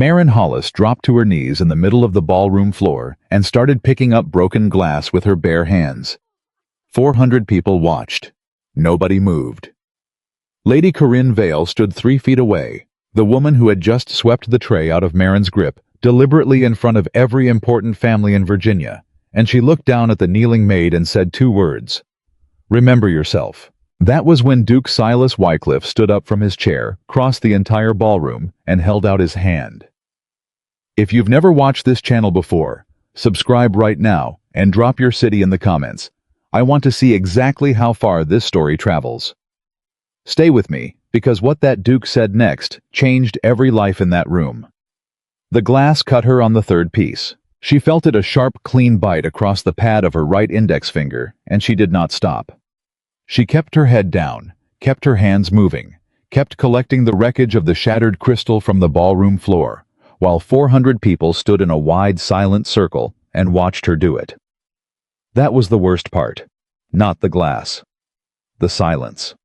Maren Hollis dropped to her knees in the middle of the ballroom floor and started picking up broken glass with her bare hands. 400 people watched. Nobody moved. Lady Corinne Vale stood 3 feet away, the woman who had just swept the tray out of Maren's grip, deliberately in front of every important family in Virginia, and she looked down at the kneeling maid and said 2 words. "Remember yourself." That was when Duke Silas Wycliffe stood up from his chair, crossed the entire ballroom, and held out his hand. If you've never watched this channel before, subscribe right now and drop your city in the comments. I want to see exactly how far this story travels. Stay with me, because what that Duke said next changed every life in that room. The glass cut her on the 3rd piece. She felt it a sharp, clean bite across the pad of her right index finger, and she did not stop. She kept her head down, kept her hands moving, kept collecting the wreckage of the shattered crystal from the ballroom floor, while 400 people stood in a wide, silent circle and watched her do it. That was the worst part. Not the glass. The silence.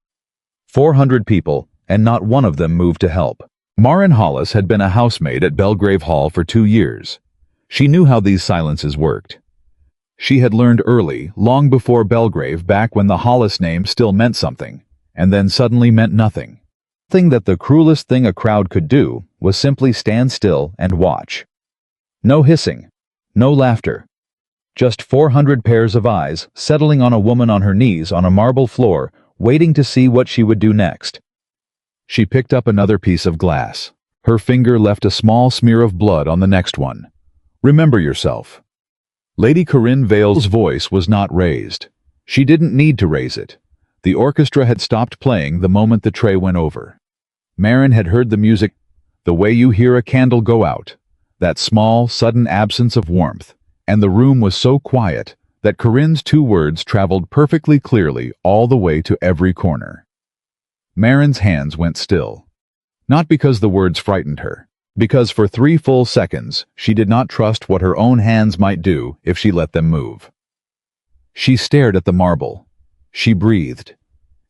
400 people, and not one of them moved to help. Maren Hollis had been a housemaid at Belgrave Hall for 2 years. She knew how these silences worked. She had learned early, long before Belgrave, back when the Hollis name still meant something, and then suddenly meant nothing. That the cruelest thing a crowd could do was simply stand still and watch. No hissing, no laughter. Just 400 pairs of eyes settling on a woman on her knees on a marble floor, waiting to see what she would do next. She picked up another piece of glass. Her finger left a small smear of blood on the next one. "Remember yourself." Lady Corinne Vale's voice was not raised. She didn't need to raise it. The orchestra had stopped playing the moment the tray went over. Maren had heard the music, the way you hear a candle go out, that small, sudden absence of warmth, and the room was so quiet that Corinne's 2 words traveled perfectly clearly all the way to every corner. Maren's hands went still. Not because the words frightened her, because for 3 full seconds she did not trust what her own hands might do if she let them move. She stared at the marble. She breathed.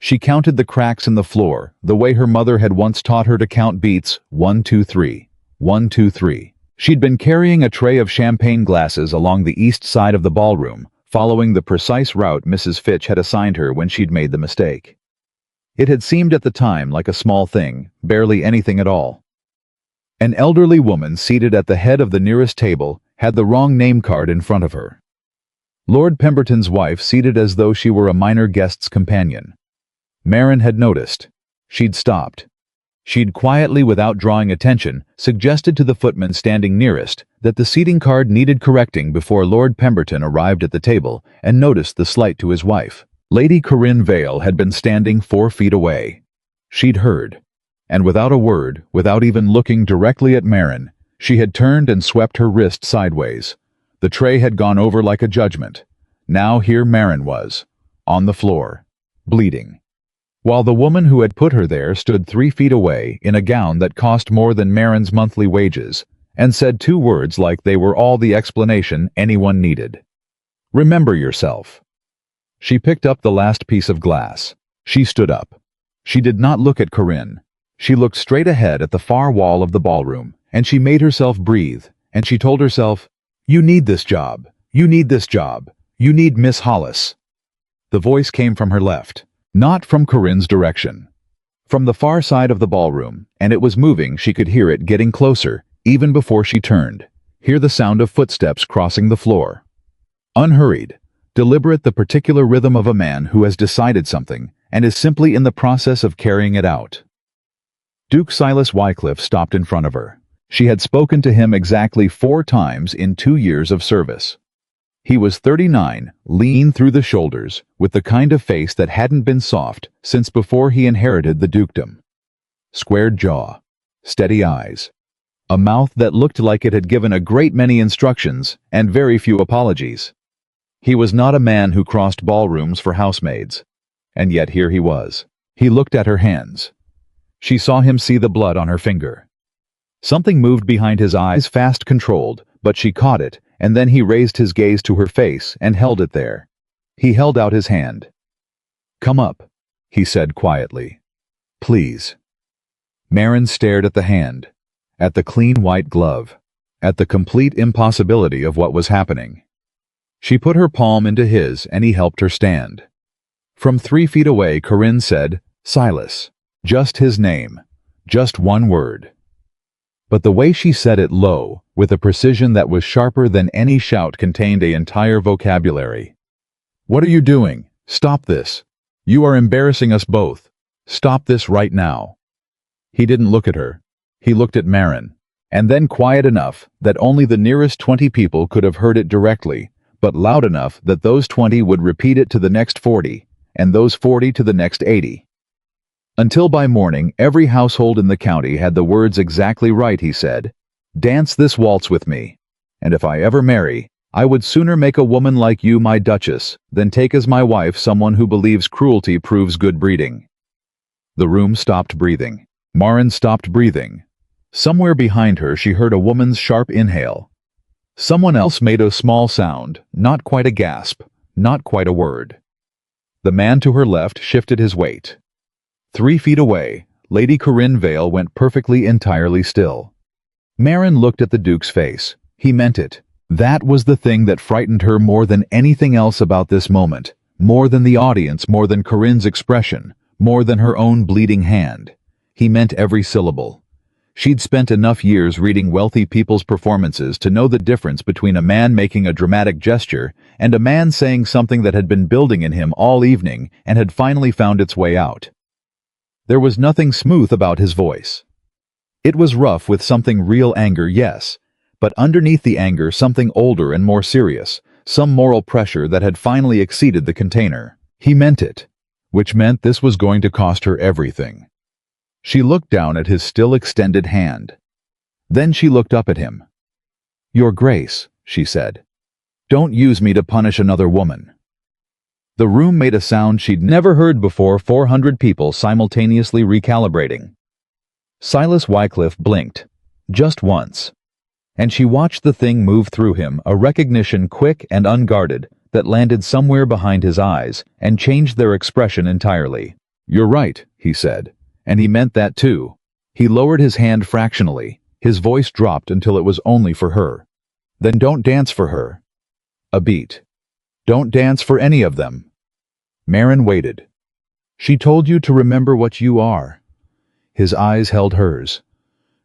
She counted the cracks in the floor, the way her mother had once taught her to count beats, 1, 2, 3, 1, 2, 3. She'd been carrying a tray of champagne glasses along the east side of the ballroom, following the precise route Mrs. Fitch had assigned her when she'd made the mistake. It had seemed at the time like a small thing, barely anything at all. An elderly woman seated at the head of the nearest table had the wrong name card in front of her. Lord Pemberton's wife seated as though she were a minor guest's companion. Maren had noticed. She'd stopped. She'd quietly, without drawing attention, suggested to the footman standing nearest that the seating card needed correcting before Lord Pemberton arrived at the table and noticed the slight to his wife. Lady Corinne Vale had been standing 4 feet away. She'd heard. And without a word, without even looking directly at Maren, she had turned and swept her wrist sideways. The tray had gone over like a judgment. Now here Maren was, on the floor, bleeding. While the woman who had put her there stood 3 feet away in a gown that cost more than Maren's monthly wages, and said 2 words like they were all the explanation anyone needed. "Remember yourself." She picked up the last piece of glass. She stood up. She did not look at Corinne. She looked straight ahead at the far wall of the ballroom, and she made herself breathe, and she told herself, "You need this job. You need this job. You need Miss Hollis." The voice came from her left, not from Corinne's direction. From the far side of the ballroom, and it was moving. She could hear it getting closer, even before she turned. Hear the sound of footsteps crossing the floor. Unhurried, deliberate, the particular rhythm of a man who has decided something and is simply in the process of carrying it out. Duke Silas Wycliffe stopped in front of her. She had spoken to him exactly 4 times in 2 years of service. He was 39, lean through the shoulders, with the kind of face that hadn't been soft since before he inherited the dukedom. Squared jaw, steady eyes, a mouth that looked like it had given a great many instructions and very few apologies. He was not a man who crossed ballrooms for housemaids. And yet here he was. He looked at her hands. She saw him see the blood on her finger. Something moved behind his eyes, fast controlled, but she caught it, and then he raised his gaze to her face and held it there. He held out his hand. "Come up," he said quietly. "Please." Maren stared at the hand. at the clean white glove, at the complete impossibility of what was happening. She put her palm into his and he helped her stand. From 3 feet away, Corinne said, "Silas." Just his name. Just one word. But the way she said it low, with a precision that was sharper than any shout, contained an entire vocabulary. "What are you doing? Stop this. You are embarrassing us both. Stop this right now." He didn't look at her. He looked at Maren, and then quiet enough that only the nearest 20 people could have heard it directly, but loud enough that those 20 would repeat it to the next 40, and those 40 to the next 80. Until by morning, every household in the county had the words exactly right, he said. "Dance this waltz with me. And if I ever marry, I would sooner make a woman like you my Duchess than take as my wife someone who believes cruelty proves good breeding." The room stopped breathing. Maren stopped breathing. Somewhere behind her she heard a woman's sharp inhale. Someone else made a small sound, not quite a gasp, not quite a word. The man to her left shifted his weight. 3 feet away, Lady Corinne Vale went perfectly entirely still. Maren looked at the Duke's face. He meant it. That was the thing that frightened her more than anything else about this moment, more than the audience, more than Corinne's expression, more than her own bleeding hand. He meant every syllable. She'd spent enough years reading wealthy people's performances to know the difference between a man making a dramatic gesture and a man saying something that had been building in him all evening and had finally found its way out. There was nothing smooth about his voice. It was rough with something real anger, yes, but underneath the anger something older and more serious, some moral pressure that had finally exceeded the container. He meant it, which meant this was going to cost her everything. She looked down at his still extended hand. Then she looked up at him. "Your Grace," she said, "don't use me to punish another woman." The room made a sound she'd never heard before, 400 people simultaneously recalibrating. Silas Wycliffe blinked, just once, and she watched the thing move through him, a recognition quick and unguarded that landed somewhere behind his eyes and changed their expression entirely. "You're right," he said, and he meant that too. He lowered his hand fractionally, his voice dropped until it was only for her. "Then don't dance for her." A beat. "Don't dance for any of them." Maren waited. "She told you to remember what you are." His eyes held hers.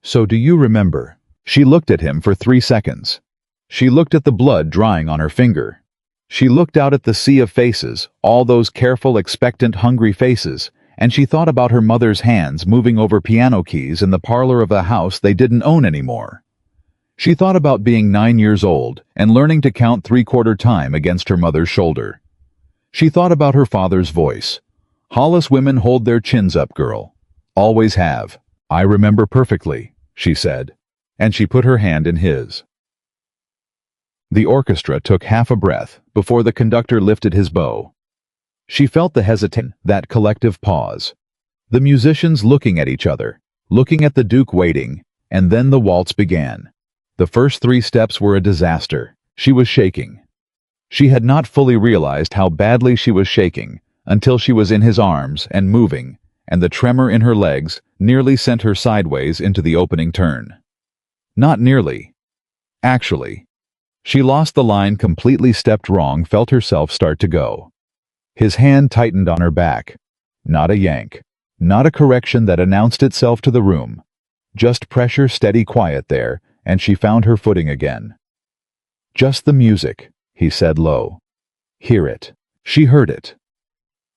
"So do you remember?" She looked at him for 3 seconds. She looked at the blood drying on her finger. She looked out at the sea of faces, all those careful, expectant, hungry faces, and she thought about her mother's hands moving over piano keys in the parlor of a house they didn't own anymore. She thought about being 9 years old and learning to count 3/4 time against her mother's shoulder. She thought about her father's voice. "Hollis women hold their chins up, girl. Always have. I remember perfectly," she said, and she put her hand in his. The orchestra took half a breath before the conductor lifted his bow. She felt the hesitation, that collective pause. The musicians looking at each other, looking at the Duke waiting, and then the waltz began. The first 3 steps were a disaster. She was shaking. She had not fully realized how badly she was shaking until she was in his arms and moving, and the tremor in her legs nearly sent her sideways into the opening turn. Not nearly. Actually. She lost the line completely, stepped wrong, felt herself start to go. His hand tightened on her back. Not a yank. Not a correction that announced itself to the room. Just pressure, steady quiet there, and she found her footing again. "Just the music," he said low. "Hear it." She heard it.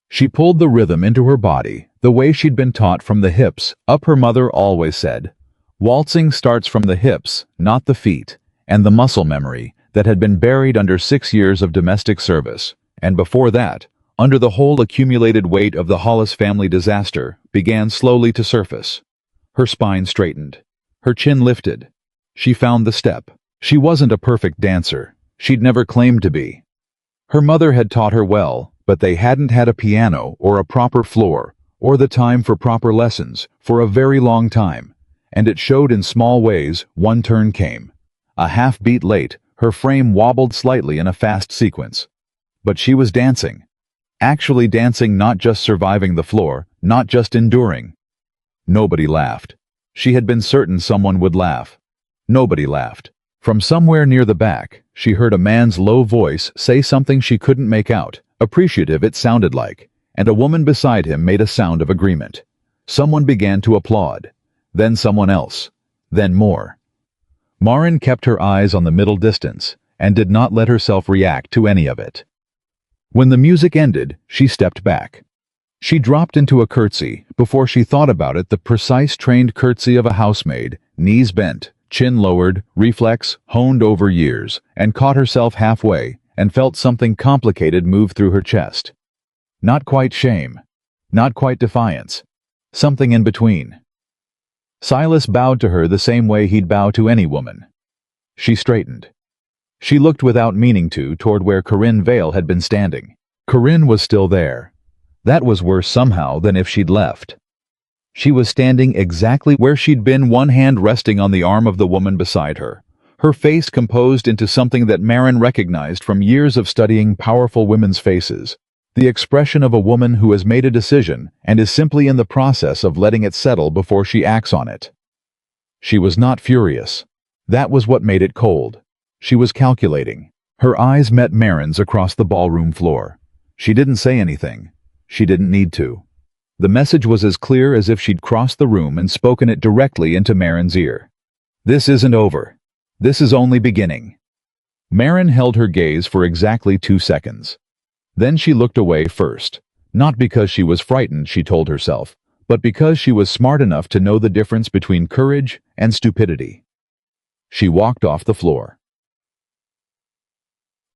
She pulled the rhythm into her body, the way she'd been taught from the hips up. Her mother always said, "Waltzing starts from the hips, not the feet," and the muscle memory that had been buried under 6 years of domestic service, and before that, under the whole accumulated weight of the Hollis family disaster, began slowly to surface. Her spine straightened. Her chin lifted. She found the step. She wasn't a perfect dancer. She'd never claimed to be. Her mother had taught her well, but they hadn't had a piano or a proper floor or the time for proper lessons for a very long time, and it showed in small ways. One turn came. A half beat late, her frame wobbled slightly in a fast sequence. But she was dancing. Actually dancing, not just surviving the floor, not just enduring. Nobody laughed. She had been certain someone would laugh. Nobody laughed. From somewhere near the back, she heard a man's low voice say something she couldn't make out, appreciative it sounded like, and a woman beside him made a sound of agreement. Someone began to applaud. Then someone else. Then more. Maren kept her eyes on the middle distance, and did not let herself react to any of it. When the music ended, she stepped back. She dropped into a curtsy, before she thought about it the precise trained curtsy of a housemaid, knees bent, chin lowered, reflex honed over years, and caught herself halfway, and felt something complicated move through her chest. Not quite shame. Not quite defiance. Something in between. Silas bowed to her the same way he'd bow to any woman. She straightened. She looked without meaning to toward where Corinne Vale had been standing. Corinne was still there. That was worse somehow than if she'd left. She was standing exactly where she'd been, one hand resting on the arm of the woman beside her, her face composed into something that Maren recognized from years of studying powerful women's faces. The expression of a woman who has made a decision and is simply in the process of letting it settle before she acts on it. She was not furious. That was what made it cold. She was calculating. Her eyes met Maren's across the ballroom floor. She didn't say anything. She didn't need to. The message was as clear as if she'd crossed the room and spoken it directly into Maren's ear. This isn't over. This is only beginning. Maren held her gaze for exactly 2 seconds. Then she looked away first, not because she was frightened, she told herself, but because she was smart enough to know the difference between courage and stupidity. She walked off the floor.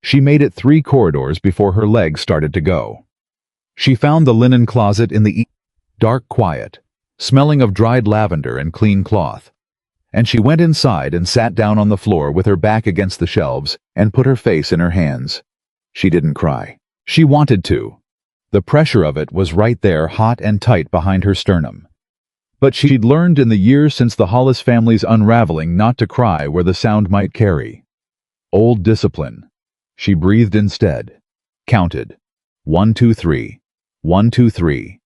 She made it 3 corridors before her legs started to go. She found the linen closet in the dark quiet, smelling of dried lavender and clean cloth. And she went inside and sat down on the floor with her back against the shelves and put her face in her hands. She didn't cry. She wanted to. The pressure of it was right there, hot and tight behind her sternum. But she'd learned in the years since the Hollis family's unraveling not to cry where the sound might carry. Old discipline. She breathed instead. Counted. 1, 2, 3. 1, 2, 3.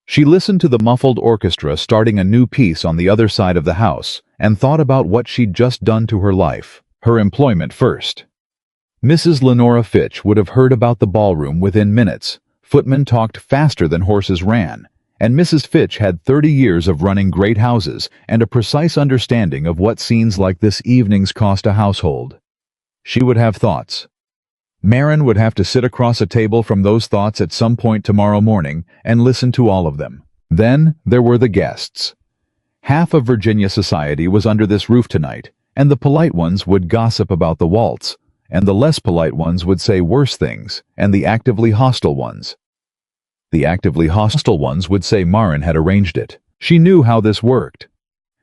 She listened to the muffled orchestra starting a new piece on the other side of the house and thought about what she'd just done to her life, her employment first. Mrs. Lenora Fitch would have heard about the ballroom within minutes. Footmen talked faster than horses ran, and Mrs. Fitch had 30 years of running great houses and a precise understanding of what scenes like this evening's cost a household. She would have thoughts. Maren would have to sit across a table from those thoughts at some point tomorrow morning and listen to all of them. Then there were the guests. Half of Virginia society was under this roof tonight, and the polite ones would gossip about the waltz, and the less polite ones would say worse things, and the actively hostile ones. The actively hostile ones would say Maren had arranged it. She knew how this worked.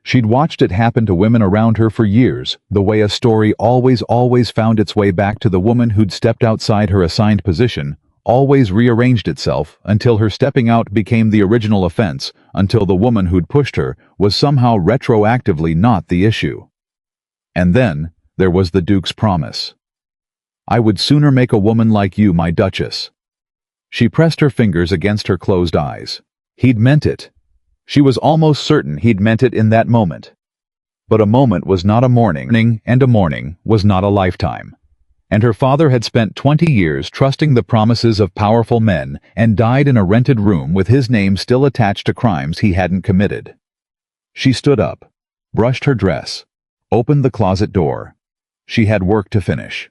She'd watched it happen to women around her for years, the way a story always found its way back to the woman who'd stepped outside her assigned position, always rearranged itself until her stepping out became the original offense, until the woman who'd pushed her was somehow retroactively not the issue. And then there was the Duke's promise. I would sooner make a woman like you my Duchess. She pressed her fingers against her closed eyes. He'd meant it. She was almost certain he'd meant it in that moment. But a moment was not a morning, and a morning was not a lifetime. And her father had spent 20 years trusting the promises of powerful men and died in a rented room with his name still attached to crimes he hadn't committed. She stood up, brushed her dress, opened the closet door. She had work to finish.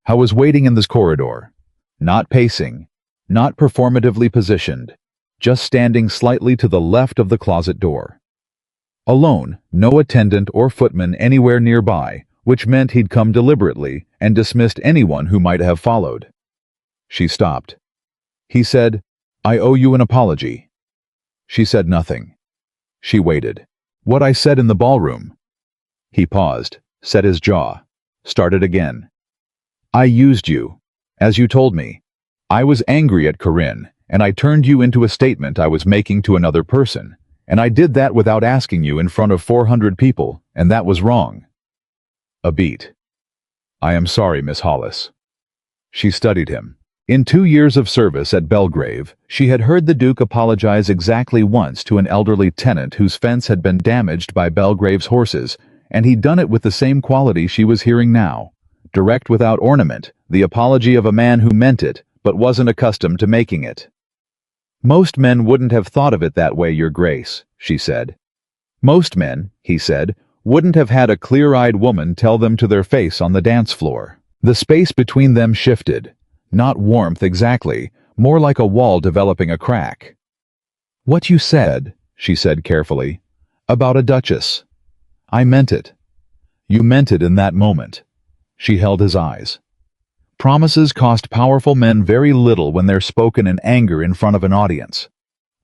I was waiting in this corridor, not pacing, not performatively positioned, just standing slightly to the left of the closet door. Alone, no attendant or footman anywhere nearby, which meant he'd come deliberately and dismissed anyone who might have followed. She stopped. He said, I owe you an apology. She said nothing. She waited. What I said in the ballroom. He paused, set his jaw, started again. I used you, as you told me. I was angry at Corinne, and I turned you into a statement I was making to another person, and I did that without asking you in front of 400 people, and that was wrong. A beat. I am sorry, Miss Hollis. She studied him. In 2 years of service at Belgrave, she had heard the Duke apologize exactly once to an elderly tenant whose fence had been damaged by Belgrave's horses, and he'd done it with the same quality she was hearing now. Direct without ornament, the apology of a man who meant it, but wasn't accustomed to making it. "Most men wouldn't have thought of it that way, Your Grace," she said. "Most men," he said, "wouldn't have had a clear-eyed woman tell them to their face on the dance floor." The space between them shifted. Not warmth exactly, more like a wall developing a crack. "What you said," she said carefully, "about a duchess. I meant it. You meant it in that moment." She held his eyes. Promises cost powerful men very little when they're spoken in anger in front of an audience.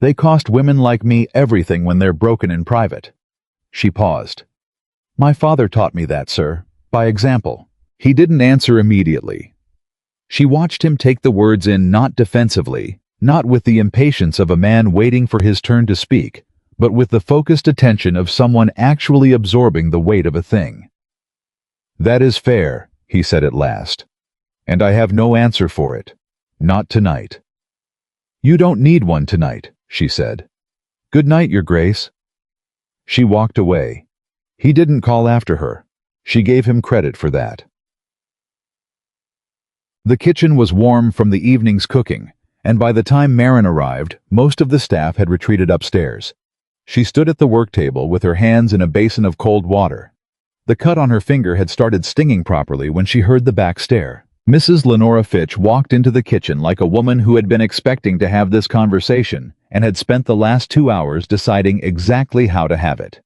They cost women like me everything when they're broken in private. She paused. "My father taught me that, sir, by example." He didn't answer immediately. She watched him take the words in, not defensively, not with the impatience of a man waiting for his turn to speak, but with the focused attention of someone actually absorbing the weight of a thing. "That is fair," he said at last. "And I have no answer for it. Not tonight." "You don't need one tonight," she said. "Good night, Your Grace." She walked away. He didn't call after her. She gave him credit for that. The kitchen was warm from the evening's cooking, and by the time Maren arrived, most of the staff had retreated upstairs. She stood at the work table with her hands in a basin of cold water. The cut on her finger had started stinging properly when she heard the back stair. Mrs. Lenora Fitch walked into the kitchen like a woman who had been expecting to have this conversation and had spent the last 2 hours deciding exactly how to have it.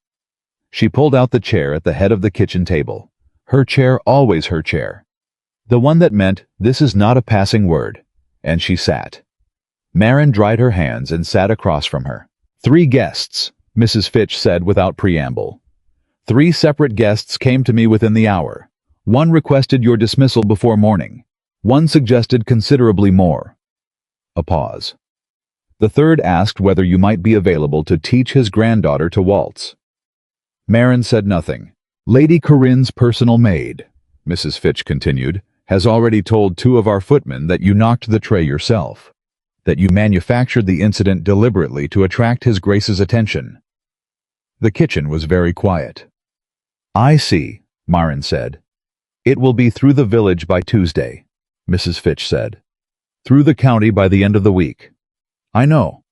She pulled out the chair at the head of the kitchen table. Her chair, always her chair. The one that meant, "This is not a passing word," and she sat. Maren dried her hands and sat across from her. "3 guests," Mrs. Fitch said without preamble. "3 separate guests came to me within the hour. One requested your dismissal before morning. One suggested considerably more." A pause. "The third asked whether you might be available to teach his granddaughter to waltz." Maren said nothing. "Lady Corinne's personal maid," Mrs. Fitch continued, "has already told 2 of our footmen that you knocked the tray yourself, that you manufactured the incident deliberately to attract his Grace's attention." The kitchen was very quiet. "I see," Maren said. "It will be through the village by Tuesday," Mrs. Fitch said. "Through the county by the end of the week." "I know.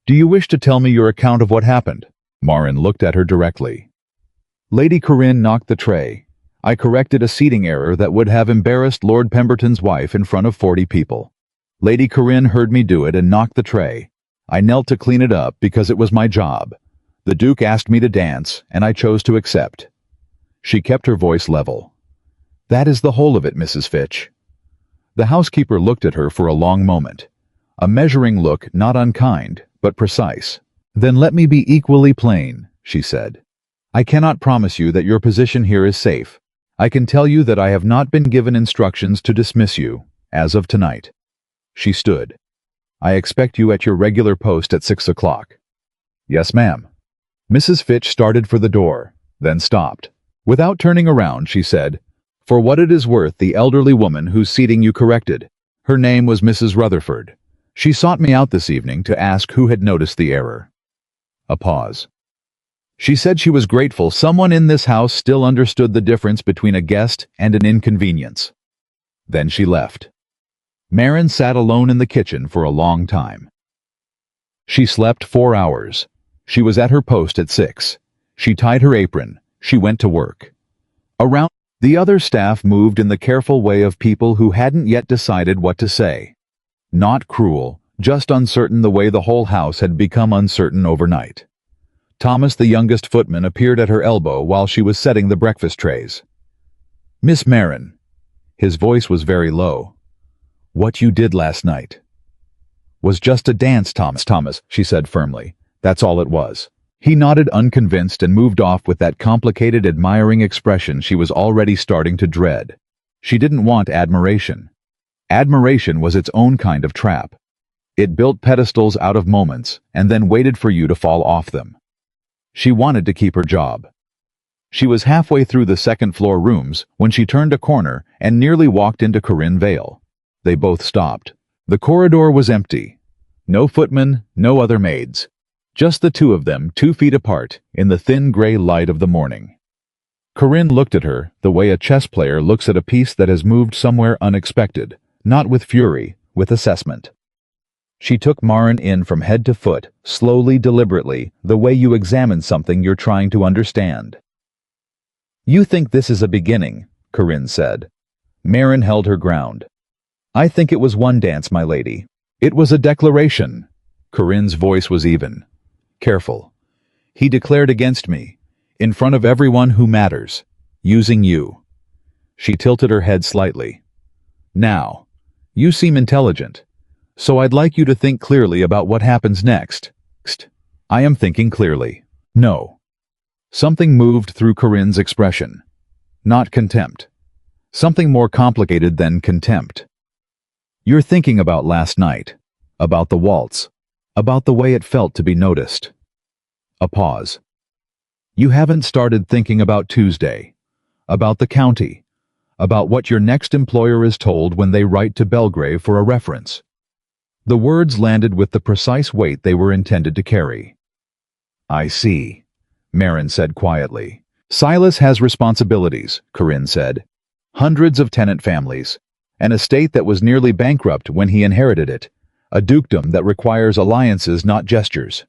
Do you wish to tell me your account of what happened?" Maren looked at her directly. "Lady Corinne knocked the tray. I corrected a seating error that would have embarrassed Lord Pemberton's wife in front of 40 people. Lady Corinne heard me do it and knocked the tray. I knelt to clean it up because it was my job. The Duke asked me to dance, and I chose to accept." She kept her voice level. "That is the whole of it, Mrs. Fitch." The housekeeper looked at her for a long moment. A measuring look, not unkind, but precise. "Then let me be equally plain," she said. "I cannot promise you that your position here is safe. I can tell you that I have not been given instructions to dismiss you, as of tonight." She stood. "I expect you at your regular post at 6 o'clock." "Yes, ma'am." Mrs. Fitch started for the door, then stopped. Without turning around, she said, "For what it is worth, the elderly woman whose seating you corrected, her name was Mrs. Rutherford. She sought me out this evening to ask who had noticed the error." A pause. "She said she was grateful someone in this house still understood the difference between a guest and an inconvenience." Then she left. Maren sat alone in the kitchen for a long time. She slept 4 hours. She was at her post at 6. She tied her apron. She went to work. Around the other staff moved in the careful way of people who hadn't yet decided what to say. Not cruel, just uncertain the way the whole house had become uncertain overnight. Thomas, the youngest footman, appeared at her elbow while she was setting the breakfast trays. "Miss Maren." His voice was very low. "What you did last night was just a dance, Thomas, she said firmly. "That's all it was." He nodded unconvinced and moved off with that complicated, admiring expression she was already starting to dread. She didn't want admiration. Admiration was its own kind of trap. It built pedestals out of moments and then waited for you to fall off them. She wanted to keep her job. She was halfway through the second-floor rooms when she turned a corner and nearly walked into Corinne Vale. They both stopped. The corridor was empty. No footman, no other maids. Just the two of them, 2 feet apart, in the thin gray light of the morning. Corinne looked at her the way a chess player looks at a piece that has moved somewhere unexpected, not with fury, with assessment. She took Maren in from head to foot, slowly, deliberately, the way you examine something you're trying to understand. "You think this is a beginning," Corinne said. Maren held her ground. "I think it was one dance, my lady. It was a declaration." Corinne's voice was even. "Careful. He declared against me, in front of everyone who matters, using you." She tilted her head slightly. "Now, you seem intelligent, so I'd like you to think clearly about what happens next." "I am thinking clearly." "No." Something moved through Corinne's expression. Not contempt. Something more complicated than contempt. "You're thinking about last night, about the waltz, about the way it felt to be noticed." A pause. "You haven't started thinking about Tuesday, about the county, about what your next employer is told when they write to Belgrave for a reference." The words landed with the precise weight they were intended to carry. "I see," Maren said quietly. "Silas has responsibilities," Corinne said. "Hundreds of tenant families, an estate that was nearly bankrupt when he inherited it, a dukedom that requires alliances, not gestures."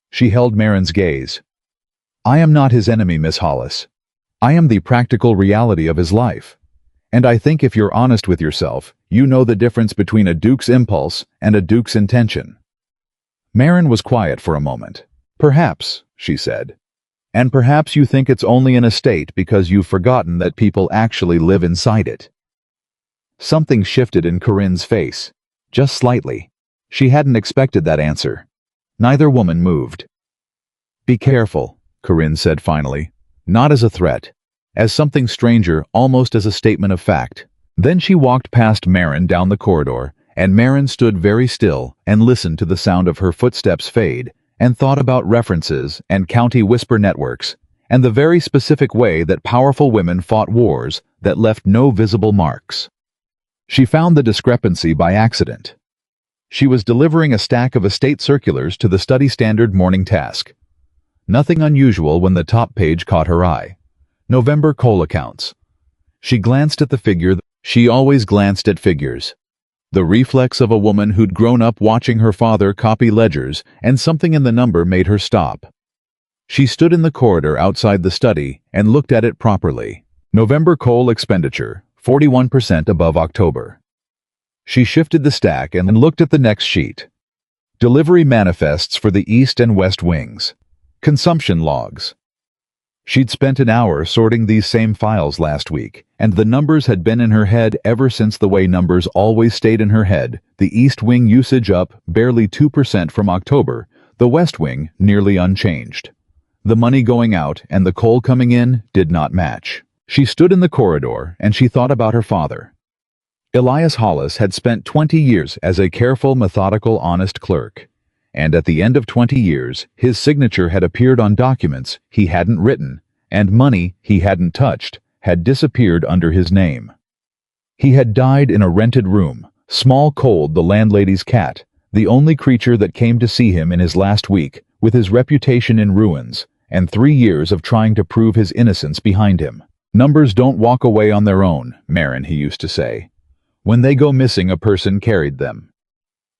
She held Maren's gaze. "I am not his enemy, Miss Hollis. I am the practical reality of his life. And I think if you're honest with yourself, you know the difference between a duke's impulse and a duke's intention." Maren was quiet for a moment. "Perhaps," she said. "And perhaps you think it's only an estate because you've forgotten that people actually live inside it." Something shifted in Corinne's face, just slightly. She hadn't expected that answer. Neither woman moved. "Be careful," Corinne said finally, not as a threat, as something stranger, almost as a statement of fact. Then she walked past Maren down the corridor, and Maren stood very still and listened to the sound of her footsteps fade, and thought about references and county whisper networks, and the very specific way that powerful women fought wars that left no visible marks. She found the discrepancy by accident. She was delivering a stack of estate circulars to the Study Standard morning task. Nothing unusual when the top page caught her eye. November coal accounts. She glanced at the figure. She always glanced at figures. The reflex of a woman who'd grown up watching her father copy ledgers, and something in the number made her stop. She stood in the corridor outside the study and looked at it properly. November coal expenditure, 41% above October. She shifted the stack and looked at the next sheet. Delivery manifests for the East and West Wings. Consumption logs. She'd spent an hour sorting these same files last week, and the numbers had been in her head ever since, the way numbers always stayed in her head. The East Wing usage up barely 2% from October, the West Wing nearly unchanged. The money going out and the coal coming in did not match. She stood in the corridor and she thought about her father. Elias Hollis had spent 20 years as a careful, methodical, honest clerk. And at the end of 20 years, his signature had appeared on documents he hadn't written, and money he hadn't touched had disappeared under his name. He had died in a rented room, Small Cold, the landlady's cat, the only creature that came to see him in his last week, with his reputation in ruins, and 3 years of trying to prove his innocence behind him. "Numbers don't walk away on their own, Maren," he used to say. "When they go missing, a person carried them."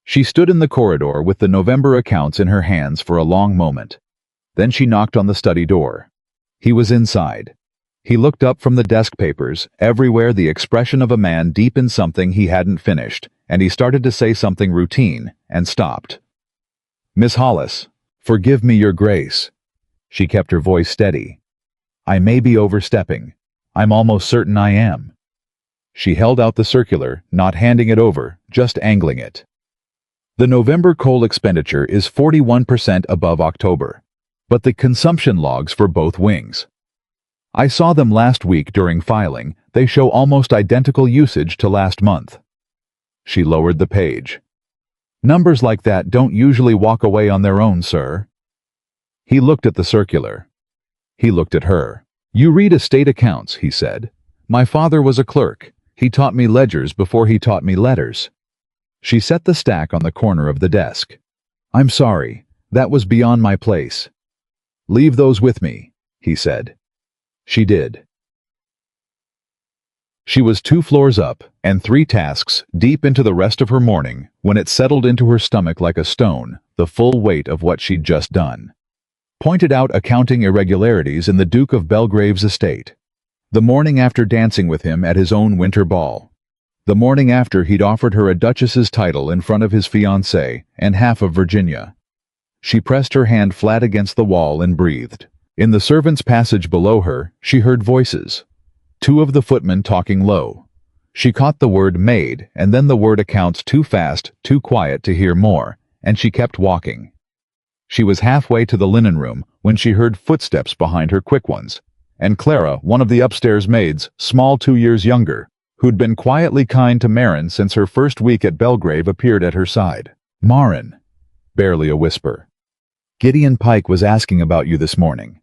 She stood in the corridor with the November accounts in her hands for a long moment. Then she knocked on the study door. He was inside. He looked up from the desk papers, everywhere the expression of a man deep in something he hadn't finished, and he started to say something routine, and stopped. "Miss Hollis, forgive me, Your Grace." She kept her voice steady. "I may be overstepping. I'm almost certain I am." She held out the circular, not handing it over, just angling it. The November coal expenditure is 41% above October, but the consumption logs for both wings. I saw them last week during filing. They show almost identical usage to last month. She lowered the page. "Numbers like that don't usually walk away on their own, sir." He looked at the circular. He looked at her. "You read estate accounts," he said. "My father was a clerk. He taught me ledgers before he taught me letters. She set the stack on the corner of the desk. I'm sorry, that was beyond my place. Leave those with me, he said. She did. She was 2 floors up and 3 tasks deep into the rest of her morning when it settled into her stomach like a stone, the full weight of what she'd just done. Pointed out accounting irregularities in the Duke of Belgrave's estate. The morning after dancing with him at his own winter ball. The morning after he'd offered her a duchess's title in front of his fiancée and half of Virginia. She pressed her hand flat against the wall and breathed. In the servants' passage below her, she heard voices. 2 of the footmen talking low. She caught the word maid and then the word accounts too fast, too quiet to hear more, and she kept walking. She was halfway to the linen room when she heard footsteps behind her, quick ones, and Clara, one of the upstairs maids, small 2 years younger, who'd been quietly kind to Maren since her first week at Belgrave, appeared at her side. Maren, barely a whisper. Gideon Pike was asking about you this morning.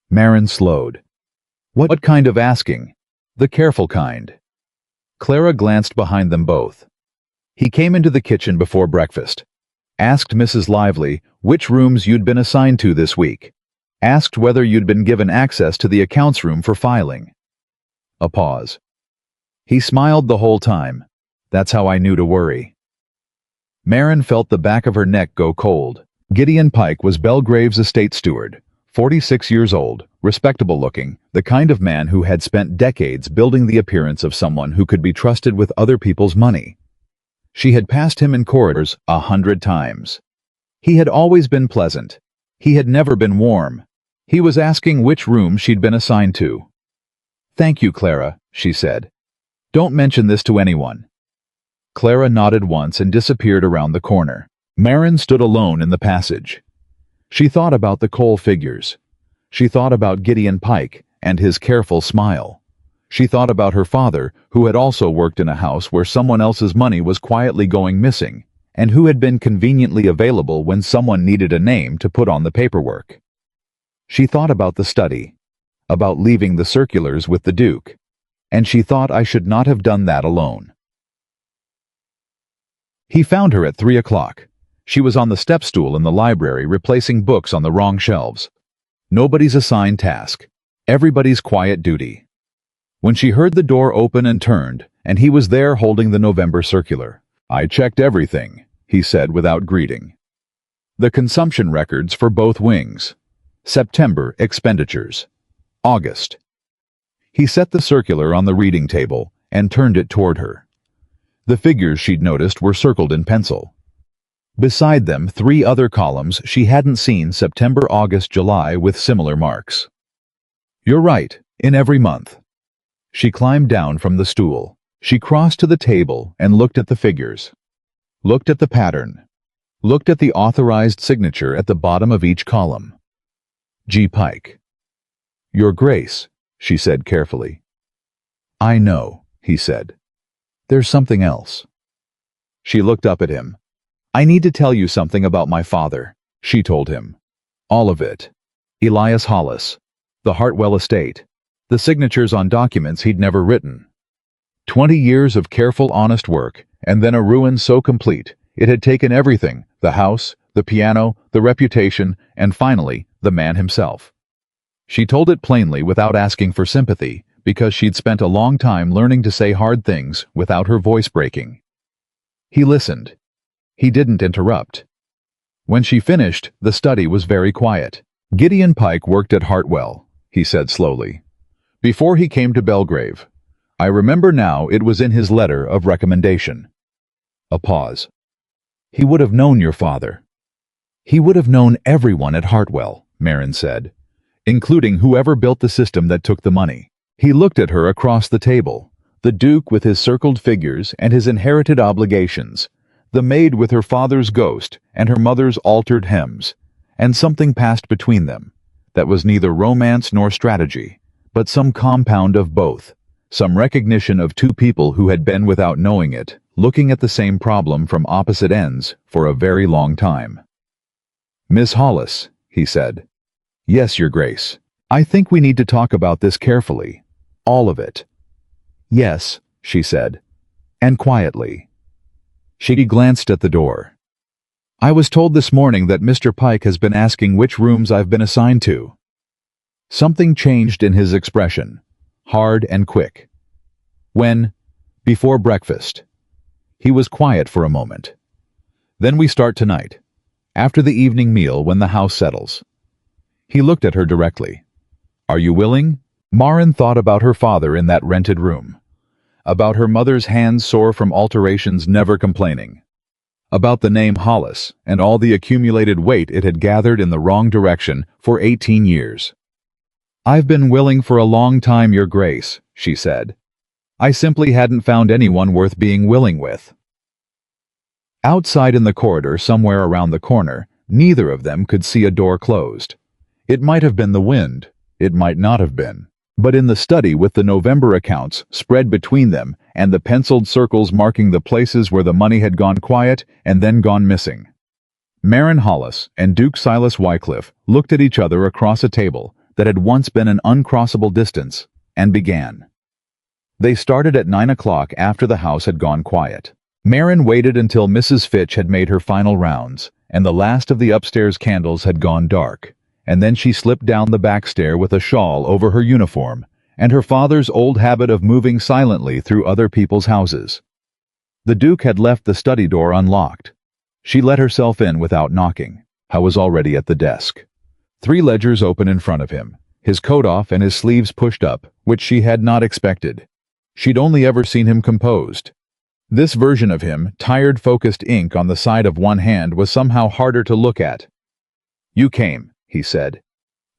Maren slowed. What kind of asking? The careful kind. Clara glanced behind them both. He came into the kitchen before breakfast. Asked Mrs. Lively which rooms you'd been assigned to this week. Asked whether you'd been given access to the accounts room for filing. A pause. He smiled the whole time. That's how I knew to worry. Maren felt the back of her neck go cold. Gideon Pike was Belgrave's estate steward, 46 years old, respectable looking, the kind of man who had spent decades building the appearance of someone who could be trusted with other people's money. She had passed him in corridors 100 times. He had always been pleasant. He had never been warm. He was asking which room she'd been assigned to. Thank you, Clara, she said. Don't mention this to anyone. Clara nodded once and disappeared around the corner. Maren stood alone in the passage. She thought about the coal figures. She thought about Gideon Pike and his careful smile. She thought about her father, who had also worked in a house where someone else's money was quietly going missing, and who had been conveniently available when someone needed a name to put on the paperwork. She thought about the study, about leaving the circulars with the Duke, and she thought I should not have done that alone. He found her at 3 o'clock. She was on the step stool in the library replacing books on the wrong shelves. Nobody's assigned task. Everybody's quiet duty. When she heard the door open and turned, and he was there holding the November circular. I checked everything, he said without greeting. The consumption records for both wings. September expenditures. August. He set the circular on the reading table and turned it toward her. The figures she'd noticed were circled in pencil. Beside them, 3 other columns she hadn't seen: September, August, July, with similar marks. You're right, in every month. She climbed down from the stool. She crossed to the table and looked at the figures. Looked at the pattern. Looked at the authorized signature at the bottom of each column. G. Pike. Your Grace, she said carefully. I know, he said. There's something else. She looked up at him. I need to tell you something about my father, she told him. All of it. Elias Hollis. The Hartwell estate. The signatures on documents he'd never written. 20 years of careful, honest work, and then a ruin so complete it had taken everything: the house, the piano, the reputation, and finally, the man himself. She told it plainly without asking for sympathy, because she'd spent a long time learning to say hard things without her voice breaking. He listened. He didn't interrupt. When she finished, the study was very quiet. Gideon Pike worked at Hartwell, he said slowly, before he came to Belgrave. I remember now, it was in his letter of recommendation. A pause. He would have known your father. He would have known everyone at Hartwell, Maren said, including whoever built the system that took the money. He looked at her across the table, the Duke with his circled figures and his inherited obligations, the maid with her father's ghost and her mother's altered hems, and something passed between them that was neither romance nor strategy, but some compound of both, some recognition of 2 people who had been, without knowing it, looking at the same problem from opposite ends for a very long time. Miss Hollis, he said. Yes, Your Grace. I think we need to talk about this carefully. All of it. Yes, she said, and quietly. She glanced at the door. "I was told this morning that Mr. Pike has been asking which rooms I've been assigned to." Something changed in his expression, hard and quick. "When? Before breakfast." He was quiet for a moment. "Then we start tonight, after the evening meal when the house settles." He looked at her directly. "Are you willing?" Maren thought about her father in that rented room, about her mother's hands sore from alterations never complaining, about the name Hollis and all the accumulated weight it had gathered in the wrong direction for 18 years. "I've been willing for a long time, Your Grace," she said. "I simply hadn't found anyone worth being willing with." Outside in the corridor somewhere around the corner, neither of them could see a door closed. It might have been the wind, it might not have been. But in the study with the November accounts spread between them and the penciled circles marking the places where the money had gone quiet and then gone missing, Maren Hollis and Duke Silas Wycliffe looked at each other across a table that had once been an uncrossable distance and began. They started at 9 o'clock after the house had gone quiet. Maren waited until Mrs. Fitch had made her final rounds and the last of the upstairs candles had gone dark, and then she slipped down the back stair with a shawl over her uniform and her father's old habit of moving silently through other people's houses. The Duke had left the study door unlocked. She let herself in without knocking. He was already at the desk. 3 ledgers open in front of him, his coat off and his sleeves pushed up, which she had not expected. She'd only ever seen him composed. This version of him, tired focused ink on the side of one hand, was somehow harder to look at. "You came," he said.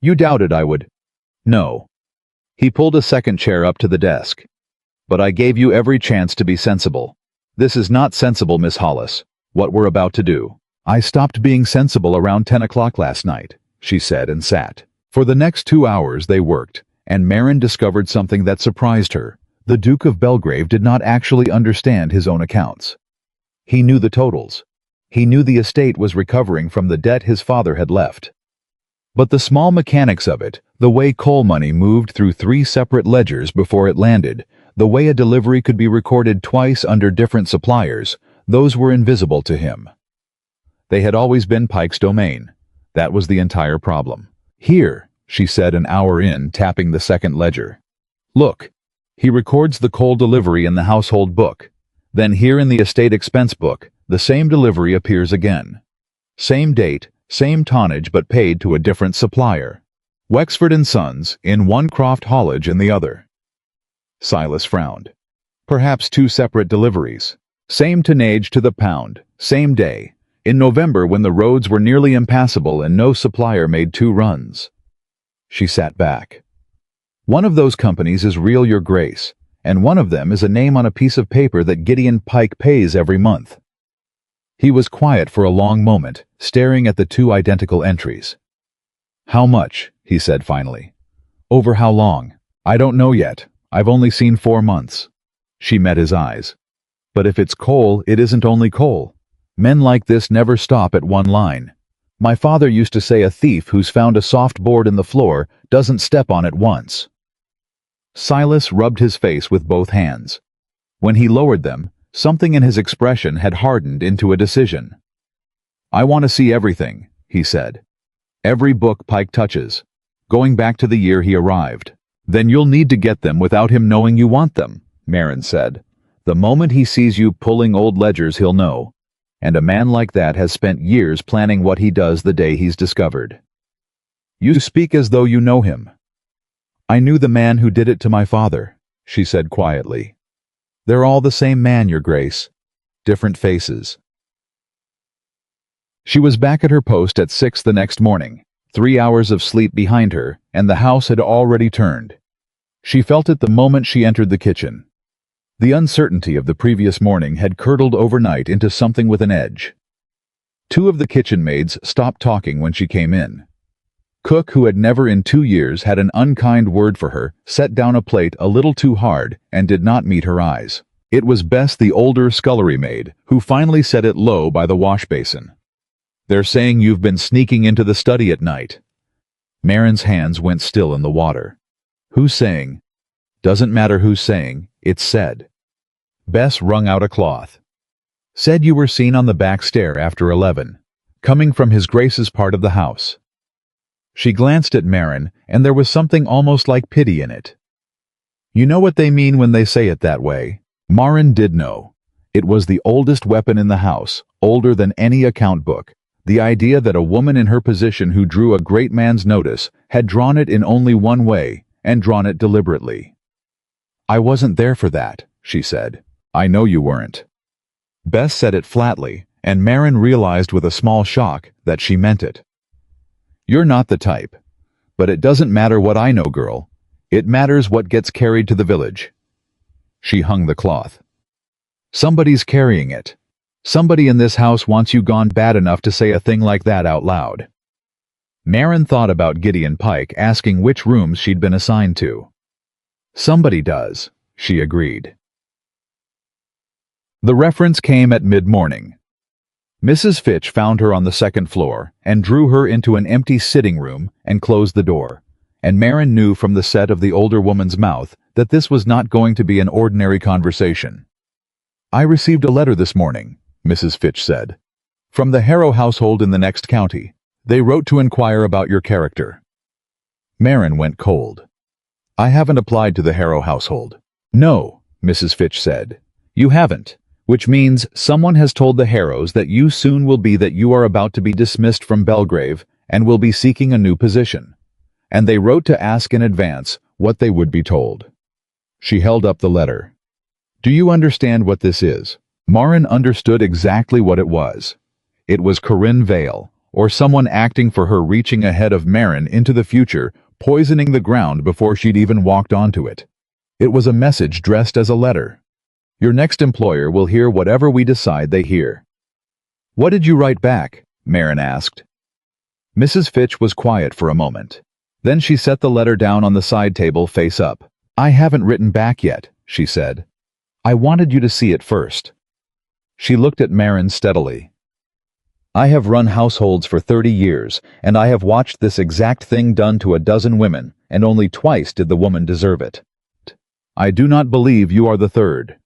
"You doubted I would." "No." He pulled a second chair up to the desk. "But I gave you every chance to be sensible. This is not sensible, Miss Hollis, what we're about to do." "I stopped being sensible around 10 o'clock last night," she said and sat. For the next 2 hours they worked, and Maren discovered something that surprised her. The Duke of Belgrave did not actually understand his own accounts. He knew the totals. He knew the estate was recovering from the debt his father had left. But the small mechanics of it, the way coal money moved through 3 separate ledgers before it landed, the way a delivery could be recorded twice under different suppliers, those were invisible to him. They had always been Pike's domain. That was the entire problem. "Here," she said an hour in, tapping the second ledger. "Look. He records the coal delivery in the household book. Then here in the estate expense book, the same delivery appears again. Same date, same tonnage but paid to a different supplier. Wexford and Sons in one, Croft haulage in the other." Silas frowned. "Perhaps 2 separate deliveries. Same tonnage to the pound, same day, in November when the roads were nearly impassable and no supplier made 2 runs." She sat back. "One of those companies is real, Your Grace, and one of them is a name on a piece of paper that Gideon Pike pays every month." He was quiet for a long moment, staring at the 2 identical entries. "How much?" he said finally. "Over how long?" "I don't know yet. I've only seen 4 months." She met his eyes. "But if it's coal, it isn't only coal. Men like this never stop at one line. My father used to say a thief who's found a soft board in the floor doesn't step on it once." Silas rubbed his face with both hands. When he lowered them, something in his expression had hardened into a decision. "I want to see everything," he said. "Every book Pike touches, going back to the year he arrived." "Then you'll need to get them without him knowing you want them," Maren said. "The moment he sees you pulling old ledgers, he'll know. And a man like that has spent years planning what he does the day he's discovered." "You speak as though you know him." "I knew the man who did it to my father," she said quietly. "They're all the same man, Your Grace. Different faces." She was back at her post at 6 the next morning, 3 hours of sleep behind her, and the house had already turned. She felt it the moment she entered the kitchen. The uncertainty of the previous morning had curdled overnight into something with an edge. 2 of the kitchen maids stopped talking when she came in. Cook, who had never in 2 years had an unkind word for her, set down a plate a little too hard and did not meet her eyes. It was Bess, the older scullery maid, who finally set it low by the wash basin. "They're saying you've been sneaking into the study at night." Maren's hands went still in the water. "Who's saying?" "Doesn't matter who's saying, it's said." Bess wrung out a cloth. Said you were seen on the back stair after 11, coming from His Grace's part of the house. She glanced at Maren, and there was something almost like pity in it. You know what they mean when they say it that way. Maren did know. It was the oldest weapon in the house, older than any account book. The idea that a woman in her position who drew a great man's notice had drawn it in only one way, and drawn it deliberately. I wasn't there for that, she said. I know you weren't. Bess said it flatly, and Maren realized with a small shock that she meant it. You're not the type. But it doesn't matter what I know, girl. It matters what gets carried to the village. She hung the cloth. Somebody's carrying it. Somebody in this house wants you gone bad enough to say a thing like that out loud. Maren thought about Gideon Pike asking which rooms she'd been assigned to. Somebody does, she agreed. The reference came at mid-morning. Mrs. Fitch found her on the second floor and drew her into an empty sitting room and closed the door, and Maren knew from the set of the older woman's mouth that this was not going to be an ordinary conversation. I received a letter this morning, Mrs. Fitch said. From the Harrow household in the next county. They wrote to inquire about your character. Maren went cold. I haven't applied to the Harrow household. No, Mrs. Fitch said. You haven't, which means someone has told the Harrows that you soon will be that you are about to be dismissed from Belgrave and will be seeking a new position. And they wrote to ask in advance what they would be told. She held up the letter. Do you understand what this is? Maren understood exactly what it was. It was Corinne Vale, or someone acting for her reaching ahead of Maren into the future, poisoning the ground before she'd even walked onto it. It was a message dressed as a letter. Your next employer will hear whatever we decide they hear. What did you write back? Maren asked. Mrs. Fitch was quiet for a moment. Then she set the letter down on the side table face up. I haven't written back yet, she said. I wanted you to see it first. She looked at Maren steadily. I have run households for 30 years, and I have watched this exact thing done to a dozen women, and only twice did the woman deserve it. I do not believe you are the third.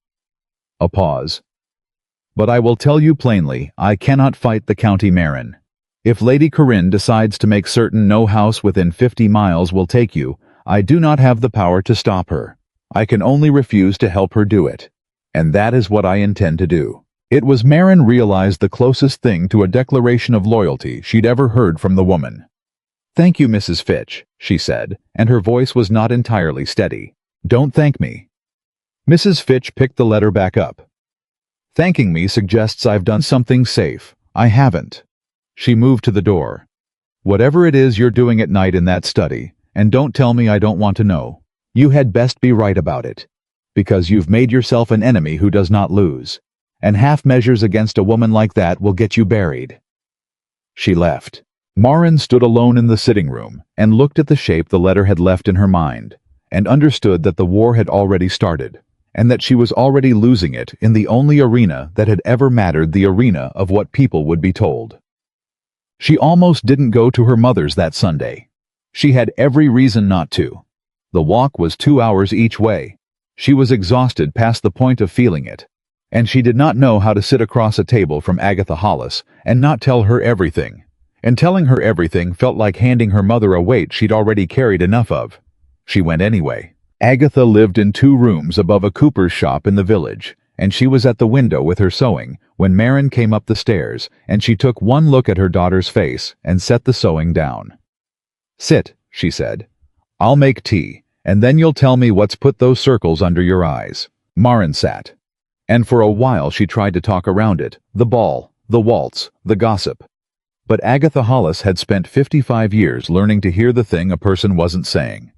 A pause. But I will tell you plainly, I cannot fight the County Maren. If Lady Corinne decides to make certain no house within 50 miles will take you, I do not have the power to stop her. I can only refuse to help her do it. And that is what I intend to do. It was Maren realized the closest thing to a declaration of loyalty she'd ever heard from the woman. Thank you, Mrs. Fitch, she said, and her voice was not entirely steady. Don't thank me. Mrs. Fitch picked the letter back up. Thanking me suggests I've done something safe. I haven't. She moved to the door. Whatever it is you're doing at night in that study, and don't tell me I don't want to know. You had best be right about it. Because you've made yourself an enemy who does not lose. And half measures against a woman like that will get you buried. She left. Maren stood alone in the sitting room and looked at the shape the letter had left in her mind, and understood that the war had already started, and that she was already losing it in the only arena that had ever mattered, the arena of what people would be told. She almost didn't go to her mother's that Sunday. She had every reason not to. The walk was 2 hours each way. She was exhausted past the point of feeling it. And she did not know how to sit across a table from Agatha Hollis and not tell her everything. And telling her everything felt like handing her mother a weight she'd already carried enough of. She went anyway. Agatha lived in 2 rooms above a cooper's shop in the village, and she was at the window with her sewing when Maren came up the stairs, and she took one look at her daughter's face and set the sewing down. Sit, she said. I'll make tea, and then you'll tell me what's put those circles under your eyes. Maren sat. And for a while she tried to talk around it, the ball, the waltz, the gossip. But Agatha Hollis had spent 55 years learning to hear the thing a person wasn't saying.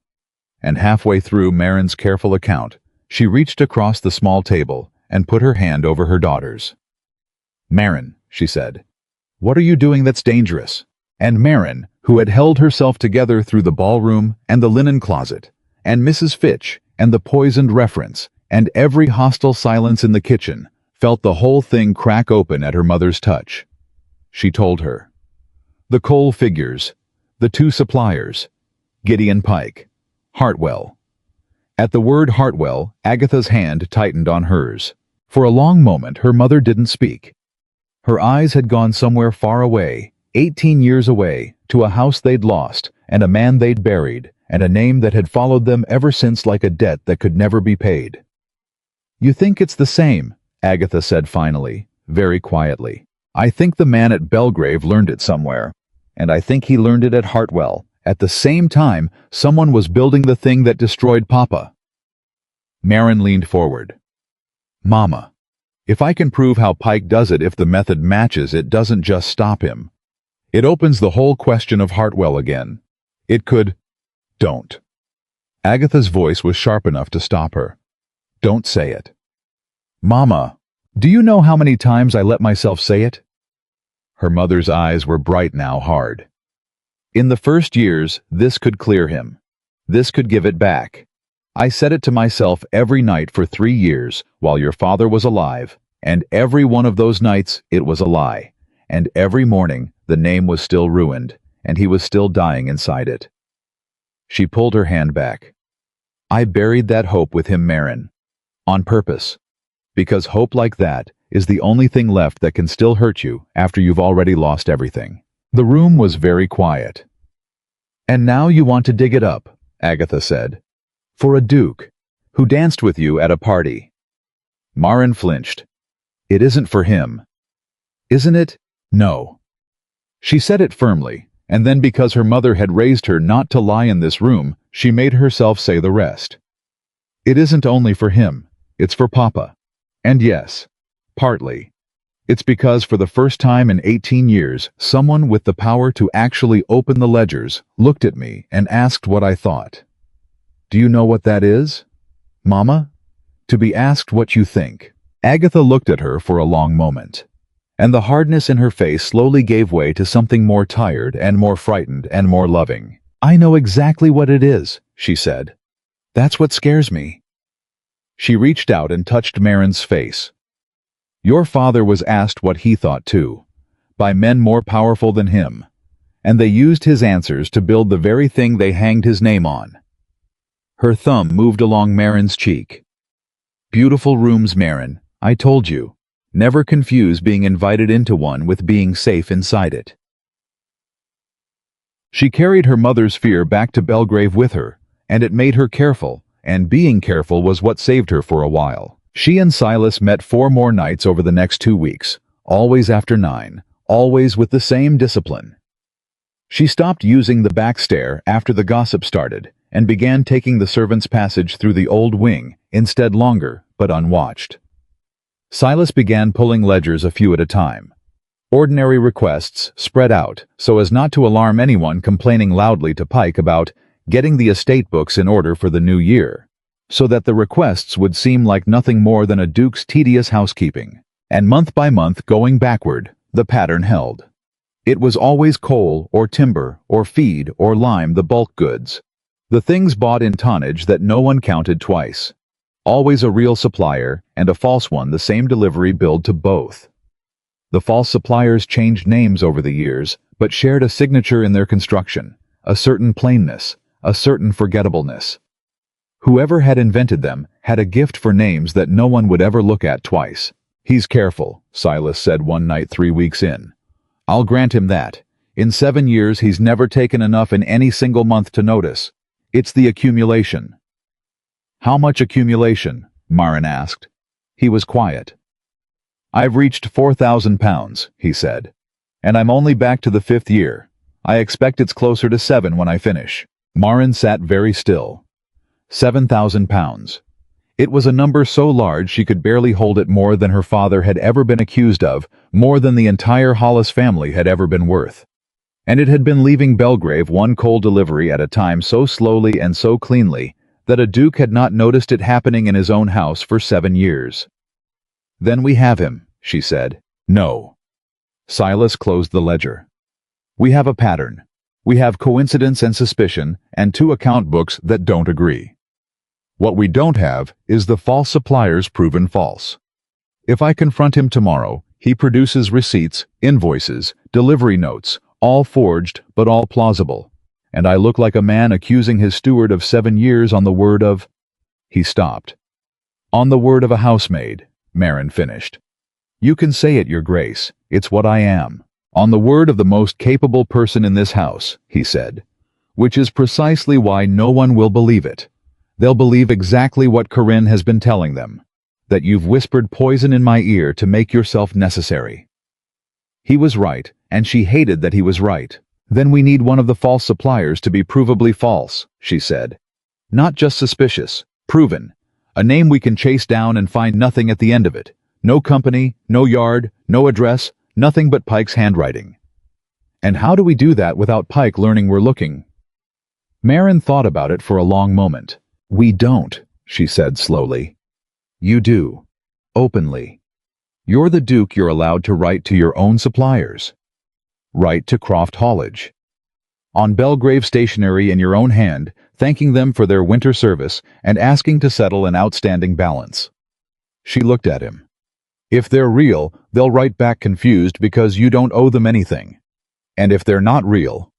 And halfway through Maren's careful account, she reached across the small table and put her hand over her daughter's. Maren, she said, what are you doing that's dangerous? And Maren, who had held herself together through the ballroom and the linen closet, and Mrs. Fitch, and the poisoned reference, and every hostile silence in the kitchen, felt the whole thing crack open at her mother's touch. She told her. The coal figures, the 2 suppliers, Gideon Pike, Hartwell. At the word Hartwell, Agatha's hand tightened on hers. For a long moment her mother didn't speak. Her eyes had gone somewhere far away, 18 years away, to a house they'd lost, and a man they'd buried, and a name that had followed them ever since like a debt that could never be paid. "You think it's the same," Agatha said finally, very quietly. "I think the man at Belgrave learned it somewhere, and I think he learned it at Hartwell. At the same time, someone was building the thing that destroyed Papa." Maren leaned forward. "Mama, if I can prove how Pike does it, if the method matches, it doesn't just stop him. It opens the whole question of Hartwell again. It could—" "Don't." Agatha's voice was sharp enough to stop her. "Don't say it." "Mama, do you know how many times I let myself say it?" Her mother's eyes were bright now, hard. "In the first years, this could clear him. This could give it back. I said it to myself every night for 3 years while your father was alive, and every one of those nights it was a lie, and every morning the name was still ruined, and he was still dying inside it." She pulled her hand back. "I buried that hope with him, Maren. On purpose. Because hope like that is the only thing left that can still hurt you after you've already lost everything." The room was very quiet. "And now you want to dig it up," Agatha said. "For a duke who danced with you at a party." Maren flinched. "It isn't for him." "Isn't it?" "No." She said it firmly, and then because her mother had raised her not to lie in this room, she made herself say the rest. "It isn't only for him. It's for Papa. And yes, partly. It's because for the first time in 18 years, someone with the power to actually open the ledgers looked at me and asked what I thought. Do you know what that is, Mama? To be asked what you think." Agatha looked at her for a long moment, and the hardness in her face slowly gave way to something more tired and more frightened and more loving. "I know exactly what it is," she said. "That's what scares me." She reached out and touched Maren's face. "Your father was asked what he thought too, by men more powerful than him, and they used his answers to build the very thing they hanged his name on." Her thumb moved along Maren's cheek. "Beautiful rooms, Maren, I told you. Never confuse being invited into one with being safe inside it." She carried her mother's fear back to Belgrave with her, and it made her careful, and being careful was what saved her for a while. She and Silas met 4 more nights over the next 2 weeks, always after 9, always with the same discipline. She stopped using the back stair after the gossip started, and began taking the servants' passage through the old wing, instead longer, but unwatched. Silas began pulling ledgers a few at a time. Ordinary requests spread out so as not to alarm anyone complaining loudly to Pike about getting the estate books in order for the new year, so that the requests would seem like nothing more than a duke's tedious housekeeping. And month by month, going backward, the pattern held. It was always coal or timber or feed or lime, the bulk goods. The things bought in tonnage that no one counted twice. Always a real supplier and a false one, the same delivery billed to both. The false suppliers changed names over the years, but shared a signature in their construction, a certain plainness, a certain forgettableness. Whoever had invented them had a gift for names that no one would ever look at twice. "He's careful," Silas said one night 3 weeks in. "I'll grant him that. In 7 years he's never taken enough in any single month to notice. It's the accumulation." "How much accumulation?" Maren asked. He was quiet. "I've reached 4,000 pounds, he said. "And I'm only back to the 5th year. I expect it's closer to 7 when I finish." Maren sat very still. 7,000 pounds. It was a number so large she could barely hold it, more than her father had ever been accused of, more than the entire Hollis family had ever been worth. And it had been leaving Belgrave one coal delivery at a time so slowly and so cleanly that a duke had not noticed it happening in his own house for 7 years. "Then we have him," she said. "No." Silas closed the ledger. "We have a pattern. We have coincidence and suspicion and 2 account books that don't agree. What we don't have is the false suppliers proven false. If I confront him tomorrow, he produces receipts, invoices, delivery notes, all forged but all plausible, and I look like a man accusing his steward of 7 years on the word of—" He stopped. "On the word of a housemaid. Maren finished. You can say it, Your Grace. It's what I am. On the word of the most capable person in this house, he said. Which is precisely why no one will believe it. They'll believe exactly what Corinne has been telling them. That you've whispered poison in my ear to make yourself necessary. He was right, and she hated that he was right. Then we need one of the false suppliers to be provably false, she said. Not just suspicious, proven. A name we can chase down and find nothing at the end of it. No company, no yard, no address, nothing but Pike's handwriting. And how do we do that without Pike learning we're looking? Maren thought about it for a long moment. We don't, she said slowly. You do. Openly. You're the Duke, you're allowed to write to your own suppliers. Write to Croft Hallage. On Belgrave stationery in your own hand, thanking them for their winter service and asking to settle an outstanding balance. She looked at him. If they're real, they'll write back confused because you don't owe them anything. And if they're not real,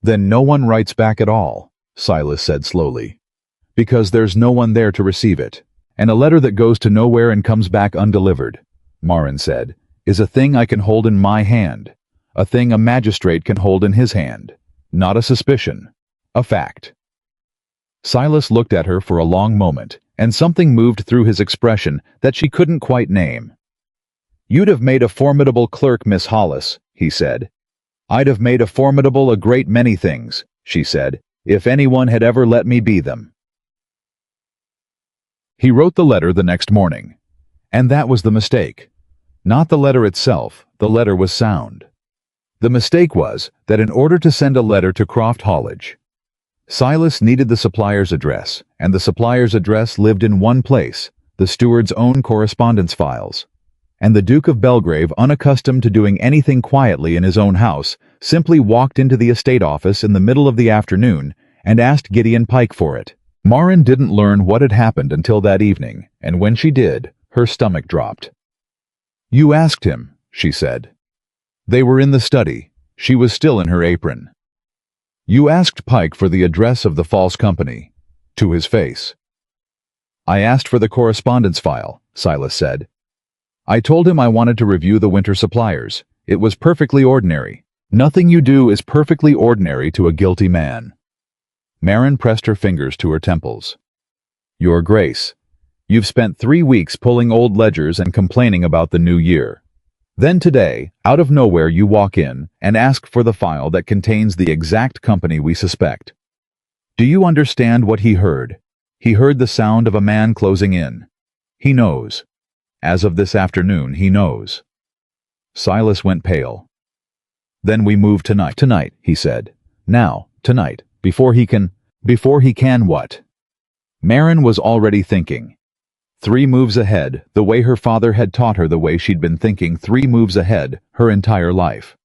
then no one writes back at all, Silas said slowly. Because there's no one there to receive it. And a letter that goes to nowhere and comes back undelivered, Maren said, is a thing I can hold in my hand. A thing a magistrate can hold in his hand. Not a suspicion. A fact. Silas looked at her for a long moment, and something moved through his expression that she couldn't quite name. You'd have made a formidable clerk, Miss Hollis, he said. I'd have made a formidable a great many things, she said, if anyone had ever let me be them. He wrote the letter the next morning. And that was the mistake. Not the letter itself, the letter was sound. The mistake was that in order to send a letter to Croft Hallage, Silas needed the supplier's address, and the supplier's address lived in one place, the steward's own correspondence files. And the Duke of Belgrave, unaccustomed to doing anything quietly in his own house, simply walked into the estate office in the middle of the afternoon and asked Gideon Pike for it. Maren didn't learn what had happened until that evening, and when she did, her stomach dropped. You asked him, she said. They were in the study. She was still in her apron. You asked Pike for the address of the false company. To his face. I asked for the correspondence file, Silas said. I told him I wanted to review the winter suppliers. It was perfectly ordinary. Nothing you do is perfectly ordinary to a guilty man. Maren pressed her fingers to her temples. Your Grace, you've spent 3 weeks pulling old ledgers and complaining about the new year. Then today, out of nowhere you walk in and ask for the file that contains the exact company we suspect. Do you understand what he heard? He heard the sound of a man closing in. He knows. As of this afternoon, he knows. Silas went pale. Then we move tonight. Tonight, he said. Now, tonight, before he can what? Maren was already thinking. 3 moves ahead, the way her father had taught her, the way she'd been thinking 3 moves ahead her entire life.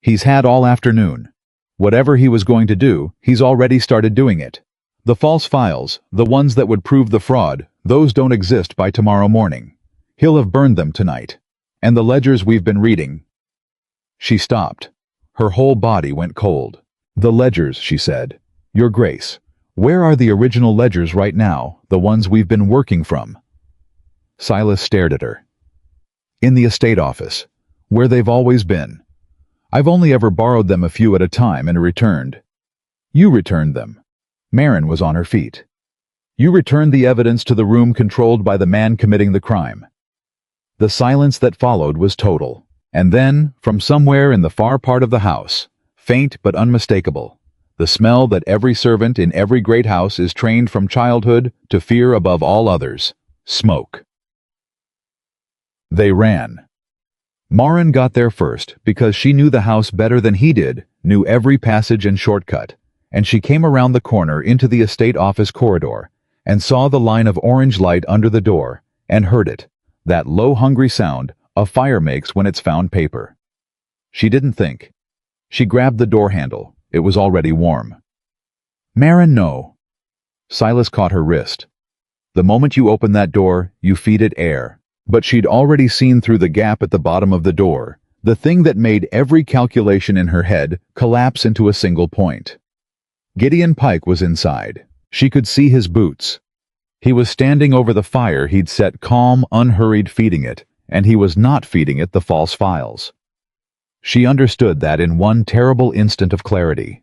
He's had all afternoon. Whatever he was going to do, he's already started doing it. The false files, the ones that would prove the fraud, those don't exist by tomorrow morning. He'll have burned them tonight. And the ledgers we've been reading. She stopped. Her whole body went cold. The ledgers, she said. Your Grace, where are the original ledgers right now, the ones we've been working from? Silas stared at her. In the estate office, where they've always been. I've only ever borrowed them a few at a time and returned. You returned them. Maren was on her feet. You returned the evidence to the room controlled by the man committing the crime. The silence that followed was total. And then, from somewhere in the far part of the house, faint but unmistakable, the smell that every servant in every great house is trained from childhood to fear above all others, smoke. They ran. Maren got there first because she knew the house better than he did, knew every passage and shortcut, and she came around the corner into the estate office corridor and saw the line of orange light under the door and heard it, that low hungry sound a fire makes when it's found paper. She didn't think. She grabbed the door handle. It was already warm. Maren, no. Silas caught her wrist. The moment you open that door, you feed it air. But she'd already seen through the gap at the bottom of the door, the thing that made every calculation in her head collapse into a single point. Gideon Pike was inside. She could see his boots. He was standing over the fire he'd set, calm, unhurried, feeding it, and he was not feeding it the false files. She understood that in one terrible instant of clarity.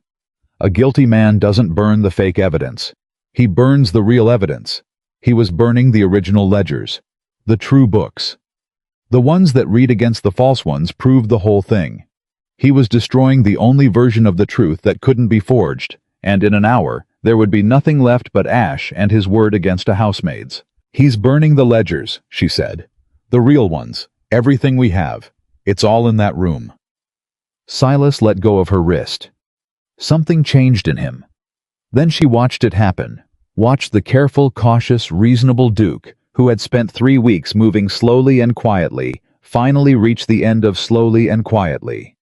A guilty man doesn't burn the fake evidence. He burns the real evidence. He was burning the original ledgers, the true books. The ones that read against the false ones proved the whole thing. He was destroying the only version of the truth that couldn't be forged, and in an hour, there would be nothing left but ash and his word against a housemaid's. "He's burning the ledgers," she said. "The real ones. Everything we have. It's all in that room." Silas let go of her wrist. Something changed in him. Then she watched it happen. Watched the careful, cautious, reasonable Duke, who had spent 3 weeks moving slowly and quietly, finally reach the end of slowly and quietly.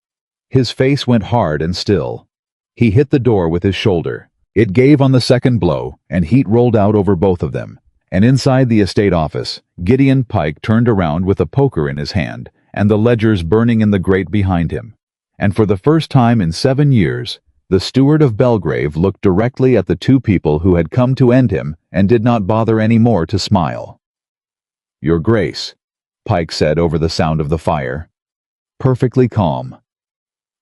His face went hard and still. He hit the door with his shoulder. It gave on the second blow, and heat rolled out over both of them. And inside the estate office, Gideon Pike turned around with a poker in his hand, and the ledgers burning in the grate behind him. And for the first time in 7 years, the steward of Belgrave looked directly at the two people who had come to end him and did not bother any more to smile. "Your Grace," Pike said over the sound of the fire. Perfectly calm.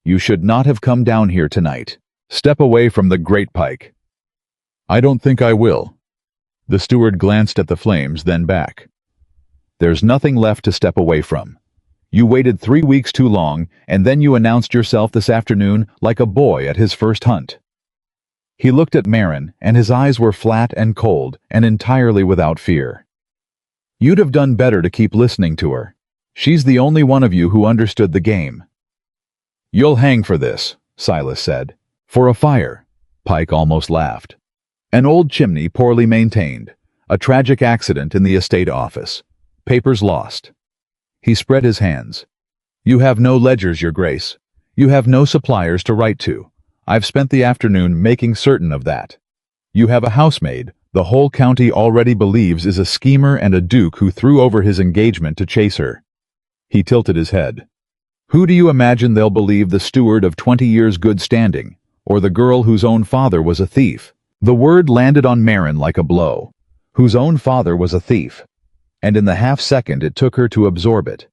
"You should not have come down here tonight. Step away from the grate, Pike." "I don't think I will." The steward glanced at the flames, then back. "There's nothing left to step away from. You waited 3 weeks too long, and then you announced yourself this afternoon like a boy at his first hunt." He looked at Maren, and his eyes were flat and cold, and entirely without fear. "You'd have done better to keep listening to her. She's the only one of you who understood the game." "You'll hang for this," Silas said. "For a fire," Pike almost laughed. "An old chimney poorly maintained. A tragic accident in the estate office. Papers lost." He spread his hands. "You have no ledgers, Your Grace. You have no suppliers to write to. I've spent the afternoon making certain of that. You have a housemaid the whole county already believes is a schemer and a duke who threw over his engagement to chase her." He tilted his head. "Who do you imagine they'll believe, the steward of 20 years' good standing, or the girl whose own father was a thief?" The word landed on Maren like a blow. Whose own father was a thief. And in the half-second it took her to absorb it.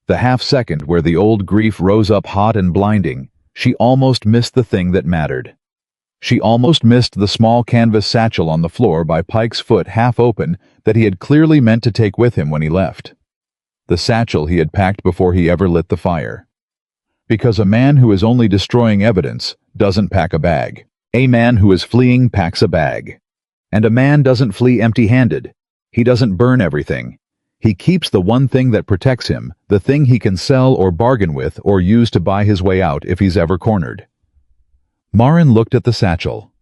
The half-second where the old grief rose up hot and blinding, she almost missed the thing that mattered. She almost missed the small canvas satchel on the floor by Pike's foot, half open, that he had clearly meant to take with him when he left. The satchel he had packed before he ever lit the fire. Because a man who is only destroying evidence doesn't pack a bag. A man who is fleeing packs a bag. And a man doesn't flee empty-handed. He doesn't burn everything. He keeps the one thing that protects him, the thing he can sell or bargain with or use to buy his way out if he's ever cornered. Maren looked at the satchel.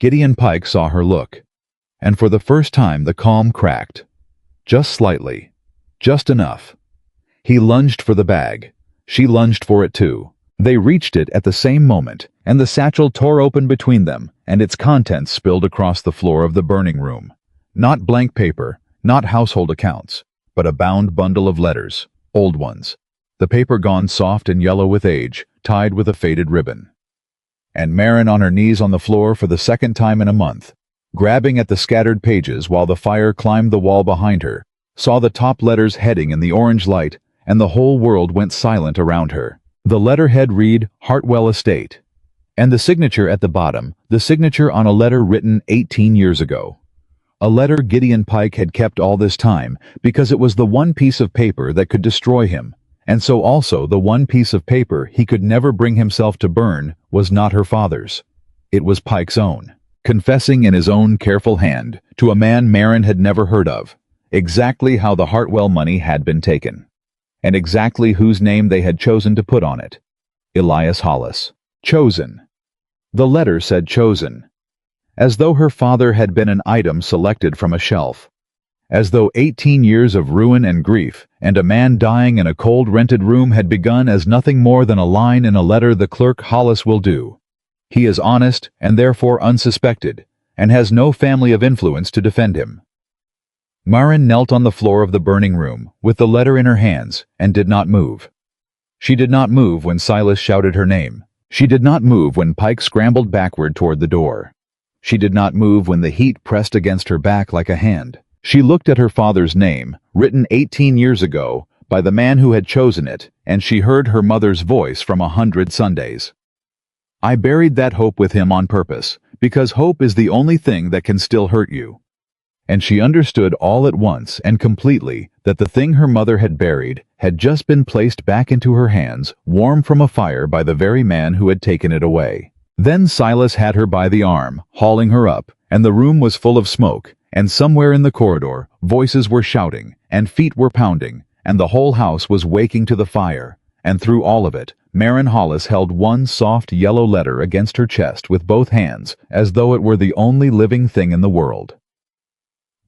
Gideon Pike saw her look. And for the first time the calm cracked. Just slightly. Just enough. He lunged for the bag. She lunged for it too. They reached it at the same moment, and the satchel tore open between them, and its contents spilled across the floor of the burning room. Not blank paper, not household accounts, but a bound bundle of letters, old ones. The paper gone soft and yellow with age, tied with a faded ribbon. And Maren on her knees on the floor for the second time in a month, grabbing at the scattered pages while the fire climbed the wall behind her, saw the top letters heading in the orange light, and the whole world went silent around her. The letterhead read, Hartwell Estate. And the signature at the bottom, the signature on a letter written 18 years ago. A letter Gideon Pike had kept all this time because it was the one piece of paper that could destroy him, and so also the one piece of paper he could never bring himself to burn was not her father's. It was Pike's own, confessing in his own careful hand, to a man Maren had never heard of, exactly how the Hartwell money had been taken, and exactly whose name they had chosen to put on it. Elias Hollis. Chosen. The letter said chosen. As though her father had been an item selected from a shelf. As though 18 years of ruin and grief, and a man dying in a cold rented room had begun as nothing more than a line in a letter the clerk Hollis will do. He is honest, and therefore unsuspected, and has no family of influence to defend him. Maren knelt on the floor of the burning room, with the letter in her hands, and did not move. She did not move when Silas shouted her name. She did not move when Pike scrambled backward toward the door. She did not move when the heat pressed against her back like a hand. She looked at her father's name, written 18 years ago, by the man who had chosen it, and she heard her mother's voice from 100 Sundays. I buried that hope with him on purpose, because hope is the only thing that can still hurt you. And she understood all at once and completely that the thing her mother had buried had just been placed back into her hands, warm from a fire by the very man who had taken it away. Then Silas had her by the arm, hauling her up, and the room was full of smoke, and somewhere in the corridor, voices were shouting, and feet were pounding, and the whole house was waking to the fire, and through all of it, Maren Hollis held one soft yellow letter against her chest with both hands, as though it were the only living thing in the world.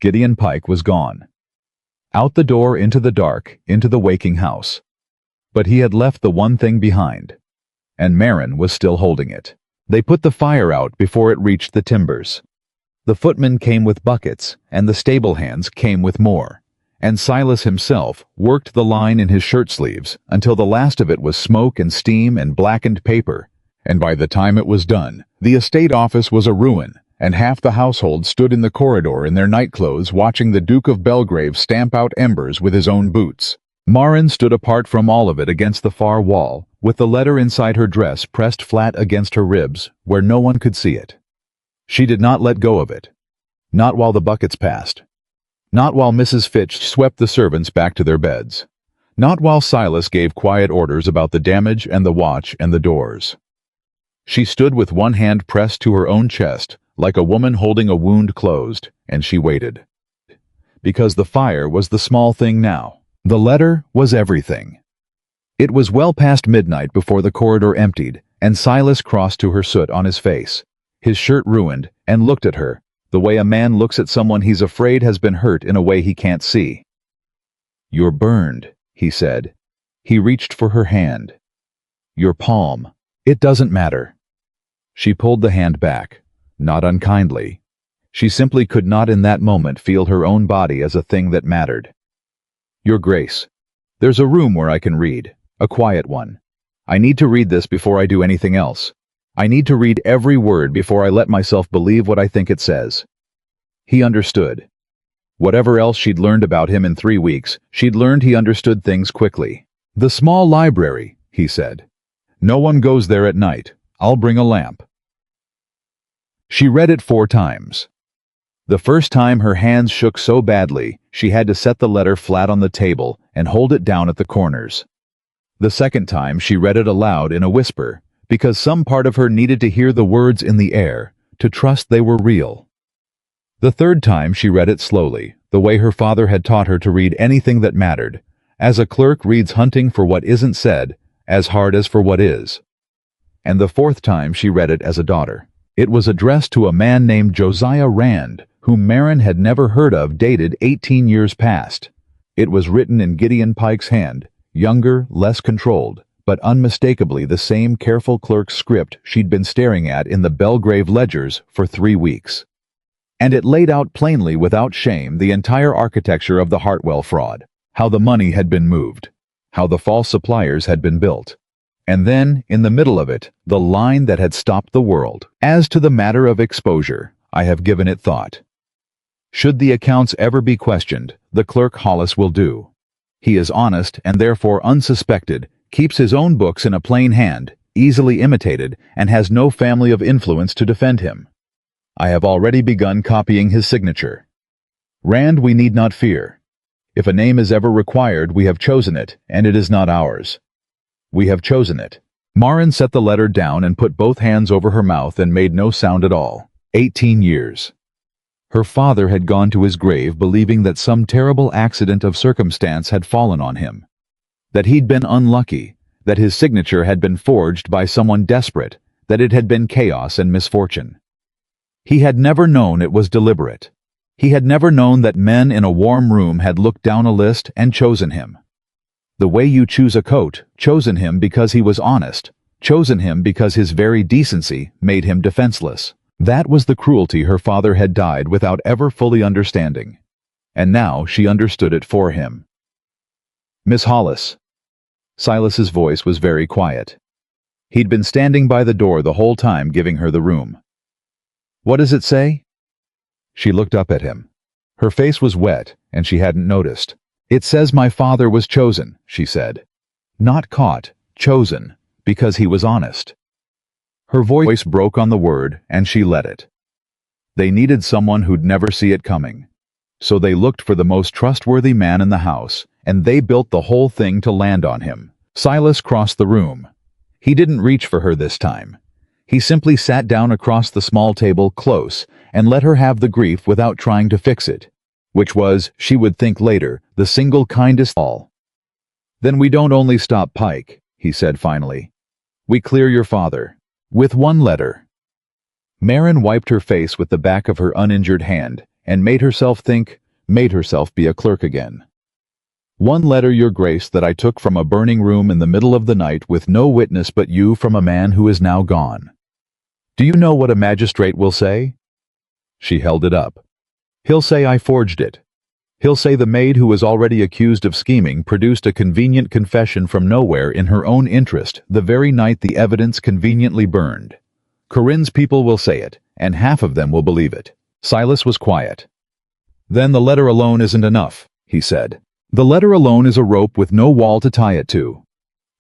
Gideon Pike was gone. Out the door into the dark, into the waking house. But he had left the one thing behind. And Maren was still holding it. They put the fire out before it reached the timbers. The footmen came with buckets, and the stable hands came with more. And Silas himself worked the line in his shirt sleeves until the last of it was smoke and steam and blackened paper. And by the time it was done, the estate office was a ruin, and half the household stood in the corridor in their nightclothes watching the Duke of Belgrave stamp out embers with his own boots. Maren stood apart from all of it against the far wall, with the letter inside her dress pressed flat against her ribs, where no one could see it. She did not let go of it. Not while the buckets passed. Not while Mrs. Fitch swept the servants back to their beds. Not while Silas gave quiet orders about the damage and the watch and the doors. She stood with one hand pressed to her own chest, like a woman holding a wound closed, and she waited. Because the fire was the small thing now. The letter was everything. It was well past midnight before the corridor emptied, and Silas crossed to her soot on his face, his shirt ruined, and looked at her, the way a man looks at someone he's afraid has been hurt in a way he can't see. "You're burned," he said. He reached for her hand. "Your palm. It doesn't matter." She pulled the hand back. Not unkindly. She simply could not in that moment feel her own body as a thing that mattered. "Your Grace, there's a room where I can read, a quiet one. I need to read this before I do anything else. I need to read every word before I let myself believe what I think it says." He understood. Whatever else she'd learned about him in 3 weeks, she'd learned he understood things quickly. "The small library," he said. "No one goes there at night. I'll bring a lamp." She read it 4 times. The first time her hands shook so badly, she had to set the letter flat on the table and hold it down at the corners. The second time she read it aloud in a whisper, because some part of her needed to hear the words in the air, to trust they were real. The third time she read it slowly, the way her father had taught her to read anything that mattered, as a clerk reads hunting for what isn't said, as hard as for what is. And the fourth time she read it as a daughter. It was addressed to a man named Josiah Rand, whom Maren had never heard of, dated 18 years past. It was written in Gideon Pike's hand, younger, less controlled, but unmistakably the same careful clerk's script she'd been staring at in the Belgrave ledgers for 3 weeks. And it laid out plainly without shame the entire architecture of the Hartwell fraud, how the money had been moved, how the false suppliers had been built. And then, in the middle of it, the line that had stopped the world. "As to the matter of exposure, I have given it thought. Should the accounts ever be questioned, the clerk Hollis will do. He is honest and therefore unsuspected, keeps his own books in a plain hand, easily imitated, and has no family of influence to defend him. I have already begun copying his signature. Rand we need not fear. If a name is ever required, we have chosen it, and it is not ours. We have chosen it." Maren set the letter down and put both hands over her mouth and made no sound at all. 18 years. Her father had gone to his grave believing that some terrible accident of circumstance had fallen on him. That he'd been unlucky, that his signature had been forged by someone desperate, that it had been chaos and misfortune. He had never known it was deliberate. He had never known that men in a warm room had looked down a list and chosen him. The way you choose a coat, chosen him because he was honest, chosen him because his very decency made him defenseless. That was the cruelty her father had died without ever fully understanding. And now she understood it for him. "Miss Hollis." Silas's voice was very quiet. He'd been standing by the door the whole time giving her the room. What does it say? She looked up at him. Her face was wet, and she hadn't noticed. It says my father was chosen, she said. Not caught, chosen, because he was honest. Her voice broke on the word, and she let it. They needed someone who'd never see it coming. So they looked for the most trustworthy man in the house, and they built the whole thing to land on him. Silas crossed the room. He didn't reach for her this time. He simply sat down across the small table close and let her have the grief without trying to fix it, which was, she would think later, the single kindest of all. Then we don't only stop Pike, he said finally. We clear your father. With one letter. Maren wiped her face with the back of her uninjured hand and made herself be a clerk again. One letter, your grace, that I took from a burning room in the middle of the night with no witness but you, from a man who is now gone. Do you know what a magistrate will say? She held it up. He'll say I forged it. He'll say the maid who was already accused of scheming produced a convenient confession from nowhere in her own interest the very night the evidence conveniently burned. Corinne's people will say it, and half of them will believe it. Silas was quiet. Then the letter alone isn't enough, he said. The letter alone is a rope with no wall to tie it to.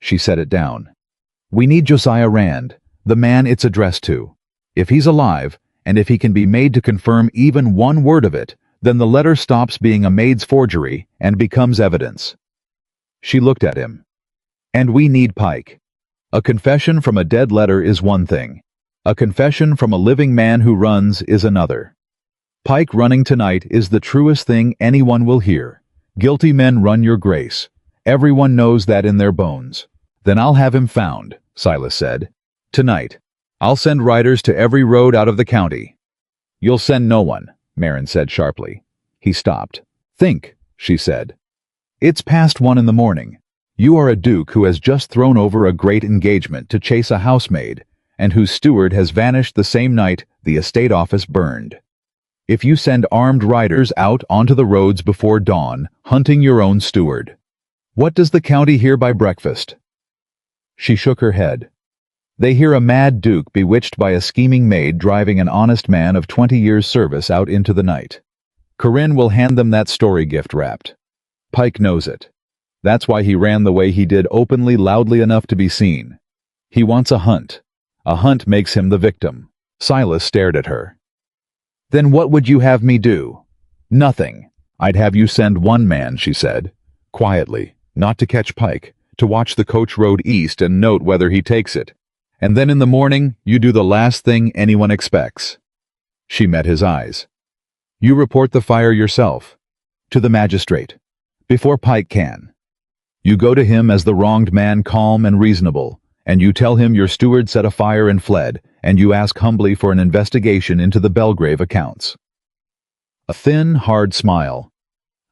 She set it down. We need Josiah Rand, the man it's addressed to. If he's alive, and if he can be made to confirm even one word of it, then the letter stops being a maid's forgery and becomes evidence. She looked at him. And we need Pike. A confession from a dead letter is one thing. A confession from a living man who runs is another. Pike running tonight is the truest thing anyone will hear. Guilty men run, your grace. Everyone knows that in their bones. Then I'll have him found, Silas said. Tonight. I'll send riders to every road out of the county. You'll send no one, Maren said sharply. He stopped. Think, she said. It's past 1 in the morning. You are a duke who has just thrown over a great engagement to chase a housemaid, and whose steward has vanished the same night the estate office burned. If you send armed riders out onto the roads before dawn, hunting your own steward, what does the county hear by breakfast? She shook her head. They hear a mad duke bewitched by a scheming maid driving an honest man of 20 years' service out into the night. Corinne will hand them that story gift wrapped. Pike knows it. That's why he ran the way he did, openly, loudly enough to be seen. He wants a hunt. A hunt makes him the victim. Silas stared at her. Then what would you have me do? Nothing. I'd have you send one man, she said, quietly, not to catch Pike, to watch the coach road east and note whether he takes it. And then in the morning, you do the last thing anyone expects. She met his eyes. You report the fire yourself. To the magistrate. Before Pike can. You go to him as the wronged man, calm and reasonable, and you tell him your steward set a fire and fled, and you ask humbly for an investigation into the Belgrave accounts. A thin, hard smile.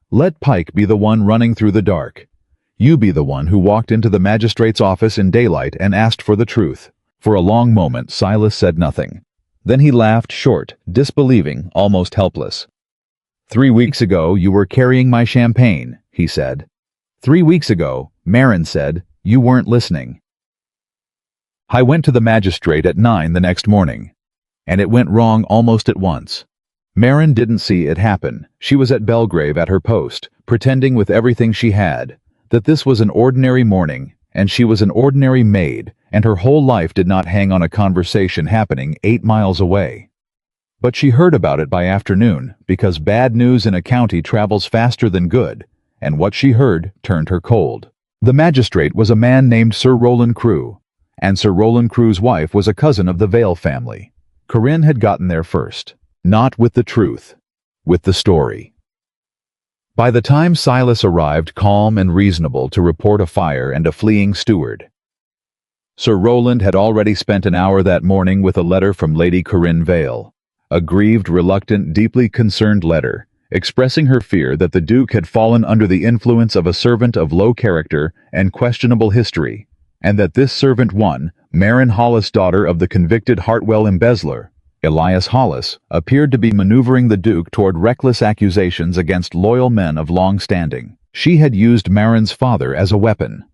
Let Pike be the one running through the dark. You be the one who walked into the magistrate's office in daylight and asked for the truth. For a long moment, Silas said nothing. Then he laughed short, disbelieving, almost helpless. 3 weeks ago, you were carrying my champagne, he said. 3 weeks ago, Maren said, you weren't listening. I went to the magistrate at 9 the next morning. And it went wrong almost at once. Maren didn't see it happen. She was at Belgrave at her post, pretending with everything she had, that this was an ordinary morning, and she was an ordinary maid, and her whole life did not hang on a conversation happening 8 miles away. But she heard about it by afternoon, because bad news in a county travels faster than good, and what she heard turned her cold. The magistrate was a man named Sir Roland Crewe, and Sir Roland Crewe's wife was a cousin of the Vale family. Corinne had gotten there first, not with the truth, with the story. By the time Silas arrived calm and reasonable to report a fire and a fleeing steward, Sir Roland had already spent an hour that morning with a letter from Lady Corinne Vale, a grieved, reluctant, deeply concerned letter, expressing her fear that the Duke had fallen under the influence of a servant of low character and questionable history, and that this servant one, Maren Hollis, daughter of the convicted Hartwell embezzler, Elias Hollis, appeared to be maneuvering the Duke toward reckless accusations against loyal men of long standing. She had used Maren's father as a weapon.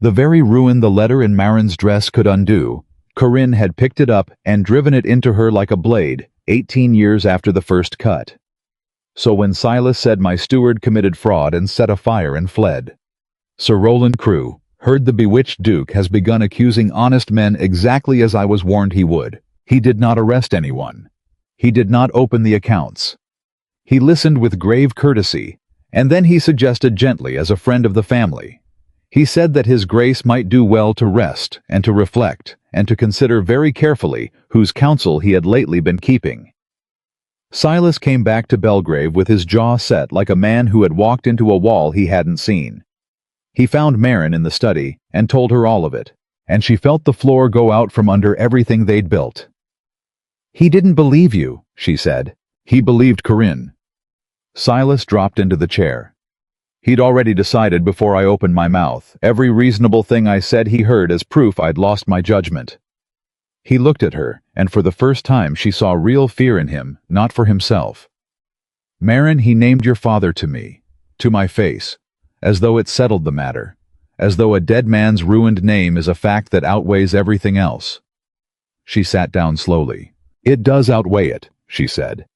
The very ruin the letter in Maren's dress could undo, Corinne had picked it up and driven it into her like a blade, 18 years after the first cut. So when Silas said my steward committed fraud and set a fire and fled, Sir Roland Crewe heard the bewitched Duke has begun accusing honest men exactly as I was warned he would. He did not arrest anyone. He did not open the accounts. He listened with grave courtesy, and then he suggested gently as a friend of the family. He said that His Grace might do well to rest and to reflect and to consider very carefully whose counsel he had lately been keeping. Silas came back to Belgrave with his jaw set like a man who had walked into a wall he hadn't seen. He found Maren in the study and told her all of it, and she felt the floor go out from under everything they'd built. "He didn't believe you," she said. "He believed Corinne." Silas dropped into the chair. He'd already decided before I opened my mouth. Every reasonable thing I said he heard as proof I'd lost my judgment. He looked at her, and for the first time she saw real fear in him, not for himself. "Maren, he named your father to me, to my face, as though it settled the matter, as though a dead man's ruined name is a fact that outweighs everything else." She sat down slowly. "It does outweigh it," she said.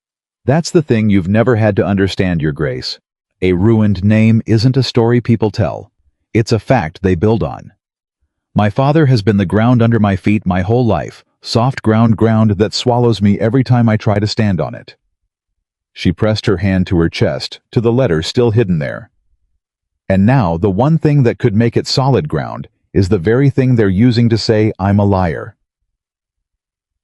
"That's the thing you've never had to understand, Your Grace. A ruined name isn't a story people tell. It's a fact they build on. My father has been the ground under my feet my whole life, soft ground that swallows me every time I try to stand on it." She pressed her hand to her chest, to the letter still hidden there. "And now the one thing that could make it solid ground is the very thing they're using to say I'm a liar."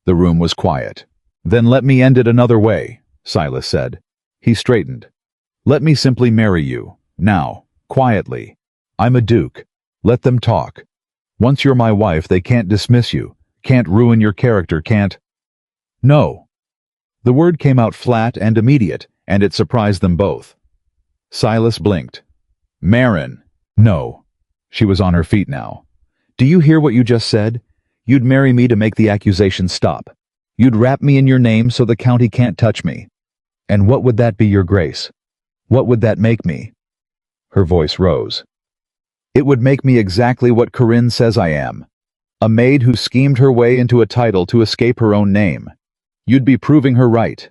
The room was quiet. "Then let me end it another way," Silas said. He straightened. "Let me simply marry you, now, quietly. I'm a duke. Let them talk. Once you're my wife, they can't dismiss you, can't ruin your character, can't—" "No." The word came out flat and immediate, and it surprised them both. Silas blinked. "Maren." "No." She was on her feet now. "Do you hear what you just said? You'd marry me to make the accusation stop. You'd wrap me in your name so the county can't touch me. And what would that be, Your Grace? What would that make me?" Her voice rose. "It would make me exactly what Corinne says I am. A maid who schemed her way into a title to escape her own name. You'd be proving her right.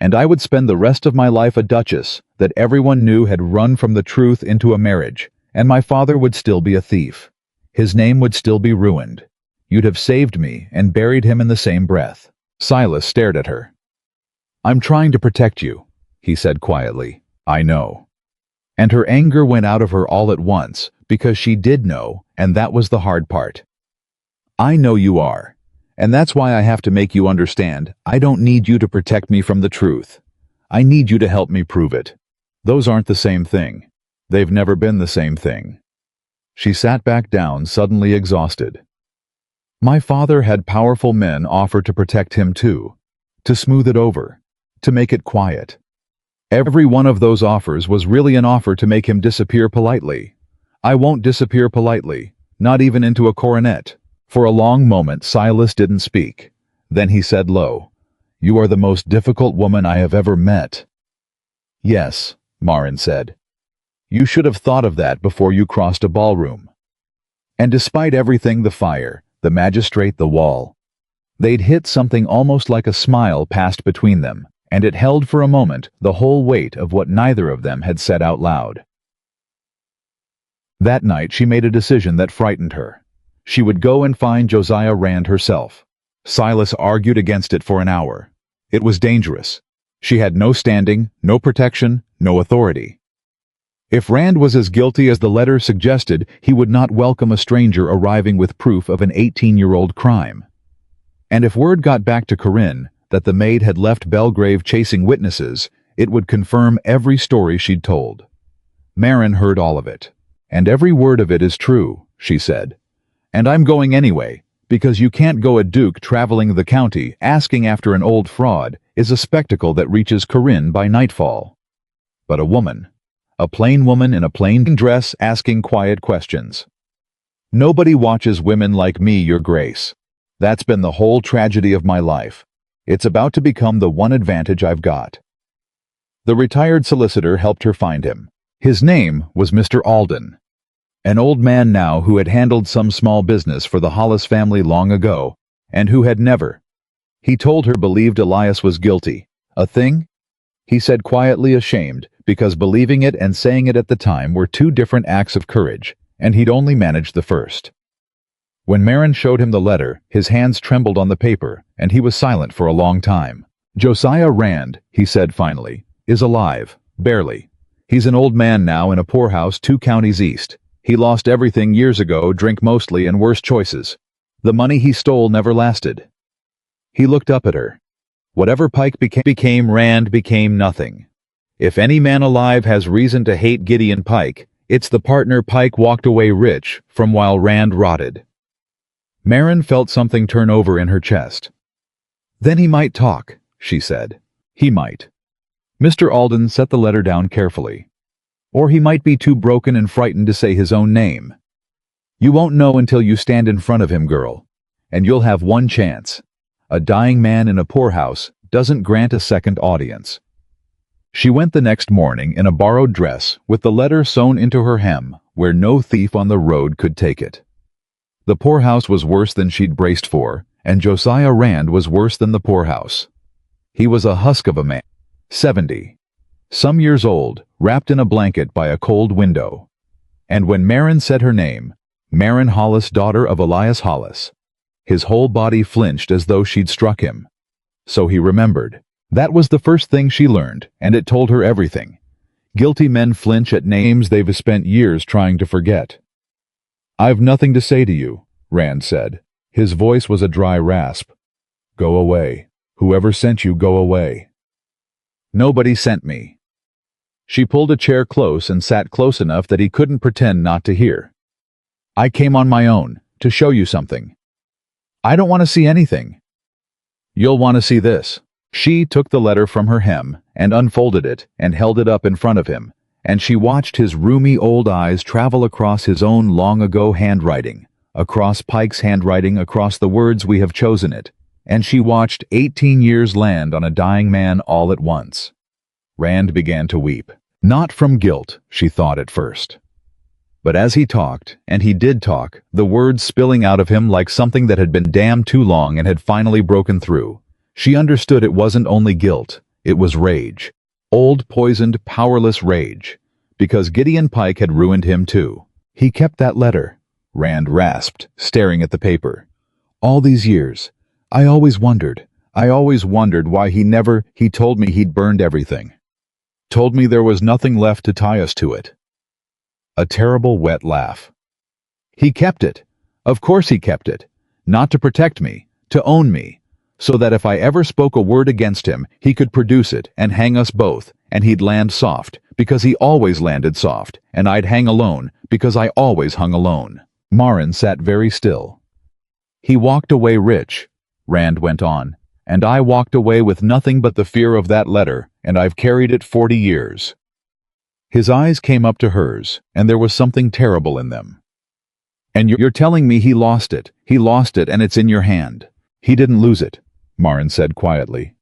And I would spend the rest of my life a duchess that everyone knew had run from the truth into a marriage, and my father would still be a thief. His name would still be ruined. You'd have saved me and buried him in the same breath." Silas stared at her. "I'm trying to protect you," he said quietly. "I know." And her anger went out of her all at once, because she did know, and that was the hard part. "I know you are, and that's why I have to make you understand. I don't need you to protect me from the truth. I need you to help me prove it. Those aren't the same thing. They've never been the same thing." She sat back down, suddenly exhausted. "My father had powerful men offer to protect him too, to smooth it over, to make it quiet. Every one of those offers was really an offer to make him disappear politely. I won't disappear politely, not even into a coronet." For a long moment Silas didn't speak. Then he said low, "You are the most difficult woman I have ever met." "Yes," Maren said. "You should have thought of that before you crossed a ballroom." And despite everything, the fire, the magistrate, the wall, they'd hit something almost like a smile passed between them, and it held for a moment the whole weight of what neither of them had said out loud. That night she made a decision that frightened her. She would go and find Josiah Rand herself. Silas argued against it for an hour. It was dangerous. She had no standing, no protection, no authority. If Rand was as guilty as the letter suggested, he would not welcome a stranger arriving with proof of an 18-year-old crime. And if word got back to Corinne that the maid had left Belgrave chasing witnesses, it would confirm every story she'd told. Maren heard all of it. "And every word of it is true," she said. "And I'm going anyway, because you can't go a duke traveling the county asking after an old fraud is a spectacle that reaches Corinne by nightfall. But a woman, a plain woman in a plain dress asking quiet questions. Nobody watches women like me, Your Grace. That's been the whole tragedy of my life. It's about to become the one advantage I've got." The retired solicitor helped her find him. His name was Mr. Alden. An old man now who had handled some small business for the Hollis family long ago, and who had never, He told her believed Elias was guilty. A thing? He said quietly ashamed, because believing it and saying it at the time were two different acts of courage, and he'd only managed the first. When Maren showed him the letter, his hands trembled on the paper, and he was silent for a long time. Josiah Rand, he said finally, is alive. Barely. He's an old man now in a poorhouse 2 counties east. He lost everything years ago, drink mostly and worse choices. The money he stole never lasted. He looked up at her. Whatever Pike became, Rand became nothing. If any man alive has reason to hate Gideon Pike, it's the partner Pike walked away rich from while Rand rotted. Maren felt something turn over in her chest. Then he might talk, she said. He might. Mr. Alden set the letter down carefully. Or he might be too broken and frightened to say his own name. You won't know until you stand in front of him, girl. And you'll have one chance. A dying man in a poorhouse doesn't grant a second audience. She went the next morning in a borrowed dress with the letter sewn into her hem where no thief on the road could take it. The poorhouse was worse than she'd braced for, and Josiah Rand was worse than the poorhouse. He was a husk of a man, 70, some years old, wrapped in a blanket by a cold window. And when Maren said her name, Maren Hollis, daughter of Elias Hollis, his whole body flinched as though she'd struck him. So he remembered. That was the first thing she learned, and it told her everything. Guilty men flinch at names they've spent years trying to forget. I've nothing to say to you, Rand said. His voice was a dry rasp. Go away. Whoever sent you, go away. Nobody sent me. She pulled a chair close and sat close enough that he couldn't pretend not to hear. I came on my own, to show you something. I don't want to see anything. You'll want to see this. She took the letter from her hem and unfolded it and held it up in front of him, and she watched his rheumy old eyes travel across his own long-ago handwriting, across Pike's handwriting, across the words we have chosen it, and she watched 18 years land on a dying man all at once. Rand began to weep. Not from guilt, she thought at first. But as he talked, and he did talk, the words spilling out of him like something that had been damned too long and had finally broken through, she understood it wasn't only guilt, it was rage. Old, poisoned, powerless rage. Because Gideon Pike had ruined him too. He kept that letter, Rand rasped, staring at the paper. All these years, I always wondered why he told me he'd burned everything. Told me there was nothing left to tie us to it. A terrible wet laugh. He kept it. Of course he kept it. Not to protect me, to own me, so that if I ever spoke a word against him, he could produce it and hang us both, and he'd land soft, because he always landed soft, and I'd hang alone, because I always hung alone. Maren sat very still. He walked away rich, Rand went on, and I walked away with nothing but the fear of that letter, and I've carried it 40 years. His eyes came up to hers, and there was something terrible in them. And you're telling me he lost it and it's in your hand. He didn't lose it, Maren said quietly.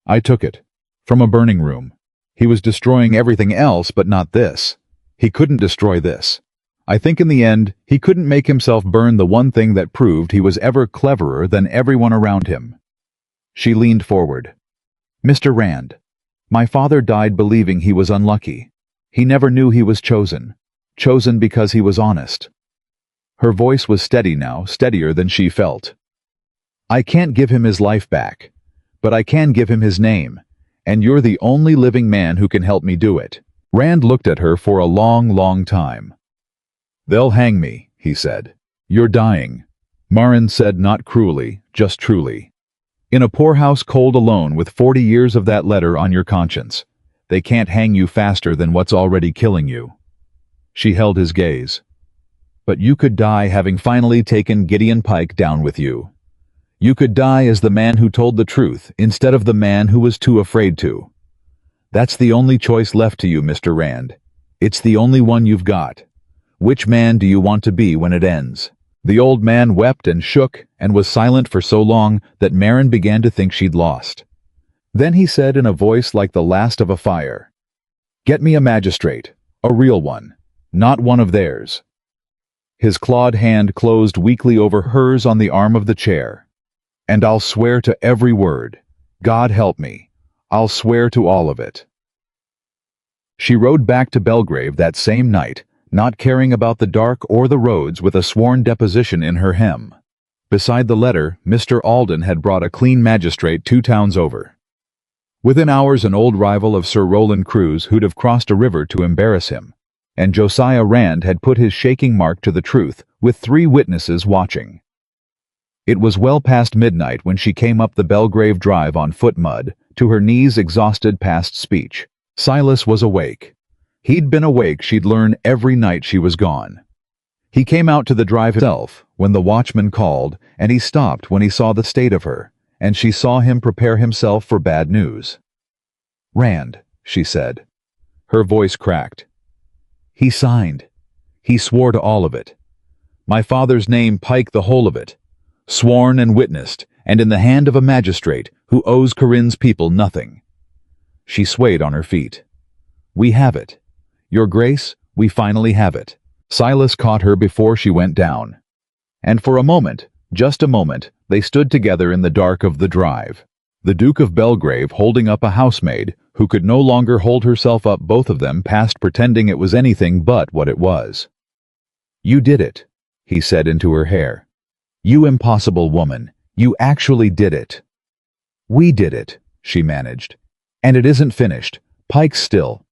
I took it. From a burning room. He was destroying everything else but not this. He couldn't destroy this. I think in the end, he couldn't make himself burn the one thing that proved he was ever cleverer than everyone around him. She leaned forward. Mr. Rand, my father died believing he was unlucky. He never knew he was chosen. Chosen because he was honest. Her voice was steady now, steadier than she felt. I can't give him his life back, but I can give him his name, and you're the only living man who can help me do it. Rand looked at her for a long, long time. They'll hang me, he said. You're dying. Maren said not cruelly, just truly. In a poorhouse cold alone with 40 years of that letter on your conscience. They can't hang you faster than what's already killing you. She held his gaze. But you could die having finally taken Gideon Pike down with you. You could die as the man who told the truth instead of the man who was too afraid to. That's the only choice left to you, Mr. Rand. It's the only one you've got. Which man do you want to be when it ends? The old man wept and shook and was silent for so long that Maren began to think she'd lost. Then he said in a voice like the last of a fire, Get me a magistrate, a real one, not one of theirs. His clawed hand closed weakly over hers on the arm of the chair. And I'll swear to every word. God help me. I'll swear to all of it. She rode back to Belgrave that same night, not caring about the dark or the roads, with a sworn deposition in her hem. Beside the letter, Mr. Alden had brought a clean magistrate 2 towns over. Within hours, an old rival of Sir Rowland Crew's who'd have crossed a river to embarrass him, and Josiah Rand had put his shaking mark to the truth, with 3 witnesses watching. It was well past midnight when she came up the Belgrave Drive on foot mud, to her knees exhausted past speech. Silas was awake. He'd been awake, she'd learn, every night she was gone. He came out to the drive himself when the watchman called, and he stopped when he saw the state of her, and she saw him prepare himself for bad news. "Rand," she said. Her voice cracked. "He signed. He swore to all of it. My father's name, Pike, the whole of it. Sworn and witnessed, and in the hand of a magistrate who owes Corinne's people nothing." She swayed on her feet. "We have it. Your Grace, we finally have it." Silas caught her before she went down. And for a moment, just a moment, they stood together in the dark of the drive. The Duke of Belgrave holding up a housemaid who could no longer hold herself up, both of them past pretending it was anything but what it was. "You did it," he said into her hair. "You impossible woman, you actually did it." "We did it," she managed. "And it isn't finished. Pike's still."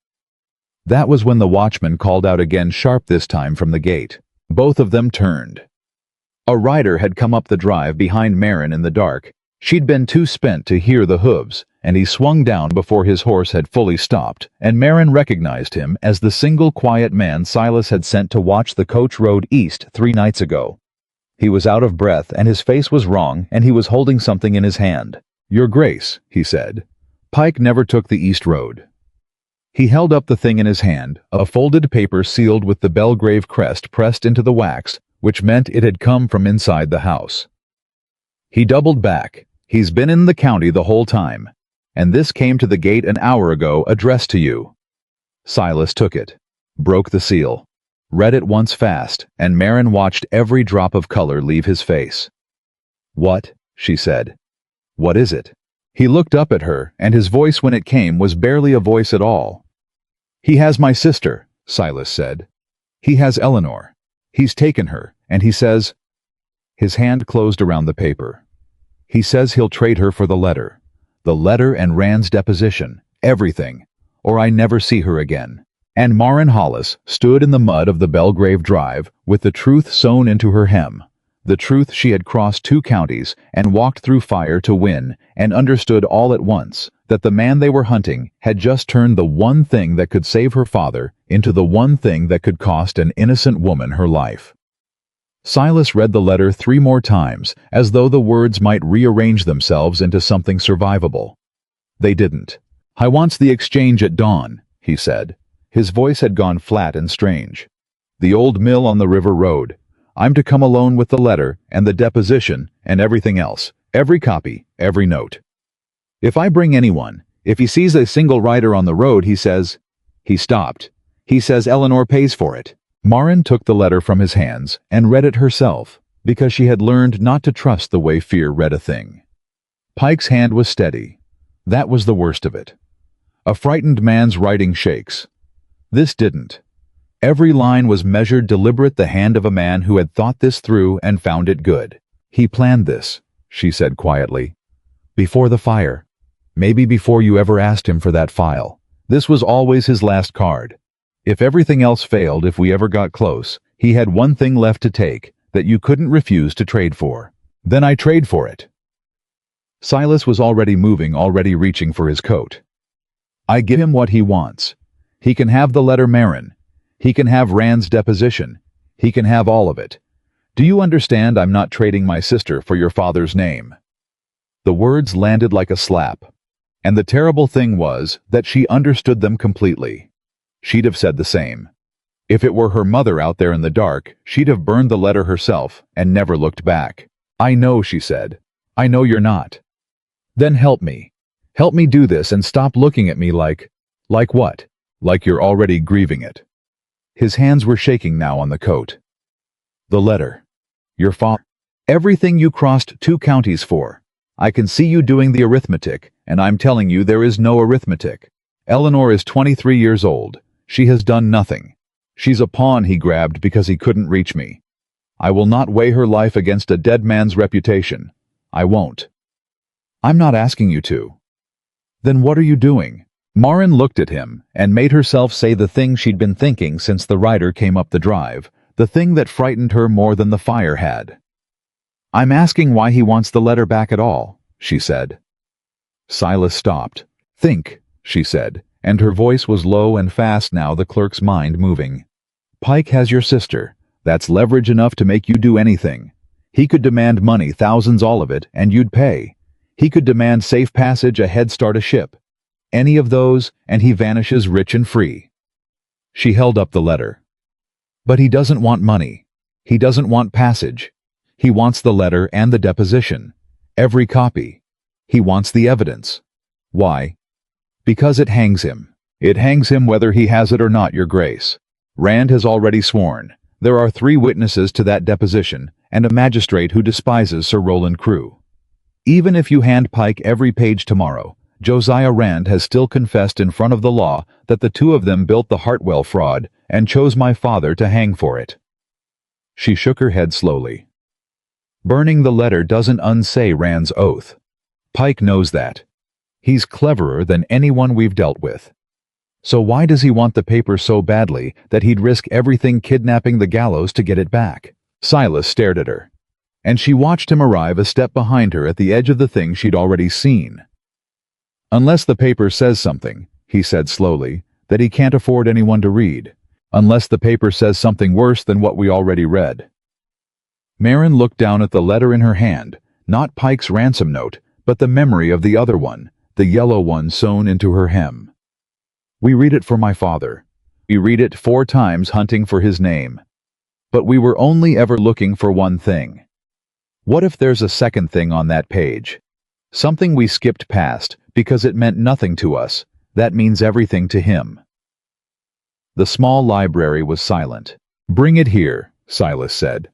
That was when the watchman called out again, sharp this time from the gate. Both of them turned. A rider had come up the drive behind Maren in the dark. She'd been too spent to hear the hooves, and he swung down before his horse had fully stopped, and Maren recognized him as the single quiet man Silas had sent to watch the coach road east 3 nights ago. He was out of breath, and his face was wrong, and he was holding something in his hand. "Your Grace," he said, "Pike never took the east road." He held up the thing in his hand, a folded paper sealed with the Belgrave crest pressed into the wax, which meant it had come from inside the house. He doubled back. "He's been in the county the whole time. And this came to the gate an hour ago, addressed to you." Silas took it, broke the seal, read it once fast, and Maren watched every drop of color leave his face. "What?" she said. "What is it?" He looked up at her, and his voice when it came was barely a voice at all. "He has my sister," Silas said. "He has Eleanor. He's taken her, and he says—" His hand closed around the paper. "He says he'll trade her for the letter. The letter and Rand's deposition, everything, or I never see her again." And Maren Hollis stood in the mud of the Belgrave Drive with the truth sewn into her hem. The truth she had crossed 2 counties and walked through fire to win, and understood all at once that the man they were hunting had just turned the one thing that could save her father into the one thing that could cost an innocent woman her life. Silas read the letter 3 more times, as though the words might rearrange themselves into something survivable. They didn't. "I wants the exchange at dawn," he said. His voice had gone flat and strange. "The old mill on the river road. I'm to come alone with the letter and the deposition and everything else, every copy, every note. If I bring anyone, if he sees a single rider on the road, he says—" He stopped. "He says Eleanor pays for it." Maren took the letter from his hands and read it herself, because she had learned not to trust the way fear read a thing. Pike's hand was steady. That was the worst of it. A frightened man's writing shakes. This didn't. Every line was measured, deliberate, the hand of a man who had thought this through and found it good. "He planned this," she said quietly. "Before the fire. Maybe before you ever asked him for that file. This was always his last card. If everything else failed, if we ever got close, he had one thing left to take that you couldn't refuse to trade for. Then I trade for it." Silas was already moving, already reaching for his coat. "I give him what he wants. He can have the letter, Maren. He can have Rand's deposition. He can have all of it. Do you understand? I'm not trading my sister for your father's name." The words landed like a slap. And the terrible thing was that she understood them completely. She'd have said the same. If it were her mother out there in the dark, she'd have burned the letter herself and never looked back. "I know," she said. "I know you're not. Then help me. Help me do this and stop looking at me like what? Like you're already grieving it." His hands were shaking now on the coat. "The letter. Your father. Everything you crossed 2 counties for. I can see you doing the arithmetic, and I'm telling you there is no arithmetic. Eleanor is 23 years old. She has done nothing. She's a pawn he grabbed because he couldn't reach me. I will not weigh her life against a dead man's reputation. I won't. I'm not asking you to. Then what are you doing? Maren looked at him and made herself say the thing she'd been thinking since the rider came up the drive, the thing that frightened her more than the fire had. I'm asking why he wants the letter back at all, she said. Silas stopped. Think, she said, and her voice was low and fast now, the clerk's mind moving. Pike has your sister. That's leverage enough to make you do anything. He could demand money, thousands, all of it, and you'd pay. He could demand safe passage, a head start, a ship. Any of those, and he vanishes rich and free. She held up the letter. But he doesn't want money. He doesn't want passage. He wants the letter and the deposition. Every copy. He wants the evidence. Why? Because it hangs him. It hangs him whether he has it or not, Your Grace. Rand has already sworn. There are 3 witnesses to that deposition, and a magistrate who despises Sir Roland Crewe. Even if you hand Pike every page tomorrow, Josiah Rand has still confessed in front of the law that the 2 of them built the Hartwell fraud and chose my father to hang for it. She shook her head slowly. Burning the letter doesn't unsay Rand's oath. Pike knows that. He's cleverer than anyone we've dealt with. So why does he want the paper so badly that he'd risk everything, kidnapping the gallows, to get it back? Silas stared at her, and she watched him arrive a step behind her at the edge of the thing she'd already seen. Unless the paper says something, he said slowly, that he can't afford anyone to read. Unless the paper says something worse than what we already read. Maren looked down at the letter in her hand, not Pike's ransom note, but the memory of the other one, the yellow one sewn into her hem. We read it for my father. We read it 4 times hunting for his name. But we were only ever looking for one thing. What if there's a second thing on that page? Something we skipped past because it meant nothing to us, that means everything to him. The small library was silent. Bring it here, Silas said.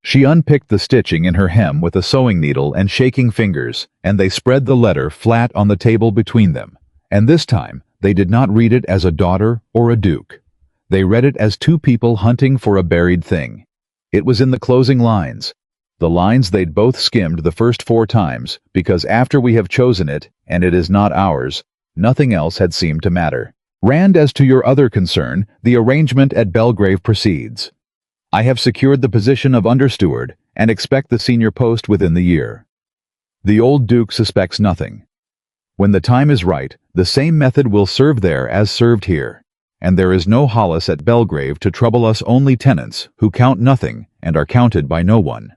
She unpicked the stitching in her hem with a sewing needle and shaking fingers, and they spread the letter flat on the table between them. And this time, they did not read it as a daughter or a duke. They read it as 2 people hunting for a buried thing. It was in the closing lines. The lines they'd both skimmed the first 4 times, because after we have chosen it, and it is not ours, nothing else had seemed to matter. Rand, as to your other concern, the arrangement at Belgrave proceeds. I have secured the position of understeward, and expect the senior post within the year. The old Duke suspects nothing. When the time is right, the same method will serve there as served here, and there is no Hollis at Belgrave to trouble us, only tenants who count nothing and are counted by no one.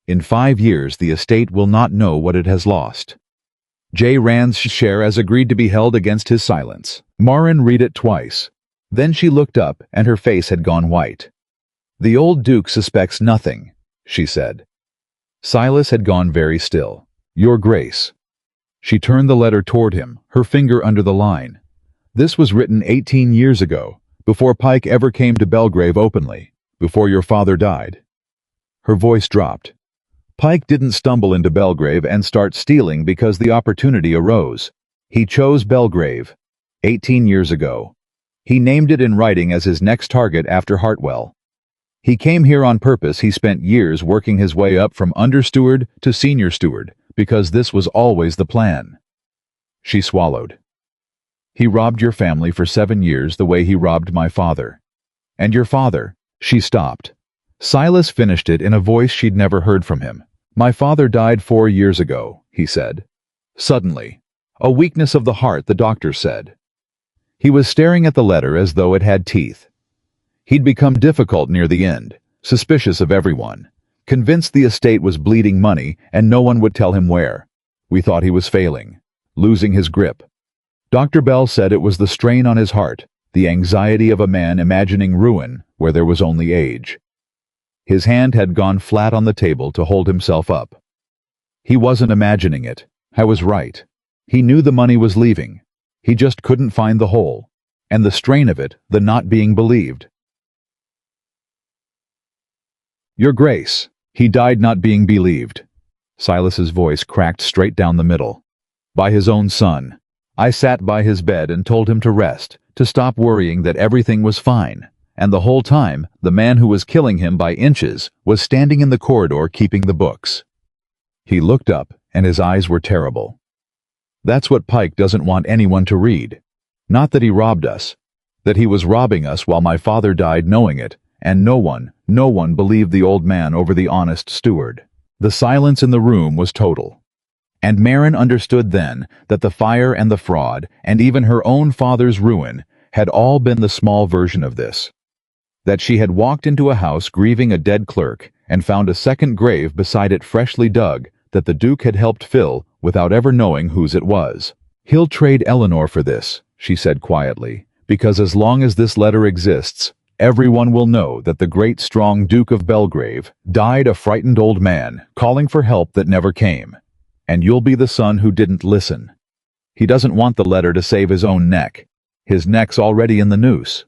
In 5 years the estate will not know what it has lost. J. Rand's share as agreed to be held against his silence. Maren read it twice. Then she looked up and her face had gone white. The old Duke suspects nothing, she said. Silas had gone very still. Your Grace. She turned the letter toward him, her finger under the line. This was written 18 years ago, before Pike ever came to Belgrave openly, before your father died. Her voice dropped. Pike didn't stumble into Belgrave and start stealing because the opportunity arose. He chose Belgrave, 18 years ago. He named it in writing as his next target after Hartwell. He came here on purpose. He spent years working his way up from understeward to senior steward, because this was always the plan. She swallowed. He robbed your family for 7 years the way he robbed my father. And your father. She stopped. Silas finished it in a voice she'd never heard from him. My father died 4 years ago, he said. Suddenly. A weakness of the heart, the doctor said. He was staring at the letter as though it had teeth. He'd become difficult near the end, suspicious of everyone, convinced the estate was bleeding money and no one would tell him where. We thought he was failing, losing his grip. Dr. Bell said it was the strain on his heart, the anxiety of a man imagining ruin where there was only age. His hand had gone flat on the table to hold himself up. He wasn't imagining it. I was right. He knew the money was leaving. He just couldn't find the hole. And the strain of it, the not being believed. Your Grace, he died not being believed. Silas's voice cracked straight down the middle. By his own son. I sat by his bed and told him to rest, to stop worrying that everything was fine. And the whole time, the man who was killing him by inches was standing in the corridor keeping the books. He looked up, and his eyes were terrible. That's what Pike doesn't want anyone to read. Not that he robbed us. That he was robbing us while my father died knowing it, and no one believed the old man over the honest steward. The silence in the room was total. And Maren understood then that the fire and the fraud, and even her own father's ruin, had all been the small version of this. That she had walked into a house grieving a dead clerk and found a second grave beside it freshly dug that the Duke had helped fill without ever knowing whose it was. He'll trade Eleanor for this, she said quietly, because as long as this letter exists, everyone will know that the great strong Duke of Belgrave died a frightened old man calling for help that never came. And you'll be the son who didn't listen. He doesn't want the letter to save his own neck. His neck's already in the noose.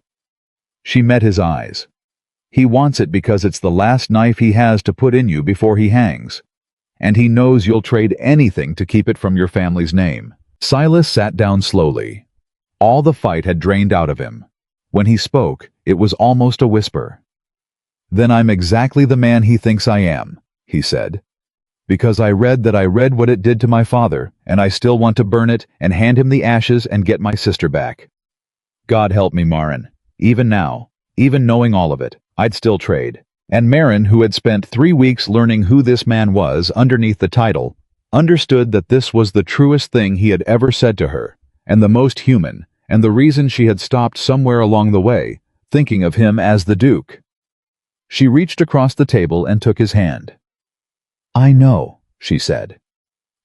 She met his eyes. He wants it because it's the last knife he has to put in you before he hangs. And he knows you'll trade anything to keep it from your family's name. Silas sat down slowly. All the fight had drained out of him. When he spoke, it was almost a whisper. Then I'm exactly the man he thinks I am, he said. Because I read what it did to my father, and I still want to burn it and hand him the ashes and get my sister back. God help me, Maren. Even now, even knowing all of it, I'd still trade. And Maren, who had spent 3 weeks learning who this man was underneath the title, understood that this was the truest thing he had ever said to her, and the most human, and the reason she had stopped somewhere along the way, thinking of him as the Duke. She reached across the table and took his hand. I know, she said.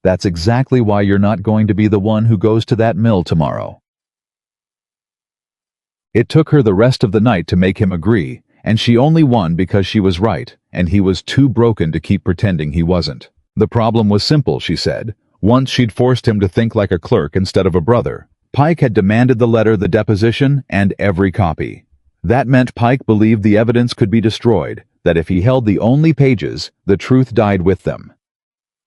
That's exactly why you're not going to be the one who goes to that mill tomorrow. It took her the rest of the night to make him agree, and she only won because she was right, and he was too broken to keep pretending he wasn't. The problem was simple, she said. Once she'd forced him to think like a clerk instead of a brother. Pike had demanded the letter, the deposition, and every copy. That meant Pike believed the evidence could be destroyed, that if he held the only pages, the truth died with them.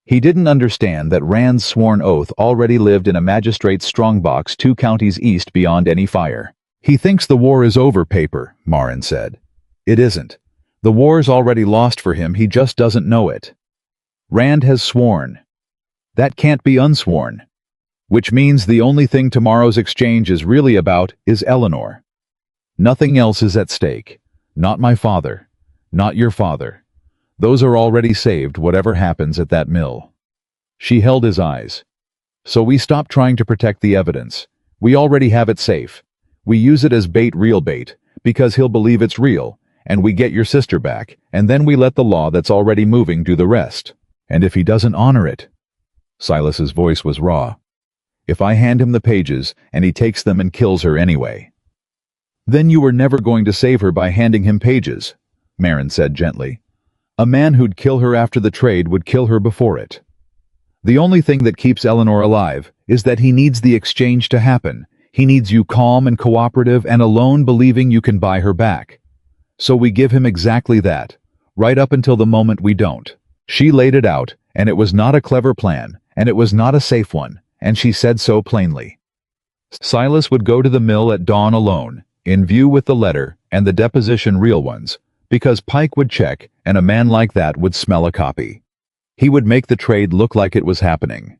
He didn't understand that Rand's sworn oath already lived in a magistrate's strongbox 2 counties east beyond any fire. He thinks the war is over, paper, Maren said. It isn't. The war's already lost for him, he just doesn't know it. Rand has sworn. That can't be unsworn. Which means the only thing tomorrow's exchange is really about is Eleanor. Nothing else is at stake. Not my father. Not your father. Those are already saved, whatever happens at that mill. She held his eyes. So we stop trying to protect the evidence. We already have it safe. We use it as bait, real bait, because he'll believe it's real, and we get your sister back, and then we let the law that's already moving do the rest. And if he doesn't honor it... Silas's voice was raw. If I hand him the pages, and he takes them and kills her anyway. Then you were never going to save her by handing him pages, Maren said gently. A man who'd kill her after the trade would kill her before it. The only thing that keeps Eleanor alive is that he needs the exchange to happen. He needs you calm and cooperative and alone believing you can buy her back. So we give him exactly that, right up until the moment we don't. She laid it out, and it was not a clever plan, and it was not a safe one, and she said so plainly. Silas would go to the mill at dawn alone, in view with the letter and the deposition real ones, because Pike would check, and a man like that would smell a copy. He would make the trade look like it was happening.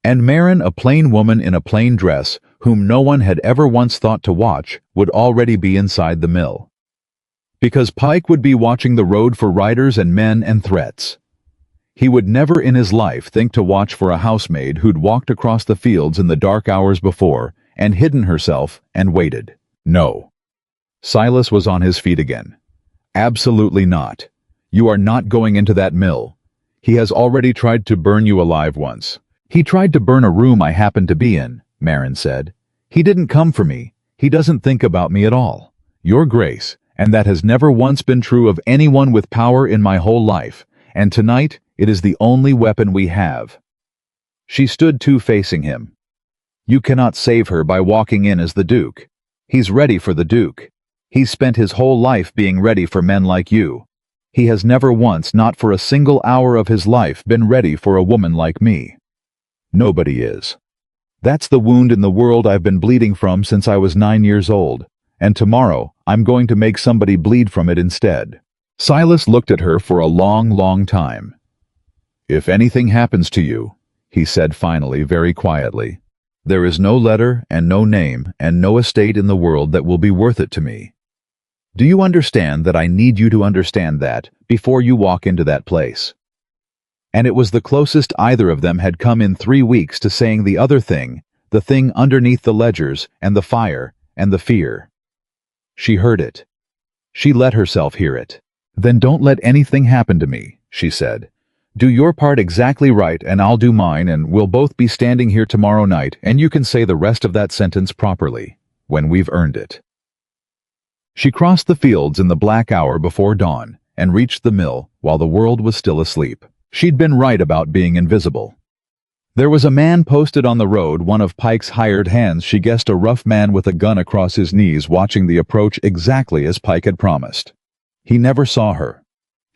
And Maren, a plain woman in a plain dress, whom no one had ever once thought to watch, would already be inside the mill. Because Pike would be watching the road for riders and men and threats. He would never in his life think to watch for a housemaid who'd walked across the fields in the dark hours before and hidden herself and waited. No. Silas was on his feet again. Absolutely not. You are not going into that mill. He has already tried to burn you alive once. He tried to burn a room I happened to be in, Maren said. He didn't come for me. He doesn't think about me at all. Your Grace, and that has never once been true of anyone with power in my whole life, and tonight it is the only weapon we have. She stood too facing him. You cannot save her by walking in as the Duke. He's ready for the Duke. He's spent his whole life being ready for men like you. He has never once, not for a single hour of his life, been ready for a woman like me. Nobody is. That's the wound in the world I've been bleeding from since I was 9 years old, and tomorrow I'm going to make somebody bleed from it instead." Silas looked at her for a long, long time. "If anything happens to you," he said finally, very quietly, "there is no letter and no name and no estate in the world that will be worth it to me. Do you understand that I need you to understand that before you walk into that place?" And it was the closest either of them had come in 3 weeks to saying the other thing, the thing underneath the ledgers and the fire and the fear. She heard it. She let herself hear it. "Then don't let anything happen to me," she said. "Do your part exactly right and I'll do mine, and we'll both be standing here tomorrow night, and you can say the rest of that sentence properly, when we've earned it." She crossed the fields in the black hour before dawn and reached the mill while the world was still asleep. She'd been right about being invisible. There was a man posted on the road, one of Pike's hired hands. She guessed a rough man with a gun across his knees, watching the approach exactly as Pike had promised. He never saw her.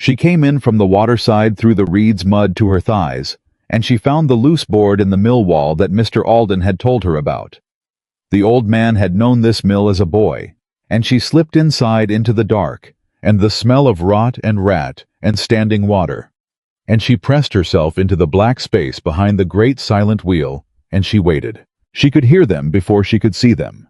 She came in from the waterside through the reeds mud to her thighs, and she found the loose board in the mill wall that Mr. Alden had told her about. The old man had known this mill as a boy, and she slipped inside into the dark, and the smell of rot and rat and standing water. And she pressed herself into the black space behind the great silent wheel, and she waited. She could hear them before she could see them.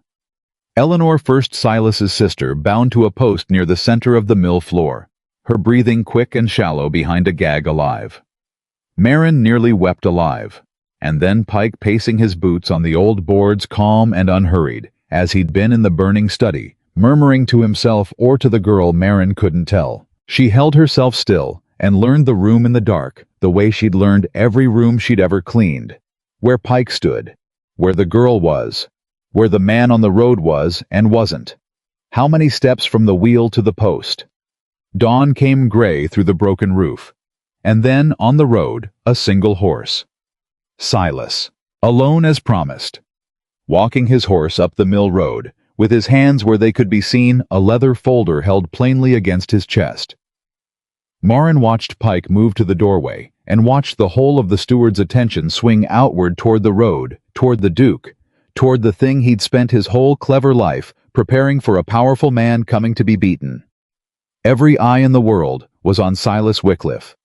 Eleanor, first Silas's sister, bound to a post near the center of the mill floor, her breathing quick and shallow behind a gag alive. Maren nearly wept alive, and then Pike pacing his boots on the old boards, calm and unhurried, as he'd been in the burning study, murmuring to himself or to the girl Maren couldn't tell. She held herself still and learned the room in the dark, the way she'd learned every room she'd ever cleaned. Where Pike stood, where the girl was, where the man on the road was and wasn't. How many steps from the wheel to the post? Dawn came gray through the broken roof. And then, on the road, a single horse. Silas, alone as promised. Walking his horse up the mill road, with his hands where they could be seen, a leather folder held plainly against his chest. Maren watched Pike move to the doorway, and watched the whole of the steward's attention swing outward toward the road, toward the Duke, toward the thing he'd spent his whole clever life preparing for, a powerful man coming to be beaten. Every eye in the world was on Silas Wycliffe,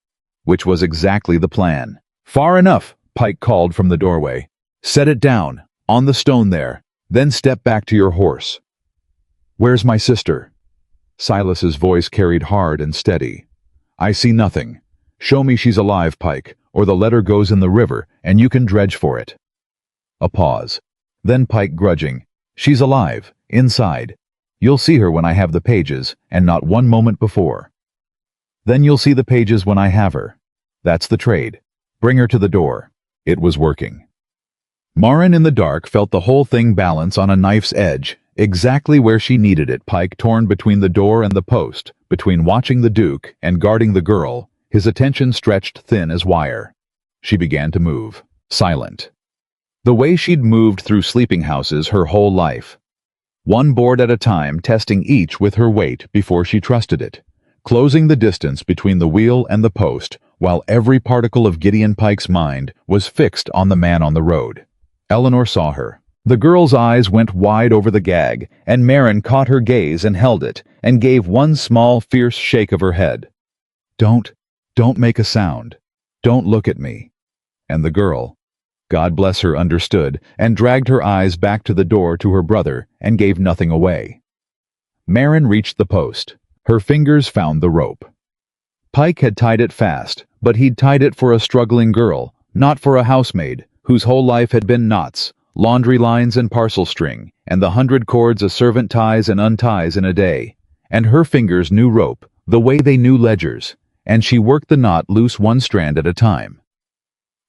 which was exactly the plan. "Far enough," Pike called from the doorway. "Set it down, on the stone there, then step back to your horse." "Where's my sister?" Silas's voice carried hard and steady. "I see nothing. Show me she's alive, Pike, or the letter goes in the river, and you can dredge for it." A pause. Then Pike, grudging, "She's alive, inside. You'll see her when I have the pages, and not one moment before." "Then you'll see the pages when I have her. That's the trade. Bring her to the door." It was working. Maren in the dark felt the whole thing balance on a knife's edge, exactly where she needed it. Pike, torn between the door and the post, between watching the Duke and guarding the girl, his attention stretched thin as wire. She began to move, silent. The way she'd moved through sleeping houses her whole life. One board at a time, testing each with her weight before she trusted it, closing the distance between the wheel and the post, while every particle of Gideon Pike's mind was fixed on the man on the road. Eleanor saw her. The girl's eyes went wide over the gag, and Maren caught her gaze and held it, and gave one small, fierce shake of her head. Don't make a sound. Don't look at me." And the girl, God bless her, understood, and dragged her eyes back to the door to her brother, and gave nothing away. Maren reached the post. Her fingers found the rope. Pike had tied it fast, but he'd tied it for a struggling girl, not for a housemaid, whose whole life had been knots, laundry lines and parcel string, and the 100 cords a servant ties and unties in a day. And her fingers knew rope, the way they knew ledgers, and she worked the knot loose, one strand at a time.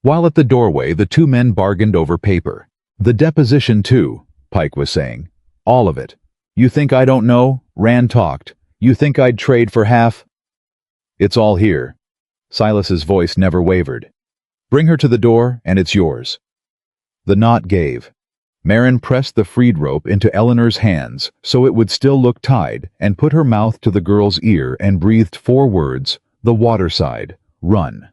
While at the doorway, the two men bargained over paper. "The deposition too," Pike was saying. "All of it. You think I don't know?" Rand talked. "You think I'd trade for half?" "It's all here." Silas's voice never wavered. "Bring her to the door, and it's yours." The knot gave. Maren pressed the freed rope into Eleanor's hands so it would still look tied and put her mouth to the girl's ear and breathed 4 words, "The water side, run."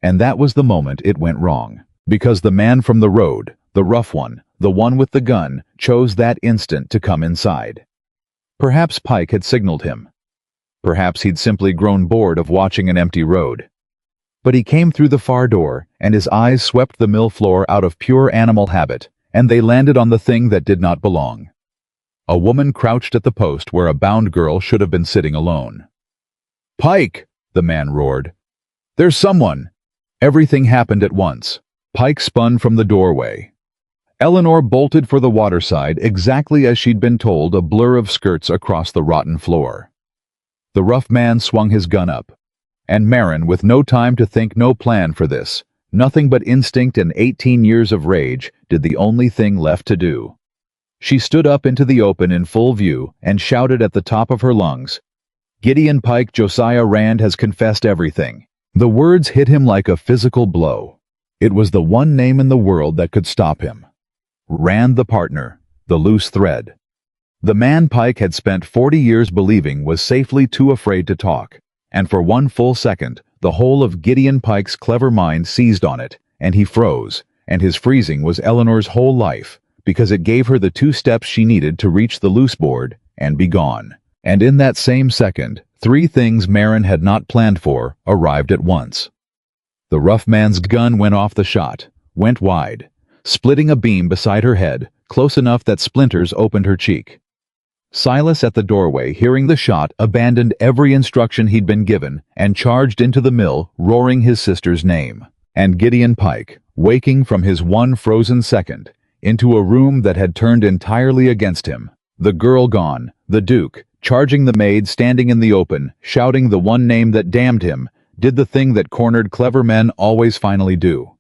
And that was the moment it went wrong. Because the man from the road, the rough one, the one with the gun, chose that instant to come inside. Perhaps Pike had signaled him. Perhaps he'd simply grown bored of watching an empty road. But he came through the far door, and his eyes swept the mill floor out of pure animal habit, and they landed on the thing that did not belong. A woman crouched at the post where a bound girl should have been sitting alone. "Pike!" the man roared. "There's someone!" Everything happened at once. Pike spun from the doorway. Eleanor bolted for the waterside exactly as she'd been told, a blur of skirts across the rotten floor. The rough man swung his gun up. And Maren, with no time to think, no plan for this, nothing but instinct and 18 years of rage, did the only thing left to do. She stood up into the open in full view and shouted at the top of her lungs, "Gideon Pike Josiah Rand has confessed everything." The words hit him like a physical blow. It was the one name in the world that could stop him. Rand, the partner, the loose thread. The man Pike had spent 40 years believing was safely too afraid to talk, and for one full second, the whole of Gideon Pike's clever mind seized on it, and he froze, and his freezing was Eleanor's whole life, because it gave her the 2 steps she needed to reach the loose board and be gone. And in that same second, 3 things Maren had not planned for arrived at once. The rough man's gun went off the shot, went wide, splitting a beam beside her head, close enough that splinters opened her cheek. Silas at the doorway, hearing the shot, abandoned every instruction he'd been given and charged into the mill, roaring his sister's name. And Gideon Pike, waking from his one frozen second, into a room that had turned entirely against him, the girl gone, the Duke, charging the maid standing in the open, shouting the one name that damned him, did the thing that cornered clever men always finally do.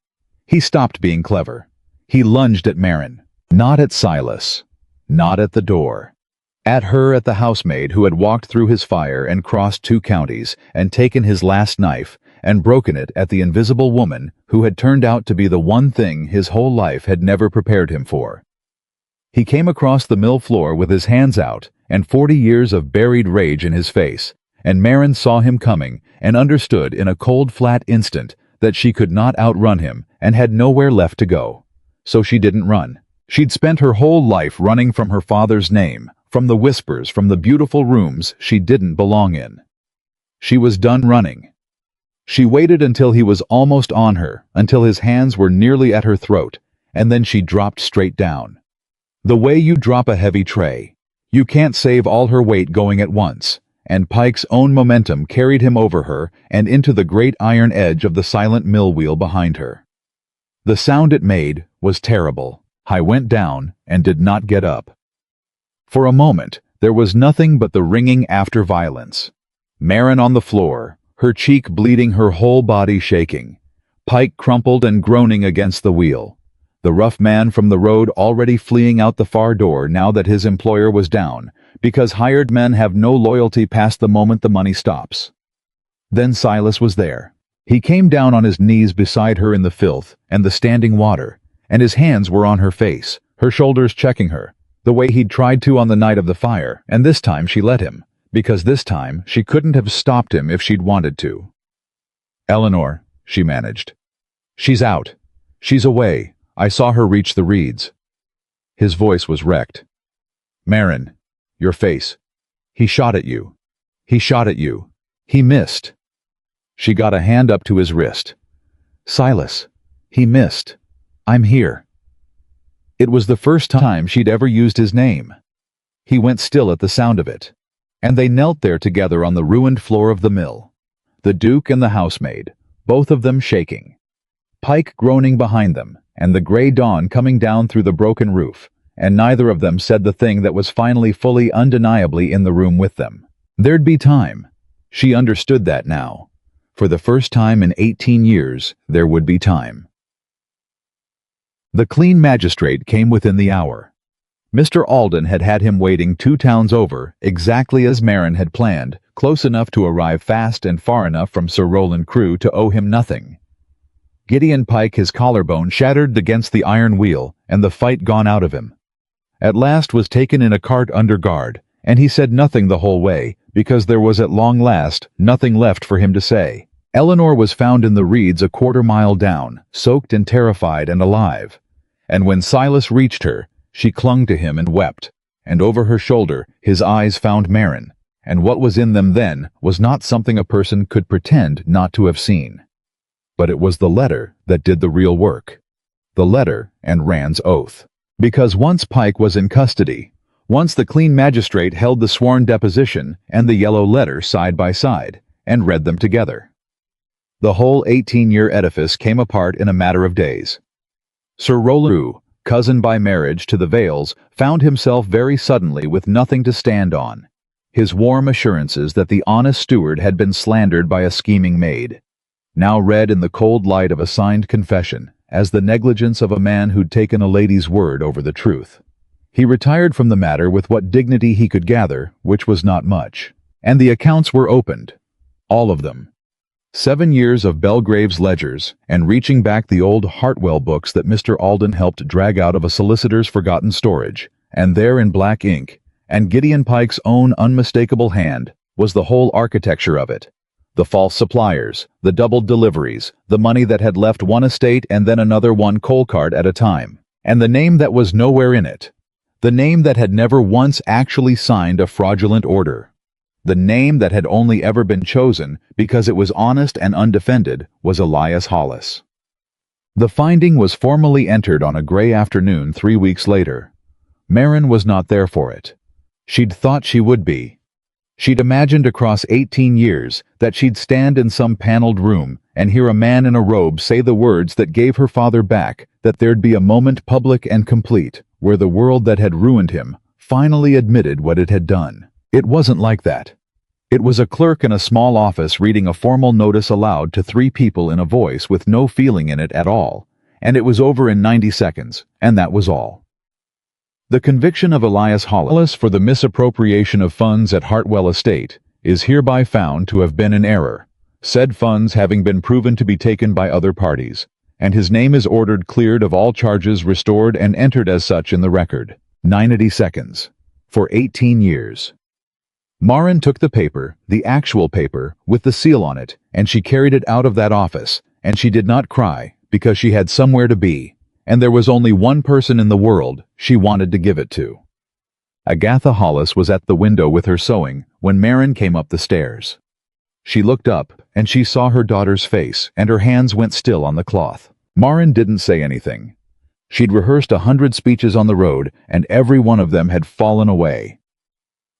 He stopped being clever. He lunged at Maren. Not at Silas. Not at the door. At her, at the housemaid who had walked through his fire and crossed 2 counties and taken his last knife and broken it, at the invisible woman who had turned out to be the one thing his whole life had never prepared him for. He came across the mill floor with his hands out and 40 years of buried rage in his face, and Maren saw him coming and understood in a cold, flat instant that she could not outrun him and had nowhere left to go. So she didn't run. She'd spent her whole life running from her father's name, from the whispers, from the beautiful rooms she didn't belong in. She was done running. She waited until he was almost on her, until his hands were nearly at her throat, and then she dropped straight down. The way you drop a heavy tray. You can't save all her weight going at once, and Pike's own momentum carried him over her and into the great iron edge of the silent mill wheel behind her. The sound it made was terrible. I went down and did not get up. For a moment, there was nothing but the ringing after violence. Maren on the floor, her cheek bleeding, her whole body shaking. Pike crumpled and groaning against the wheel. The rough man from the road already fleeing out the far door now that his employer was down, because hired men have no loyalty past the moment the money stops. Then Silas was there. He came down on his knees beside her in the filth and the standing water, and his hands were on her face, her shoulders checking her, the way he'd tried to on the night of the fire, and this time she let him, because this time she couldn't have stopped him if she'd wanted to. "Eleanor," she managed. "She's out. She's away. I saw her reach the reeds." His voice was wrecked. "Maren, your face. He shot at you. He shot at you. He missed." She got a hand up to his wrist. "Silas, he missed. I'm here." It was the first time she'd ever used his name. He went still at the sound of it, and they knelt there together on the ruined floor of the mill, the Duke and the housemaid, both of them shaking, Pike groaning behind them, and the gray dawn coming down through the broken roof, and neither of them said the thing that was finally fully undeniably in the room with them. There'd be time. She understood that now. For the first time in 18 years, there would be time. The clean magistrate came within the hour. Mr. Alden had had him waiting 2 towns over, exactly as Maren had planned, close enough to arrive fast and far enough from Sir Roland Crewe to owe him nothing. Gideon Pike, his collarbone shattered against the iron wheel, and the fight gone out of him. At last was taken in a cart under guard, and he said nothing the whole way, because there was at long last nothing left for him to say. Eleanor was found in the reeds a quarter-mile down, soaked and terrified and alive. And when Silas reached her, she clung to him and wept, and over her shoulder his eyes found Maren, and what was in them then was not something a person could pretend not to have seen. But it was the letter that did the real work. The letter and Rand's oath. Because once Pike was in custody, once the clean magistrate held the sworn deposition and the yellow letter side by side, and read them together. The whole 18-year edifice came apart in a matter of days. Sir Roland, cousin by marriage to the Vales, found himself very suddenly with nothing to stand on. His warm assurances that the honest steward had been slandered by a scheming maid, now read in the cold light of a signed confession, as the negligence of a man who'd taken a lady's word over the truth. He retired from the matter with what dignity he could gather, which was not much. And the accounts were opened. All of them. 7 years of Belgrave's ledgers, and reaching back the old Hartwell books that Mr. Alden helped drag out of a solicitor's forgotten storage, and there in black ink, and Gideon Pike's own unmistakable hand, was the whole architecture of it. The false suppliers, the doubled deliveries, the money that had left one estate and then another one coal cart at a time, and the name that was nowhere in it. The name that had never once actually signed a fraudulent order. The name that had only ever been chosen because it was honest and undefended was Elias Hollis. The finding was formally entered on a gray afternoon 3 weeks later. Maren was not there for it. She'd thought she would be. She'd imagined across 18 years that she'd stand in some paneled room and hear a man in a robe say the words that gave her father back, that there'd be a moment public and complete, where the world that had ruined him finally admitted what it had done. It wasn't like that. It was a clerk in a small office reading a formal notice aloud to 3 people in a voice with no feeling in it at all, and it was over in 90 seconds, and that was all. The conviction of Elias Hollis for the misappropriation of funds at Hartwell Estate is hereby found to have been in error, said funds having been proven to be taken by other parties, and his name is ordered cleared of all charges, restored and entered as such in the record. 90 seconds. For 18 years. Maren took the paper, the actual paper, with the seal on it, and she carried it out of that office, and she did not cry, because she had somewhere to be, and there was only one person in the world she wanted to give it to. Agatha Hollis was at the window with her sewing when Maren came up the stairs. She looked up, and she saw her daughter's face, and her hands went still on the cloth. Maren didn't say anything. She'd rehearsed 100 speeches on the road, and every one of them had fallen away.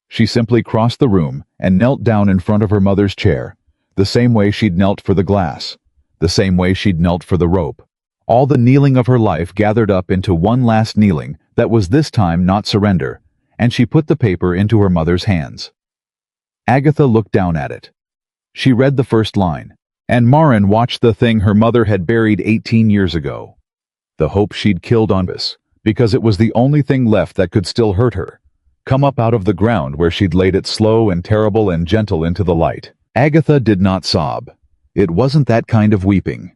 She simply crossed the room and knelt down in front of her mother's chair, the same way she'd knelt for the glass, the same way she'd knelt for the rope. All the kneeling of her life gathered up into one last kneeling that was this time not surrender, and she put the paper into her mother's hands. Agatha looked down at it. She read the first line, and Maren watched the thing her mother had buried 18 years ago. The hope she'd killed on this, because it was the only thing left that could still hurt her, come up out of the ground where she'd laid it slow and terrible and gentle into the light. Agatha did not sob. It wasn't that kind of weeping.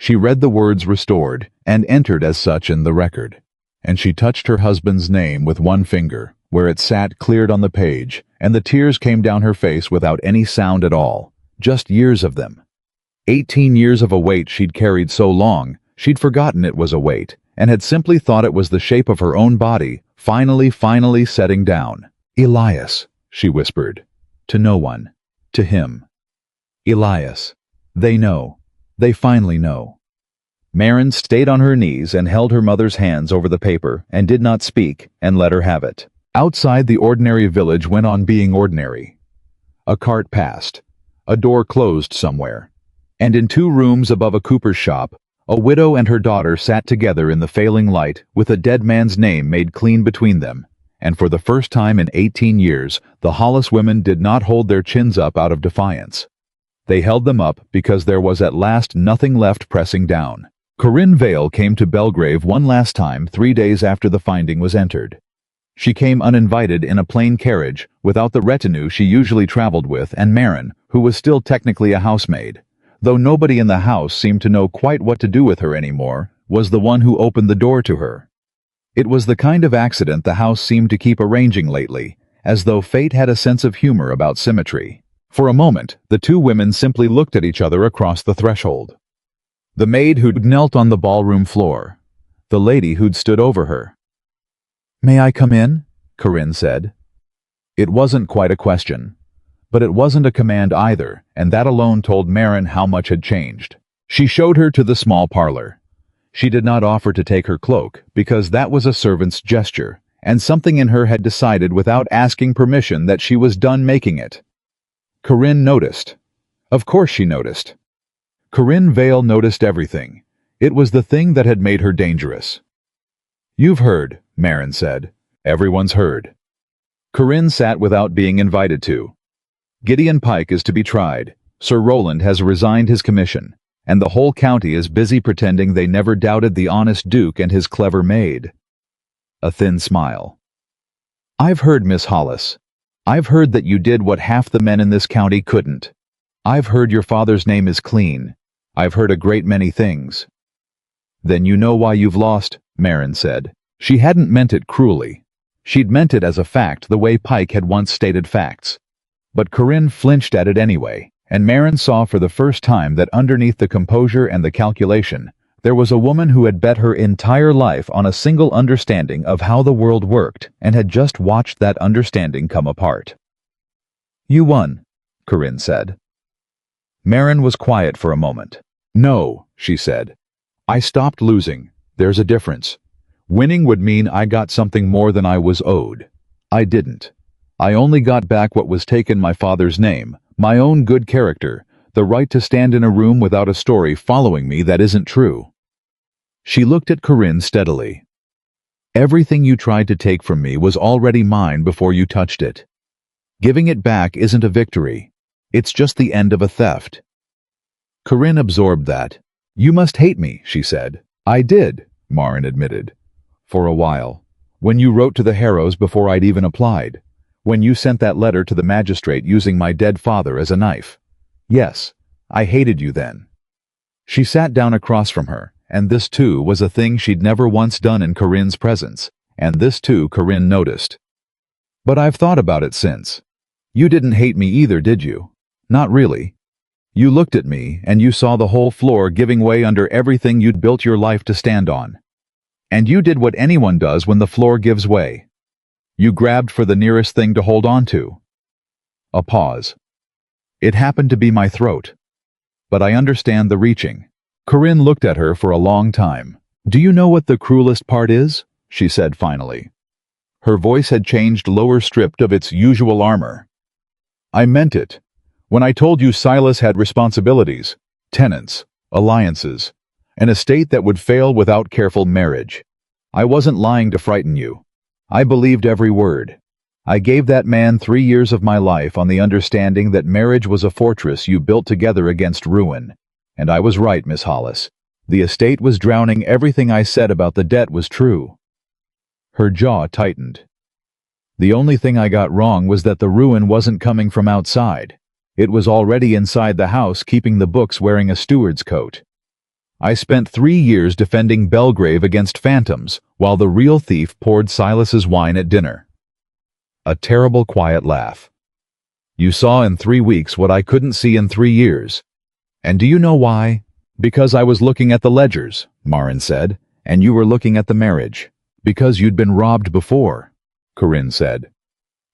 She read the words restored and entered as such in the record, and she touched her husband's name with one finger, where it sat cleared on the page, and the tears came down her face without any sound at all, just years of them. 18 years of a weight she'd carried so long, she'd forgotten it was a weight, and had simply thought it was the shape of her own body, finally setting down. Elias, she whispered. To no one. To him. Elias. They know. They finally know. Maren stayed on her knees and held her mother's hands over the paper and did not speak and let her have it. Outside, the ordinary village went on being ordinary. A cart passed. A door closed somewhere. And in 2 rooms above a cooper's shop, a widow and her daughter sat together in the failing light with a dead man's name made clean between them, and for the first time in 18 years, the Hollis women did not hold their chins up out of defiance. They held them up because there was at last nothing left pressing down. Corinne Vale came to Belgrave one last time 3 days after the finding was entered. She came uninvited in a plain carriage, without the retinue she usually traveled with, and Maren, who was still technically a housemaid, though nobody in the house seemed to know quite what to do with her anymore, was the one who opened the door to her. It was the kind of accident the house seemed to keep arranging lately, as though fate had a sense of humor about symmetry. For a moment, the two women simply looked at each other across the threshold. The maid who'd knelt on the ballroom floor. The lady who'd stood over her. "May I come in?" Corinne said. It wasn't quite a question. But it wasn't a command either, and that alone told Maren how much had changed. She showed her to the small parlor. She did not offer to take her cloak, because that was a servant's gesture, and something in her had decided without asking permission that she was done making it. Corinne noticed. Of course she noticed. Corinne Vale noticed everything. It was the thing that had made her dangerous. "You've heard," Maren said. "Everyone's heard." Corinne sat without being invited to. Gideon Pike is to be tried. Sir Roland has resigned his commission, and the whole county is busy pretending they never doubted the honest Duke and his clever maid. A thin smile. "I've heard, Miss Hollis. I've heard that you did what half the men in this county couldn't. I've heard your father's name is clean. I've heard a great many things." "Then you know why you've lost," Maren said. She hadn't meant it cruelly. She'd meant it as a fact the way Pike had once stated facts. But Corinne flinched at it anyway, and Maren saw for the first time that underneath the composure and the calculation, there was a woman who had bet her entire life on a single understanding of how the world worked and had just watched that understanding come apart. "You won," Corinne said. Maren was quiet for a moment. "No," she said. "I stopped losing. There's a difference. Winning would mean I got something more than I was owed. I didn't. I only got back what was taken: my father's name, my own good character, the right to stand in a room without a story following me that isn't true." She looked at Corinne steadily. "Everything you tried to take from me was already mine before you touched it. Giving it back isn't a victory. It's just the end of a theft." Corinne absorbed that. "You must hate me," she said. "I did," Maren admitted. "For a while. When you wrote to the Harrows before I'd even applied. When you sent that letter to the magistrate using my dead father as a knife. Yes, I hated you then." She sat down across from her, and this too was a thing she'd never once done in Corinne's presence, and this too Corinne noticed. "But I've thought about it since. You didn't hate me either, did you? Not really. You looked at me, and you saw the whole floor giving way under everything you'd built your life to stand on. And you did what anyone does when the floor gives way. You grabbed for the nearest thing to hold on to." A pause. "It happened to be my throat. But I understand the reaching." Corinne looked at her for a long time. "Do you know what the cruelest part is?" she said finally. Her voice had changed lower, stripped of its usual armor. "I meant it. When I told you Silas had responsibilities, tenants, alliances, an estate that would fail without careful marriage. I wasn't lying to frighten you. I believed every word. I gave that man 3 years of my life on the understanding that marriage was a fortress you built together against ruin. And I was right, Miss Hollis. The estate was drowning. Everything I said about the debt was true." Her jaw tightened. "The only thing I got wrong was that the ruin wasn't coming from outside. It was already inside the house, keeping the books, wearing a steward's coat. I spent 3 years defending Belgrave against phantoms, while the real thief poured Silas's wine at dinner." A terrible quiet laugh. "You saw in 3 weeks what I couldn't see in 3 years. And do you know why? Because I was looking at the ledgers," Maren said, "and you were looking at the marriage. Because you'd been robbed before," Corinne said.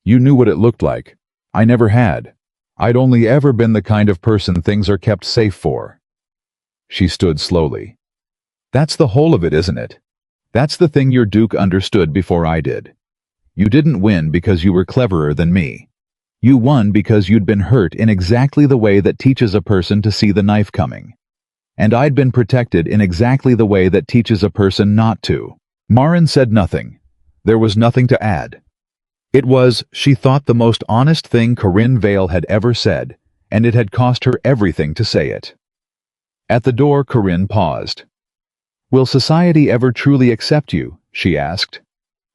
"You knew what it looked like. I never had. I'd only ever been the kind of person things are kept safe for." She stood slowly. "That's the whole of it, isn't it? That's the thing your Duke understood before I did. You didn't win because you were cleverer than me. You won because you'd been hurt in exactly the way that teaches a person to see the knife coming. And I'd been protected in exactly the way that teaches a person not to." Maren said nothing. There was nothing to add. It was, she thought, the most honest thing Corinne Vale had ever said, and it had cost her everything to say it. At the door, Corinne paused. "Will society ever truly accept you?" she asked.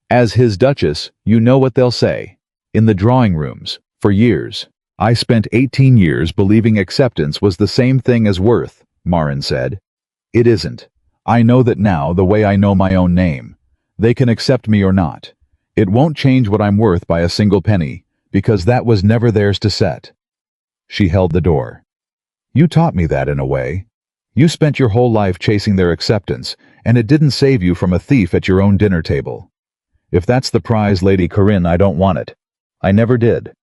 "As his Duchess, you know what they'll say. In the drawing rooms, for years. I spent 18 years believing acceptance was the same thing as worth, Maren said. It isn't. I know that now the way I know my own name. They can accept me or not. It won't change what I'm worth by a single penny, because that was never theirs to set. She held the door. You taught me that in a way. You spent your whole life chasing their acceptance, and it didn't save you from a thief at your own dinner table. If that's the prize, Lady Corinne, I don't want it. I never did.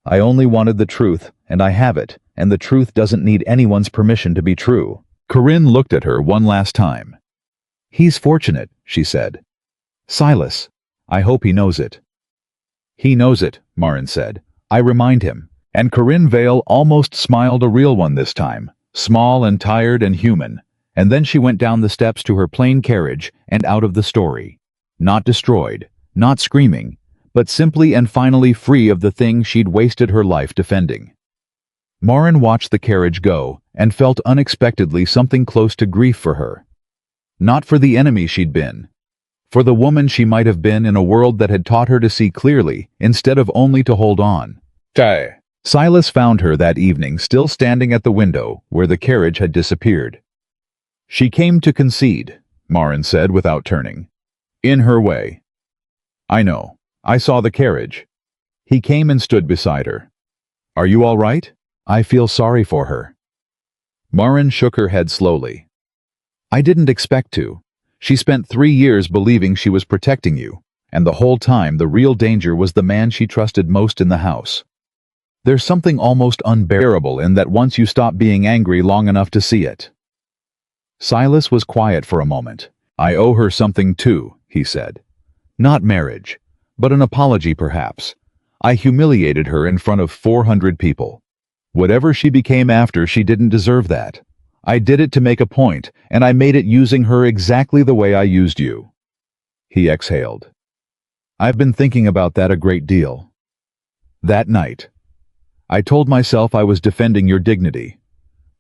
I only wanted the truth, and I have it, and the truth doesn't need anyone's permission to be true. Corinne looked at her one last time. He's fortunate, she said. Silas, I hope he knows it. He knows it, Maren said. I remind him. And Corinne Vale almost smiled, a real one this time, small and tired and human, and then she went down the steps to her plain carriage and out of the story. Not destroyed, not screaming, but simply and finally free of the thing she'd wasted her life defending. Maren watched the carriage go and felt unexpectedly something close to grief for her. Not for the enemy she'd been. For the woman she might have been in a world that had taught her to see clearly instead of only to hold on. Silas found her that evening still standing at the window where the carriage had disappeared. She came to concede, Maren said without turning. In her way. I know. I saw the carriage. He came and stood beside her. Are you all right? I feel sorry for her. Maren shook her head slowly. I didn't expect to. She spent 3 years believing she was protecting you, and the whole time the real danger was the man she trusted most in the house. There's something almost unbearable in that once you stop being angry long enough to see it. Silas was quiet for a moment. I owe her something too, he said. Not marriage, but an apology perhaps. I humiliated her in front of 400 people. Whatever she became after, she didn't deserve that. I did it to make a point, and I made it using her exactly the way I used you. He exhaled. I've been thinking about that a great deal. That night, I told myself I was defending your dignity,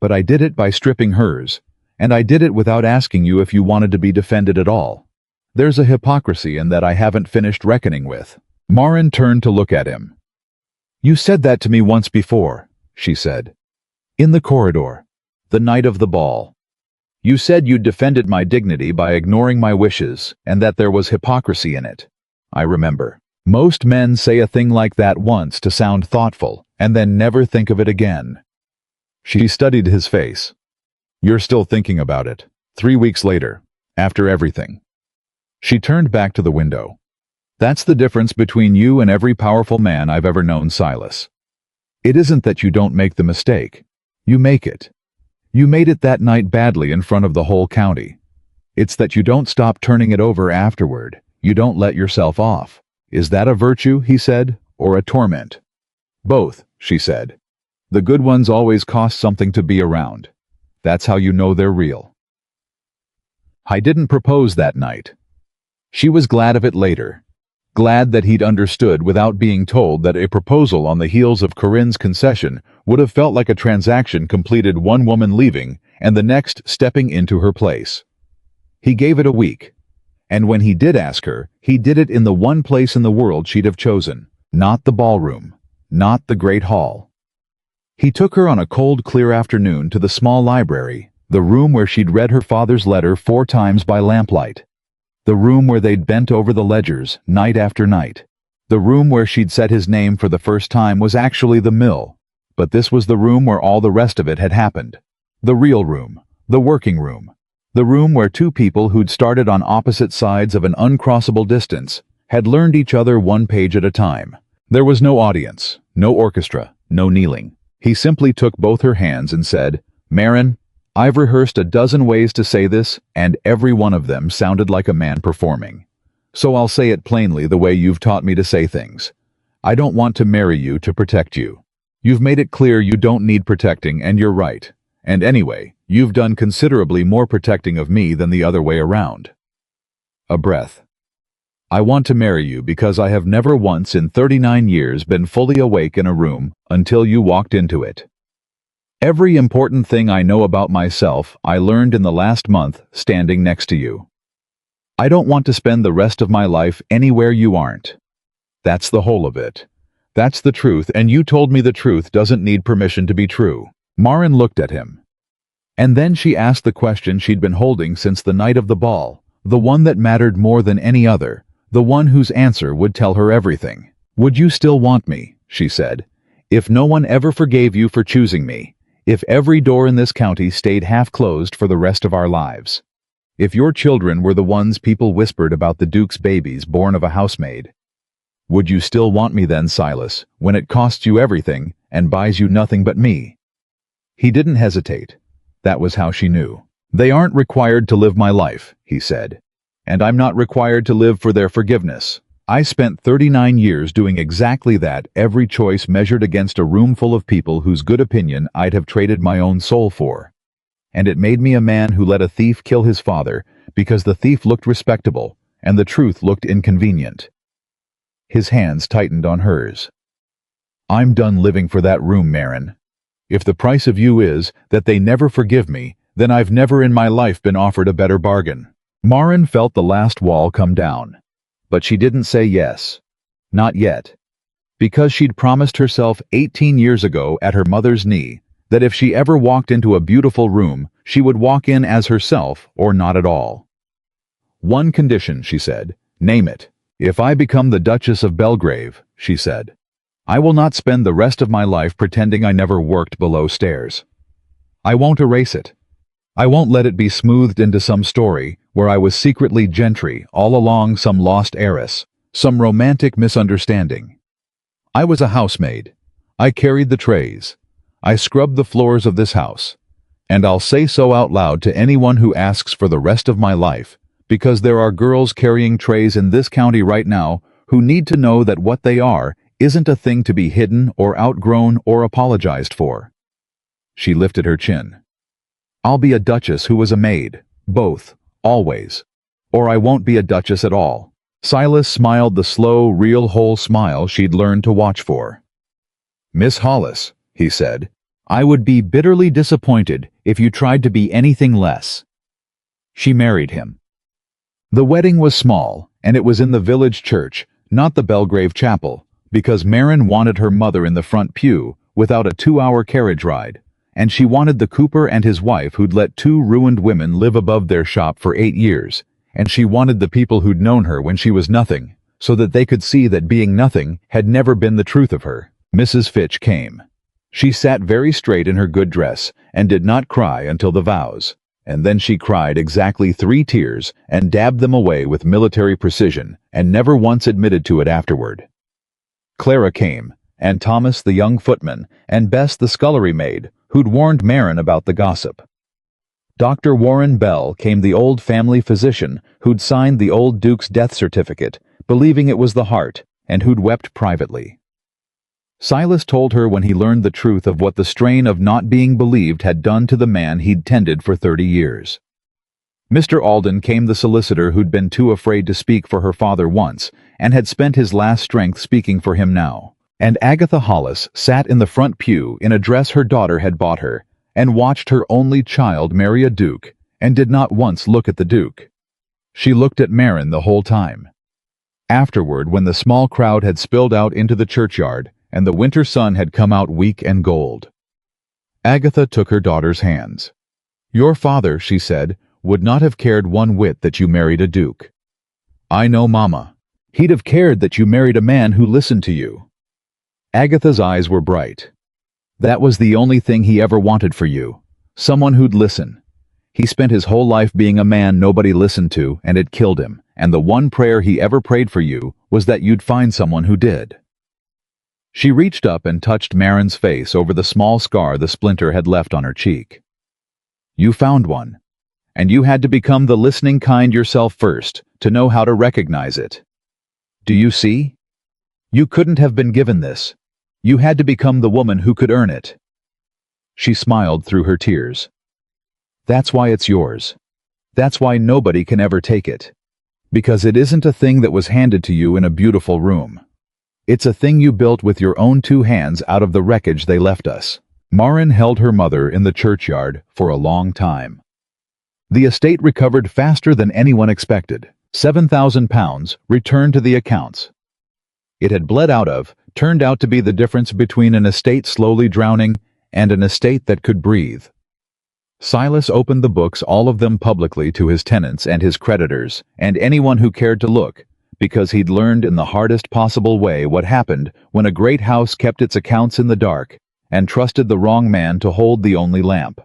but I did it by stripping hers, and I did it without asking you if you wanted to be defended at all. There's a hypocrisy in that I haven't finished reckoning with. Maren turned to look at him. You said that to me once before, she said. In the corridor, the night of the ball. You said you'd defended my dignity by ignoring my wishes, and that there was hypocrisy in it. I remember. Most men say a thing like that once to sound thoughtful, and then never think of it again. She studied his face. You're still thinking about it. 3 weeks later, after everything. She turned back to the window. That's the difference between you and every powerful man I've ever known, Silas. It isn't that you don't make the mistake. You make it. You made it that night badly in front of the whole county. It's that you don't stop turning it over afterward. You don't let yourself off. Is that a virtue, he said, or a torment? Both, she said. The good ones always cost something to be around. That's how you know they're real. I didn't propose that night. She was glad of it later. Glad that he'd understood without being told that a proposal on the heels of Corinne's concession would have felt like a transaction completed, one woman leaving and the next stepping into her place. He gave it a week. And when he did ask her, he did it in the one place in the world she'd have chosen. Not the ballroom. Not the great hall. He took her on a cold, clear afternoon to the small library, the room where she'd read her father's letter 4 times by lamplight. The room where they'd bent over the ledgers night after night. The room where she'd said his name for the first time was actually the mill, but this was the room where all the rest of it had happened. The real room. The working room. The room where 2 people who'd started on opposite sides of an uncrossable distance had learned each other 1 page at a time. There was no audience, no orchestra, no kneeling. He simply took both her hands and said, Maren, I've rehearsed a dozen ways to say this, and every one of them sounded like a man performing. So I'll say it plainly the way you've taught me to say things. I don't want to marry you to protect you. You've made it clear you don't need protecting, and you're right. And anyway, you've done considerably more protecting of me than the other way around. A breath. I want to marry you because I have never once in 39 years been fully awake in a room until you walked into it. Every important thing I know about myself I learned in the last month standing next to you. I don't want to spend the rest of my life anywhere you aren't. That's the whole of it. That's the truth, and you told me the truth doesn't need permission to be true. Maren looked at him. And then she asked the question she'd been holding since the night of the ball, the one that mattered more than any other, the one whose answer would tell her everything. Would you still want me, she said, if no one ever forgave you for choosing me, if every door in this county stayed half closed for the rest of our lives? If your children were the ones people whispered about the Duke's babies born of a housemaid? Would you still want me then, Silas, when it costs you everything and buys you nothing but me? He didn't hesitate. That was how she knew. They aren't required to live my life, he said. And I'm not required to live for their forgiveness. I spent 39 years doing exactly that, every choice measured against a room full of people whose good opinion I'd have traded my own soul for. And it made me a man who let a thief kill his father because the thief looked respectable and the truth looked inconvenient. His hands tightened on hers. I'm done living for that room, Maren. If the price of you is that they never forgive me, then I've never in my life been offered a better bargain. Maren felt the last wall come down. But she didn't say yes. Not yet. Because she'd promised herself 18 years ago at her mother's knee that if she ever walked into a beautiful room, she would walk in as herself or not at all. One condition, she said. Name it. If I become the Duchess of Belgrave, she said, I will not spend the rest of my life pretending I never worked below stairs. I won't erase it. I won't let it be smoothed into some story where I was secretly gentry all along, some lost heiress, some romantic misunderstanding. I was a housemaid. I carried the trays. I scrubbed the floors of this house. And I'll say so out loud to anyone who asks for the rest of my life, because there are girls carrying trays in this county right now who need to know that what they are isn't a thing to be hidden or outgrown or apologized for. She lifted her chin. I'll be a duchess who was a maid, both, always. Or I won't be a duchess at all. Silas smiled the slow, real whole smile she'd learned to watch for. Miss Hollis, he said, I would be bitterly disappointed if you tried to be anything less. She married him. The wedding was small, and it was in the village church, not the Belgrave chapel, because Maren wanted her mother in the front pew without a 2-hour carriage ride, and she wanted the cooper and his wife who'd let 2 ruined women live above their shop for 8 years, and she wanted the people who'd known her when she was nothing, so that they could see that being nothing had never been the truth of her. Mrs. Fitch came. She sat very straight in her good dress and did not cry until the vows. And then she cried exactly 3 tears and dabbed them away with military precision and never once admitted to it afterward. Clara came, and Thomas the young footman, and Bess the scullery maid, who'd warned Maren about the gossip. Dr. Warren Bell came, the old family physician who'd signed the old Duke's death certificate, believing it was the heart, and who'd wept privately. Silas told her when he learned the truth of what the strain of not being believed had done to the man he'd tended for 30 years. Mr. Alden came, the solicitor who'd been too afraid to speak for her father once, and had spent his last strength speaking for him now. And Agatha Hollis sat in the front pew in a dress her daughter had bought her, and watched her only child marry a duke, and did not once look at the duke. She looked at Maren the whole time. Afterward, when the small crowd had spilled out into the churchyard, and the winter sun had come out weak and gold, Agatha took her daughter's hands. Your father, she said, would not have cared one whit that you married a duke. I know, Mama. He'd have cared that you married a man who listened to you. Agatha's eyes were bright. That was the only thing he ever wanted for you, someone who'd listen. He spent his whole life being a man nobody listened to, and it killed him, and the one prayer he ever prayed for you was that you'd find someone who did. She reached up and touched Maren's face over the small scar the splinter had left on her cheek. You found one, and you had to become the listening kind yourself first to know how to recognize it. Do you see? You couldn't have been given this. You had to become the woman who could earn it. She smiled through her tears. That's why it's yours. That's why nobody can ever take it. Because it isn't a thing that was handed to you in a beautiful room. It's a thing you built with your own 2 hands out of the wreckage they left us. Maren held her mother in the churchyard for a long time. The estate recovered faster than anyone expected. £7,000 returned to the accounts. It had bled out of turned out to be the difference between an estate slowly drowning and an estate that could breathe. Silas opened the books, all of them publicly, to his tenants and his creditors, and anyone who cared to look, because he'd learned in the hardest possible way what happened when a great house kept its accounts in the dark and trusted the wrong man to hold the only lamp.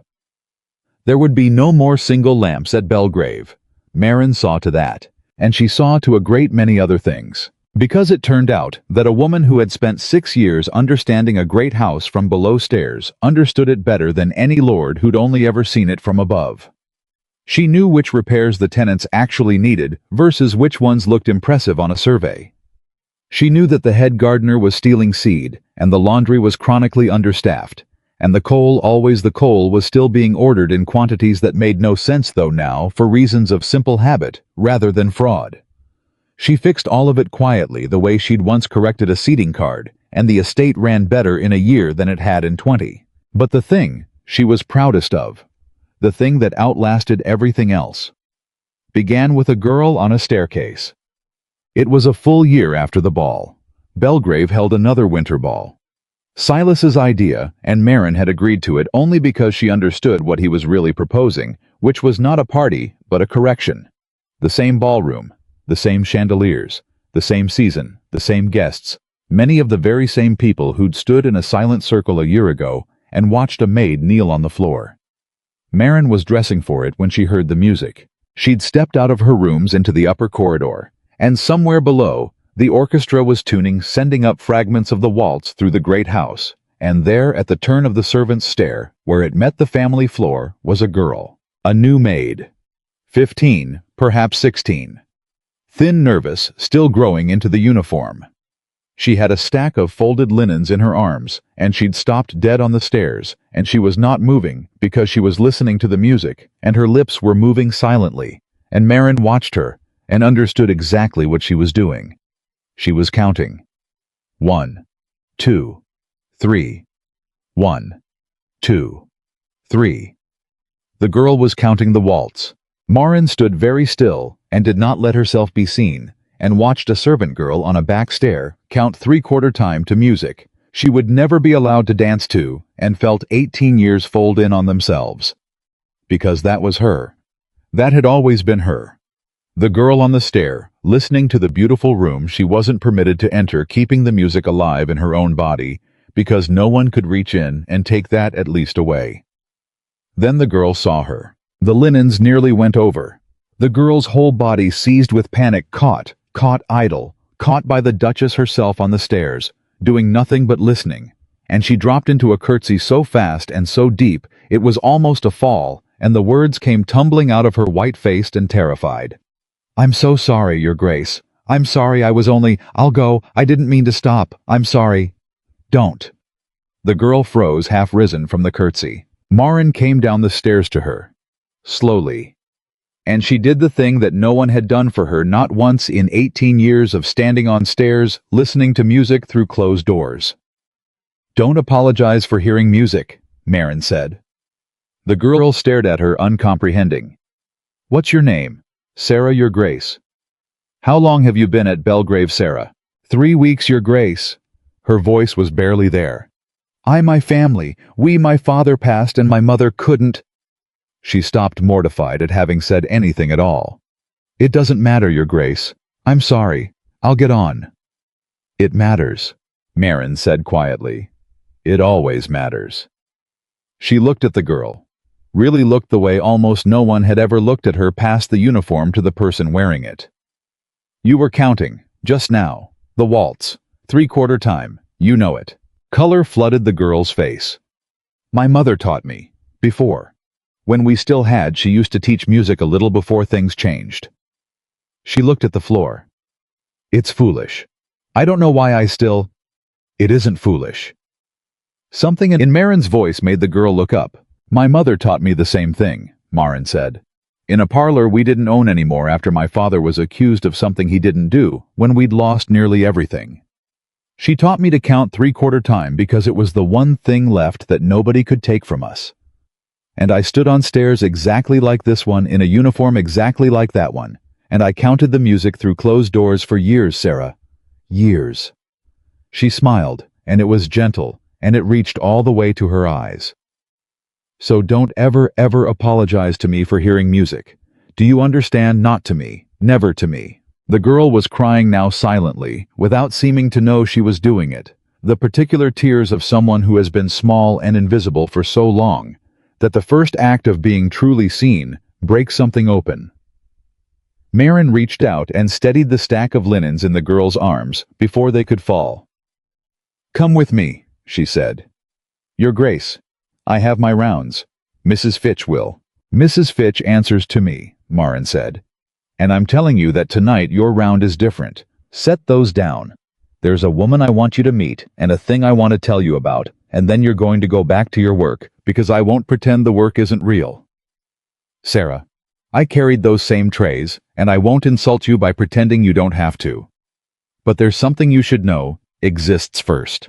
There would be no more single lamps at Belgrave. Maren saw to that, and she saw to a great many other things. Because it turned out that a woman who had spent 6 years understanding a great house from below stairs understood it better than any lord who'd only ever seen it from above. She knew which repairs the tenants actually needed versus which ones looked impressive on a survey. She knew that the head gardener was stealing seed, and the laundry was chronically understaffed, and the coal, always the coal, was still being ordered in quantities that made no sense though now for reasons of simple habit rather than fraud. She fixed all of it quietly the way she'd once corrected a seating card, and the estate ran better in a year than it had in 20. But the thing she was proudest of, the thing that outlasted everything else, began with a girl on a staircase. It was a full year after the ball. Belgrave held another winter ball. Silas's idea, and Maren had agreed to it only because she understood what he was really proposing, which was not a party, but a correction. The same ballroom, the same chandeliers, the same season, the same guests, many of the very same people who'd stood in a silent circle a year ago and watched a maid kneel on the floor. Maren was dressing for it when she heard the music. She'd stepped out of her rooms into the upper corridor, and somewhere below, the orchestra was tuning, sending up fragments of the waltz through the great house, and there at the turn of the servants' stair, where it met the family floor, was a girl, a new maid. 15, perhaps 16. Thin, nervous, still growing into the uniform. She had a stack of folded linens in her arms, and she'd stopped dead on the stairs, and she was not moving because she was listening to the music, and her lips were moving silently, and Maren watched her and understood exactly what she was doing. She was counting. 1, 2, 3. 1, 2, 3. The girl was counting the waltz. Maren stood very still and did not let herself be seen, and watched a servant girl on a back stair count 3/4 time to music she would never be allowed to dance to, and felt 18 years fold in on themselves. Because that was her. That had always been her. The girl on the stair, listening to the beautiful room she wasn't permitted to enter, keeping the music alive in her own body, because no one could reach in and take that at least away. Then the girl saw her. The linens nearly went over. The girl's whole body seized with panic, caught idle, caught by the Duchess herself on the stairs, doing nothing but listening, and she dropped into a curtsy so fast and so deep it was almost a fall, and the words came tumbling out of her, white-faced and terrified. "I'm so sorry, Your Grace. I'm sorry, I'll go, I didn't mean to stop, I'm sorry." "Don't." The girl froze, half risen from the curtsy. Maren came down the stairs to her. Slowly. And she did the thing that no one had done for her, not once in 18 years of standing on stairs, listening to music through closed doors. "Don't apologize for hearing music," Maren said. The girl stared at her, uncomprehending. "What's your name?" "Sarah, Your Grace." "How long have you been at Belgrave, Sarah?" 3 weeks, Your Grace." Her voice was barely there. My family, my father passed and my mother couldn't." She stopped, mortified at having said anything at all. "It doesn't matter, Your Grace. I'm sorry. I'll get on." "It matters," Maren said quietly. "It always matters." She looked at the girl. Really looked the way almost no one had ever looked at her, past the uniform to the person wearing it. "You were counting, just now. The waltz. 3/4 time. You know it." Color flooded the girl's face. "My mother taught me. Before. When we still had, she used to teach music a little before things changed." She looked at the floor. "It's foolish. I don't know why I still—" "It isn't foolish." Something in Maren's voice made the girl look up. "My mother taught me the same thing," Maren said. "In a parlor we didn't own anymore after my father was accused of something he didn't do, when we'd lost nearly everything. She taught me to count 3/4 time because it was the one thing left that nobody could take from us. And I stood on stairs exactly like this one, in a uniform exactly like that one, and I counted the music through closed doors for years, Sarah. Years." She smiled, and it was gentle, and it reached all the way to her eyes. So don't ever apologize to me for hearing music. Do you understand? Not to me, never to me. The girl was crying now silently, without seeming to know she was doing it. The particular tears of someone who has been small and invisible for so long, that the first act of being truly seen breaks something open. Maren reached out and steadied the stack of linens in the girl's arms before they could fall. "Come with me," she said. "Your Grace, I have my rounds. Mrs. Fitch will." "Mrs. Fitch answers to me," Maren said. "And I'm telling you that tonight your round is different. Set those down. There's a woman I want you to meet and a thing I want to tell you about, and then you're going to go back to your work, because I won't pretend the work isn't real. Sarah, I carried those same trays, and I won't insult you by pretending you don't have to. But there's something you should know exists first."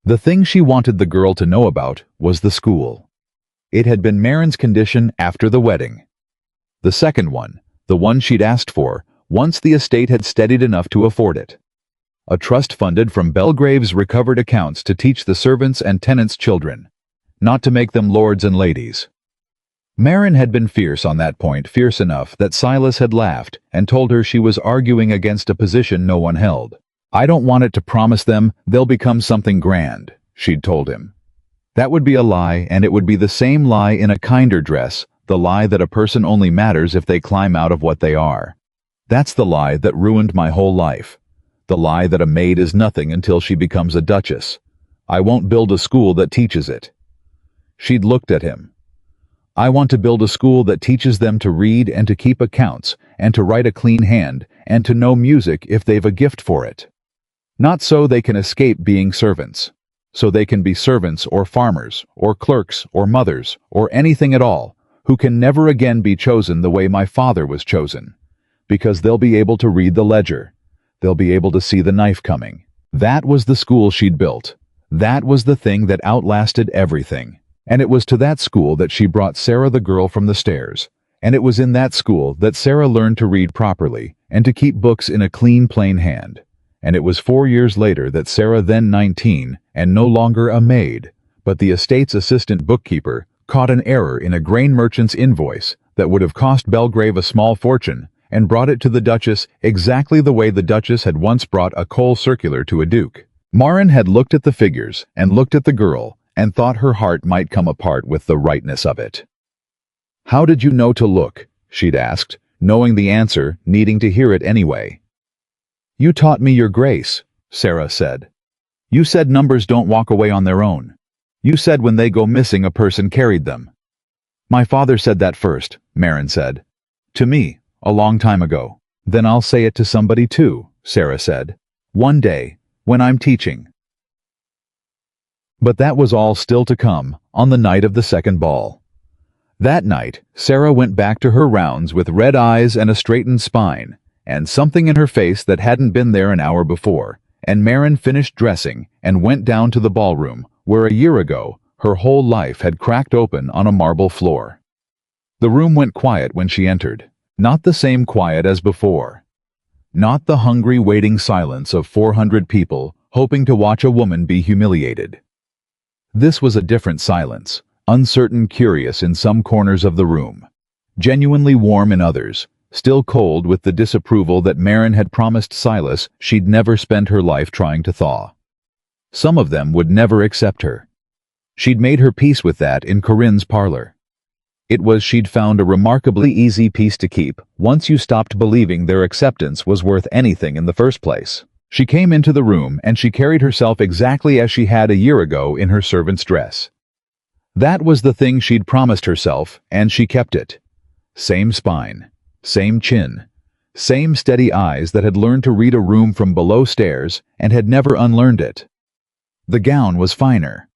The thing she wanted the girl to know about was the school. It had been Maren's condition after the wedding. The second one, the one she'd asked for, once the estate had steadied enough to afford it. A trust funded from Belgrave's recovered accounts to teach the servants and tenants' children, not to make them lords and ladies. Maren had been fierce on that point, fierce enough that Silas had laughed and told her she was arguing against a position no one held. "I don't want it to promise them they'll become something grand," she'd told him. That would be a lie, and it would be the same lie in a kinder dress, the lie that a person only matters if they climb out of what they are. That's the lie that ruined my whole life. The lie that a maid is nothing until she becomes a duchess. I won't build a school that teaches it. She'd looked at him. "I want to build a school that teaches them to read and to keep accounts and to write a clean hand and to know music if they've a gift for it. Not so they can escape being servants. So they can be servants or farmers or clerks or mothers or anything at all, who can never again be chosen the way my father was chosen. Because they'll be able to read the ledger. They'll be able to see the knife coming." That was the school she'd built. That was the thing that outlasted everything. And it was to that school that she brought Sarah the girl from the stairs. And it was in that school that Sarah learned to read properly and to keep books in a clean, plain hand. And it was 4 years later that Sarah, then 19, and no longer a maid, but the estate's assistant bookkeeper, caught an error in a grain merchant's invoice that would have cost Belgrave a small fortune, and brought it to the Duchess exactly the way the Duchess had once brought a coal circular to a duke. Maren had looked at the figures and looked at the girl and thought her heart might come apart with the rightness of it. "How did you know to look?" she'd asked, knowing the answer, needing to hear it anyway. "You taught me, Your Grace," Sarah said. "You said numbers don't walk away on their own. You said when they go missing a person carried them." "My father said that first," Maren said. "To me, a long time ago." "Then I'll say it to somebody too," Sarah said. "One day, when I'm teaching." But that was all still to come, on the night of the second ball. That night, Sarah went back to her rounds with red eyes and a straightened spine, and something in her face that hadn't been there an hour before, and Maren finished dressing and went down to the ballroom, where a year ago, her whole life had cracked open on a marble floor. The room went quiet when she entered, not the same quiet as before. Not the hungry waiting silence of 400 people hoping to watch a woman be humiliated. This was a different silence, uncertain, curious in some corners of the room, genuinely warm in others, still cold with the disapproval that Maren had promised Silas she'd never spend her life trying to thaw. Some of them would never accept her. She'd made her peace with that in Corinne's parlor. It was she'd found a remarkably easy peace to keep once you stopped believing their acceptance was worth anything in the first place. She came into the room and she carried herself exactly as she had a year ago in her servant's dress. That was the thing she'd promised herself, and she kept it. Same spine, same chin, same steady eyes that had learned to read a room from below stairs and had never unlearned it. The gown was finer.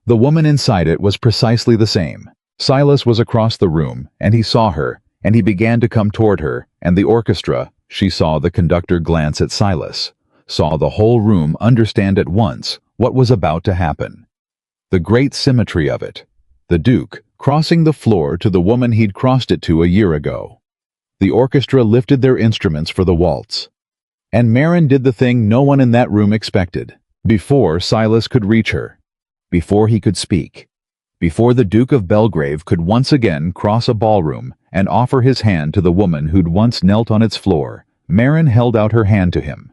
The woman inside it was precisely the same. Silas was across the room, and he saw her, and he began to come toward her, and the orchestra, she saw the conductor glance at Silas, saw the whole room understand at once what was about to happen. The great symmetry of it. The Duke, crossing the floor to the woman he'd crossed it to a year ago. The orchestra lifted their instruments for the waltz. And Maren did the thing no one in that room expected. Before Silas could reach her, before he could speak, before the Duke of Belgrave could once again cross a ballroom and offer his hand to the woman who'd once knelt on its floor, Maren held out her hand to him.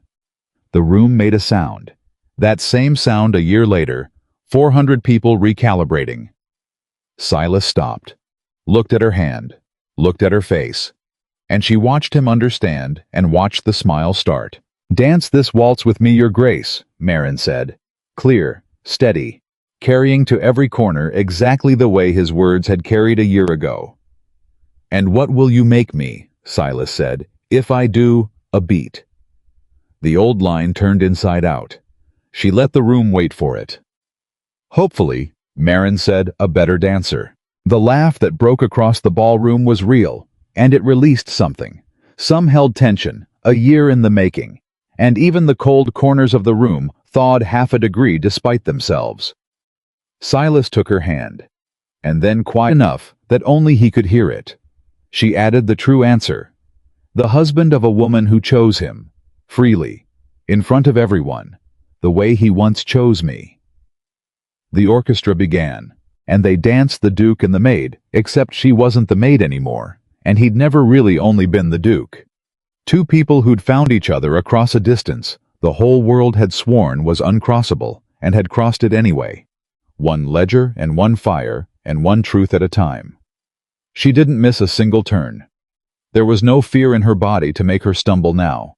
The room made a sound. That same sound a year later, 400 people recalibrating. Silas stopped, looked at her hand, looked at her face, and she watched him understand and watched the smile start. "Dance this waltz with me, your grace," Maren said. Clear, steady, carrying to every corner exactly the way his words had carried a year ago. "And what will you make me?" Silas said. "If I do, a beat." The old line turned inside out. She let the room wait for it. "Hopefully," Maren said, "a better dancer." The laugh that broke across the ballroom was real, and it released something. Some held tension, a year in the making, and even the cold corners of the room thawed half a degree despite themselves. Silas took her hand, and then quiet enough that only he could hear it. She added the true answer. "The husband of a woman who chose him, freely, in front of everyone, the way he once chose me." The orchestra began, and they danced the Duke and the maid, except she wasn't the maid anymore, and he'd never really only been the Duke. Two people who'd found each other across a distance the whole world had sworn was uncrossable, and had crossed it anyway. One ledger and one fire, and one truth at a time. She didn't miss a single turn. There was no fear in her body to make her stumble now.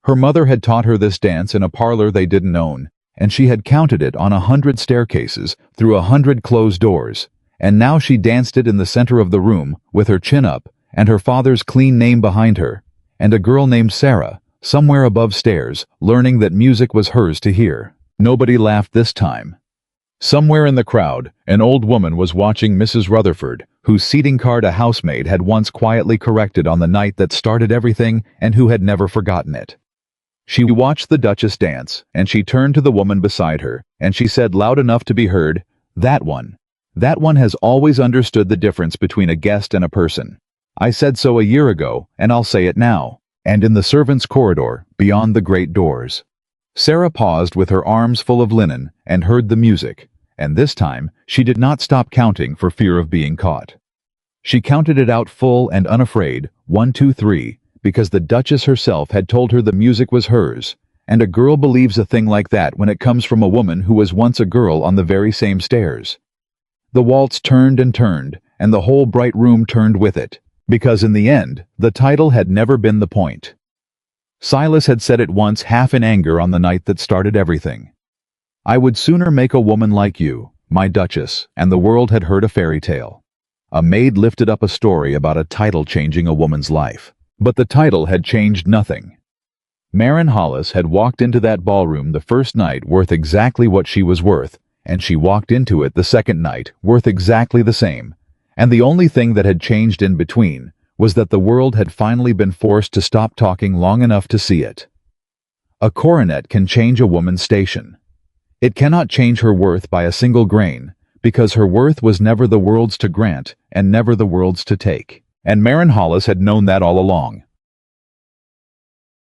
Her mother had taught her this dance in a parlor they didn't own, and she had counted it on 100 staircases, through 100 closed doors, and now she danced it in the center of the room, with her chin up, and her father's clean name behind her, and a girl named Sarah, somewhere above stairs, learning that music was hers to hear. Nobody laughed this time. Somewhere in the crowd, an old woman was watching Mrs. Rutherford, whose seating card a housemaid had once quietly corrected on the night that started everything and who had never forgotten it. She watched the Duchess dance, and she turned to the woman beside her, and she said loud enough to be heard, That one has always understood the difference between a guest and a person. I said so a year ago, and I'll say it now." And in the servants' corridor, beyond the great doors, Sarah paused with her arms full of linen and heard the music, and this time she did not stop counting for fear of being caught. She counted it out full and unafraid, 1, 2, 3, because the Duchess herself had told her the music was hers, and a girl believes a thing like that when it comes from a woman who was once a girl on the very same stairs. The waltz turned and turned, and the whole bright room turned with it, because in the end, the title had never been the point. Silas had said it once half in anger on the night that started everything. "I would sooner make a woman like you, my Duchess," and the world had heard a fairy tale. A maid lifted up a story about a title changing a woman's life. But the title had changed nothing. Maren Hollis had walked into that ballroom the first night worth exactly what she was worth, and she walked into it the second night worth exactly the same, and the only thing that had changed in between was that the world had finally been forced to stop talking long enough to see it. A coronet can change a woman's station. It cannot change her worth by a single grain, because her worth was never the world's to grant and never the world's to take. And Maren Hollis had known that all along.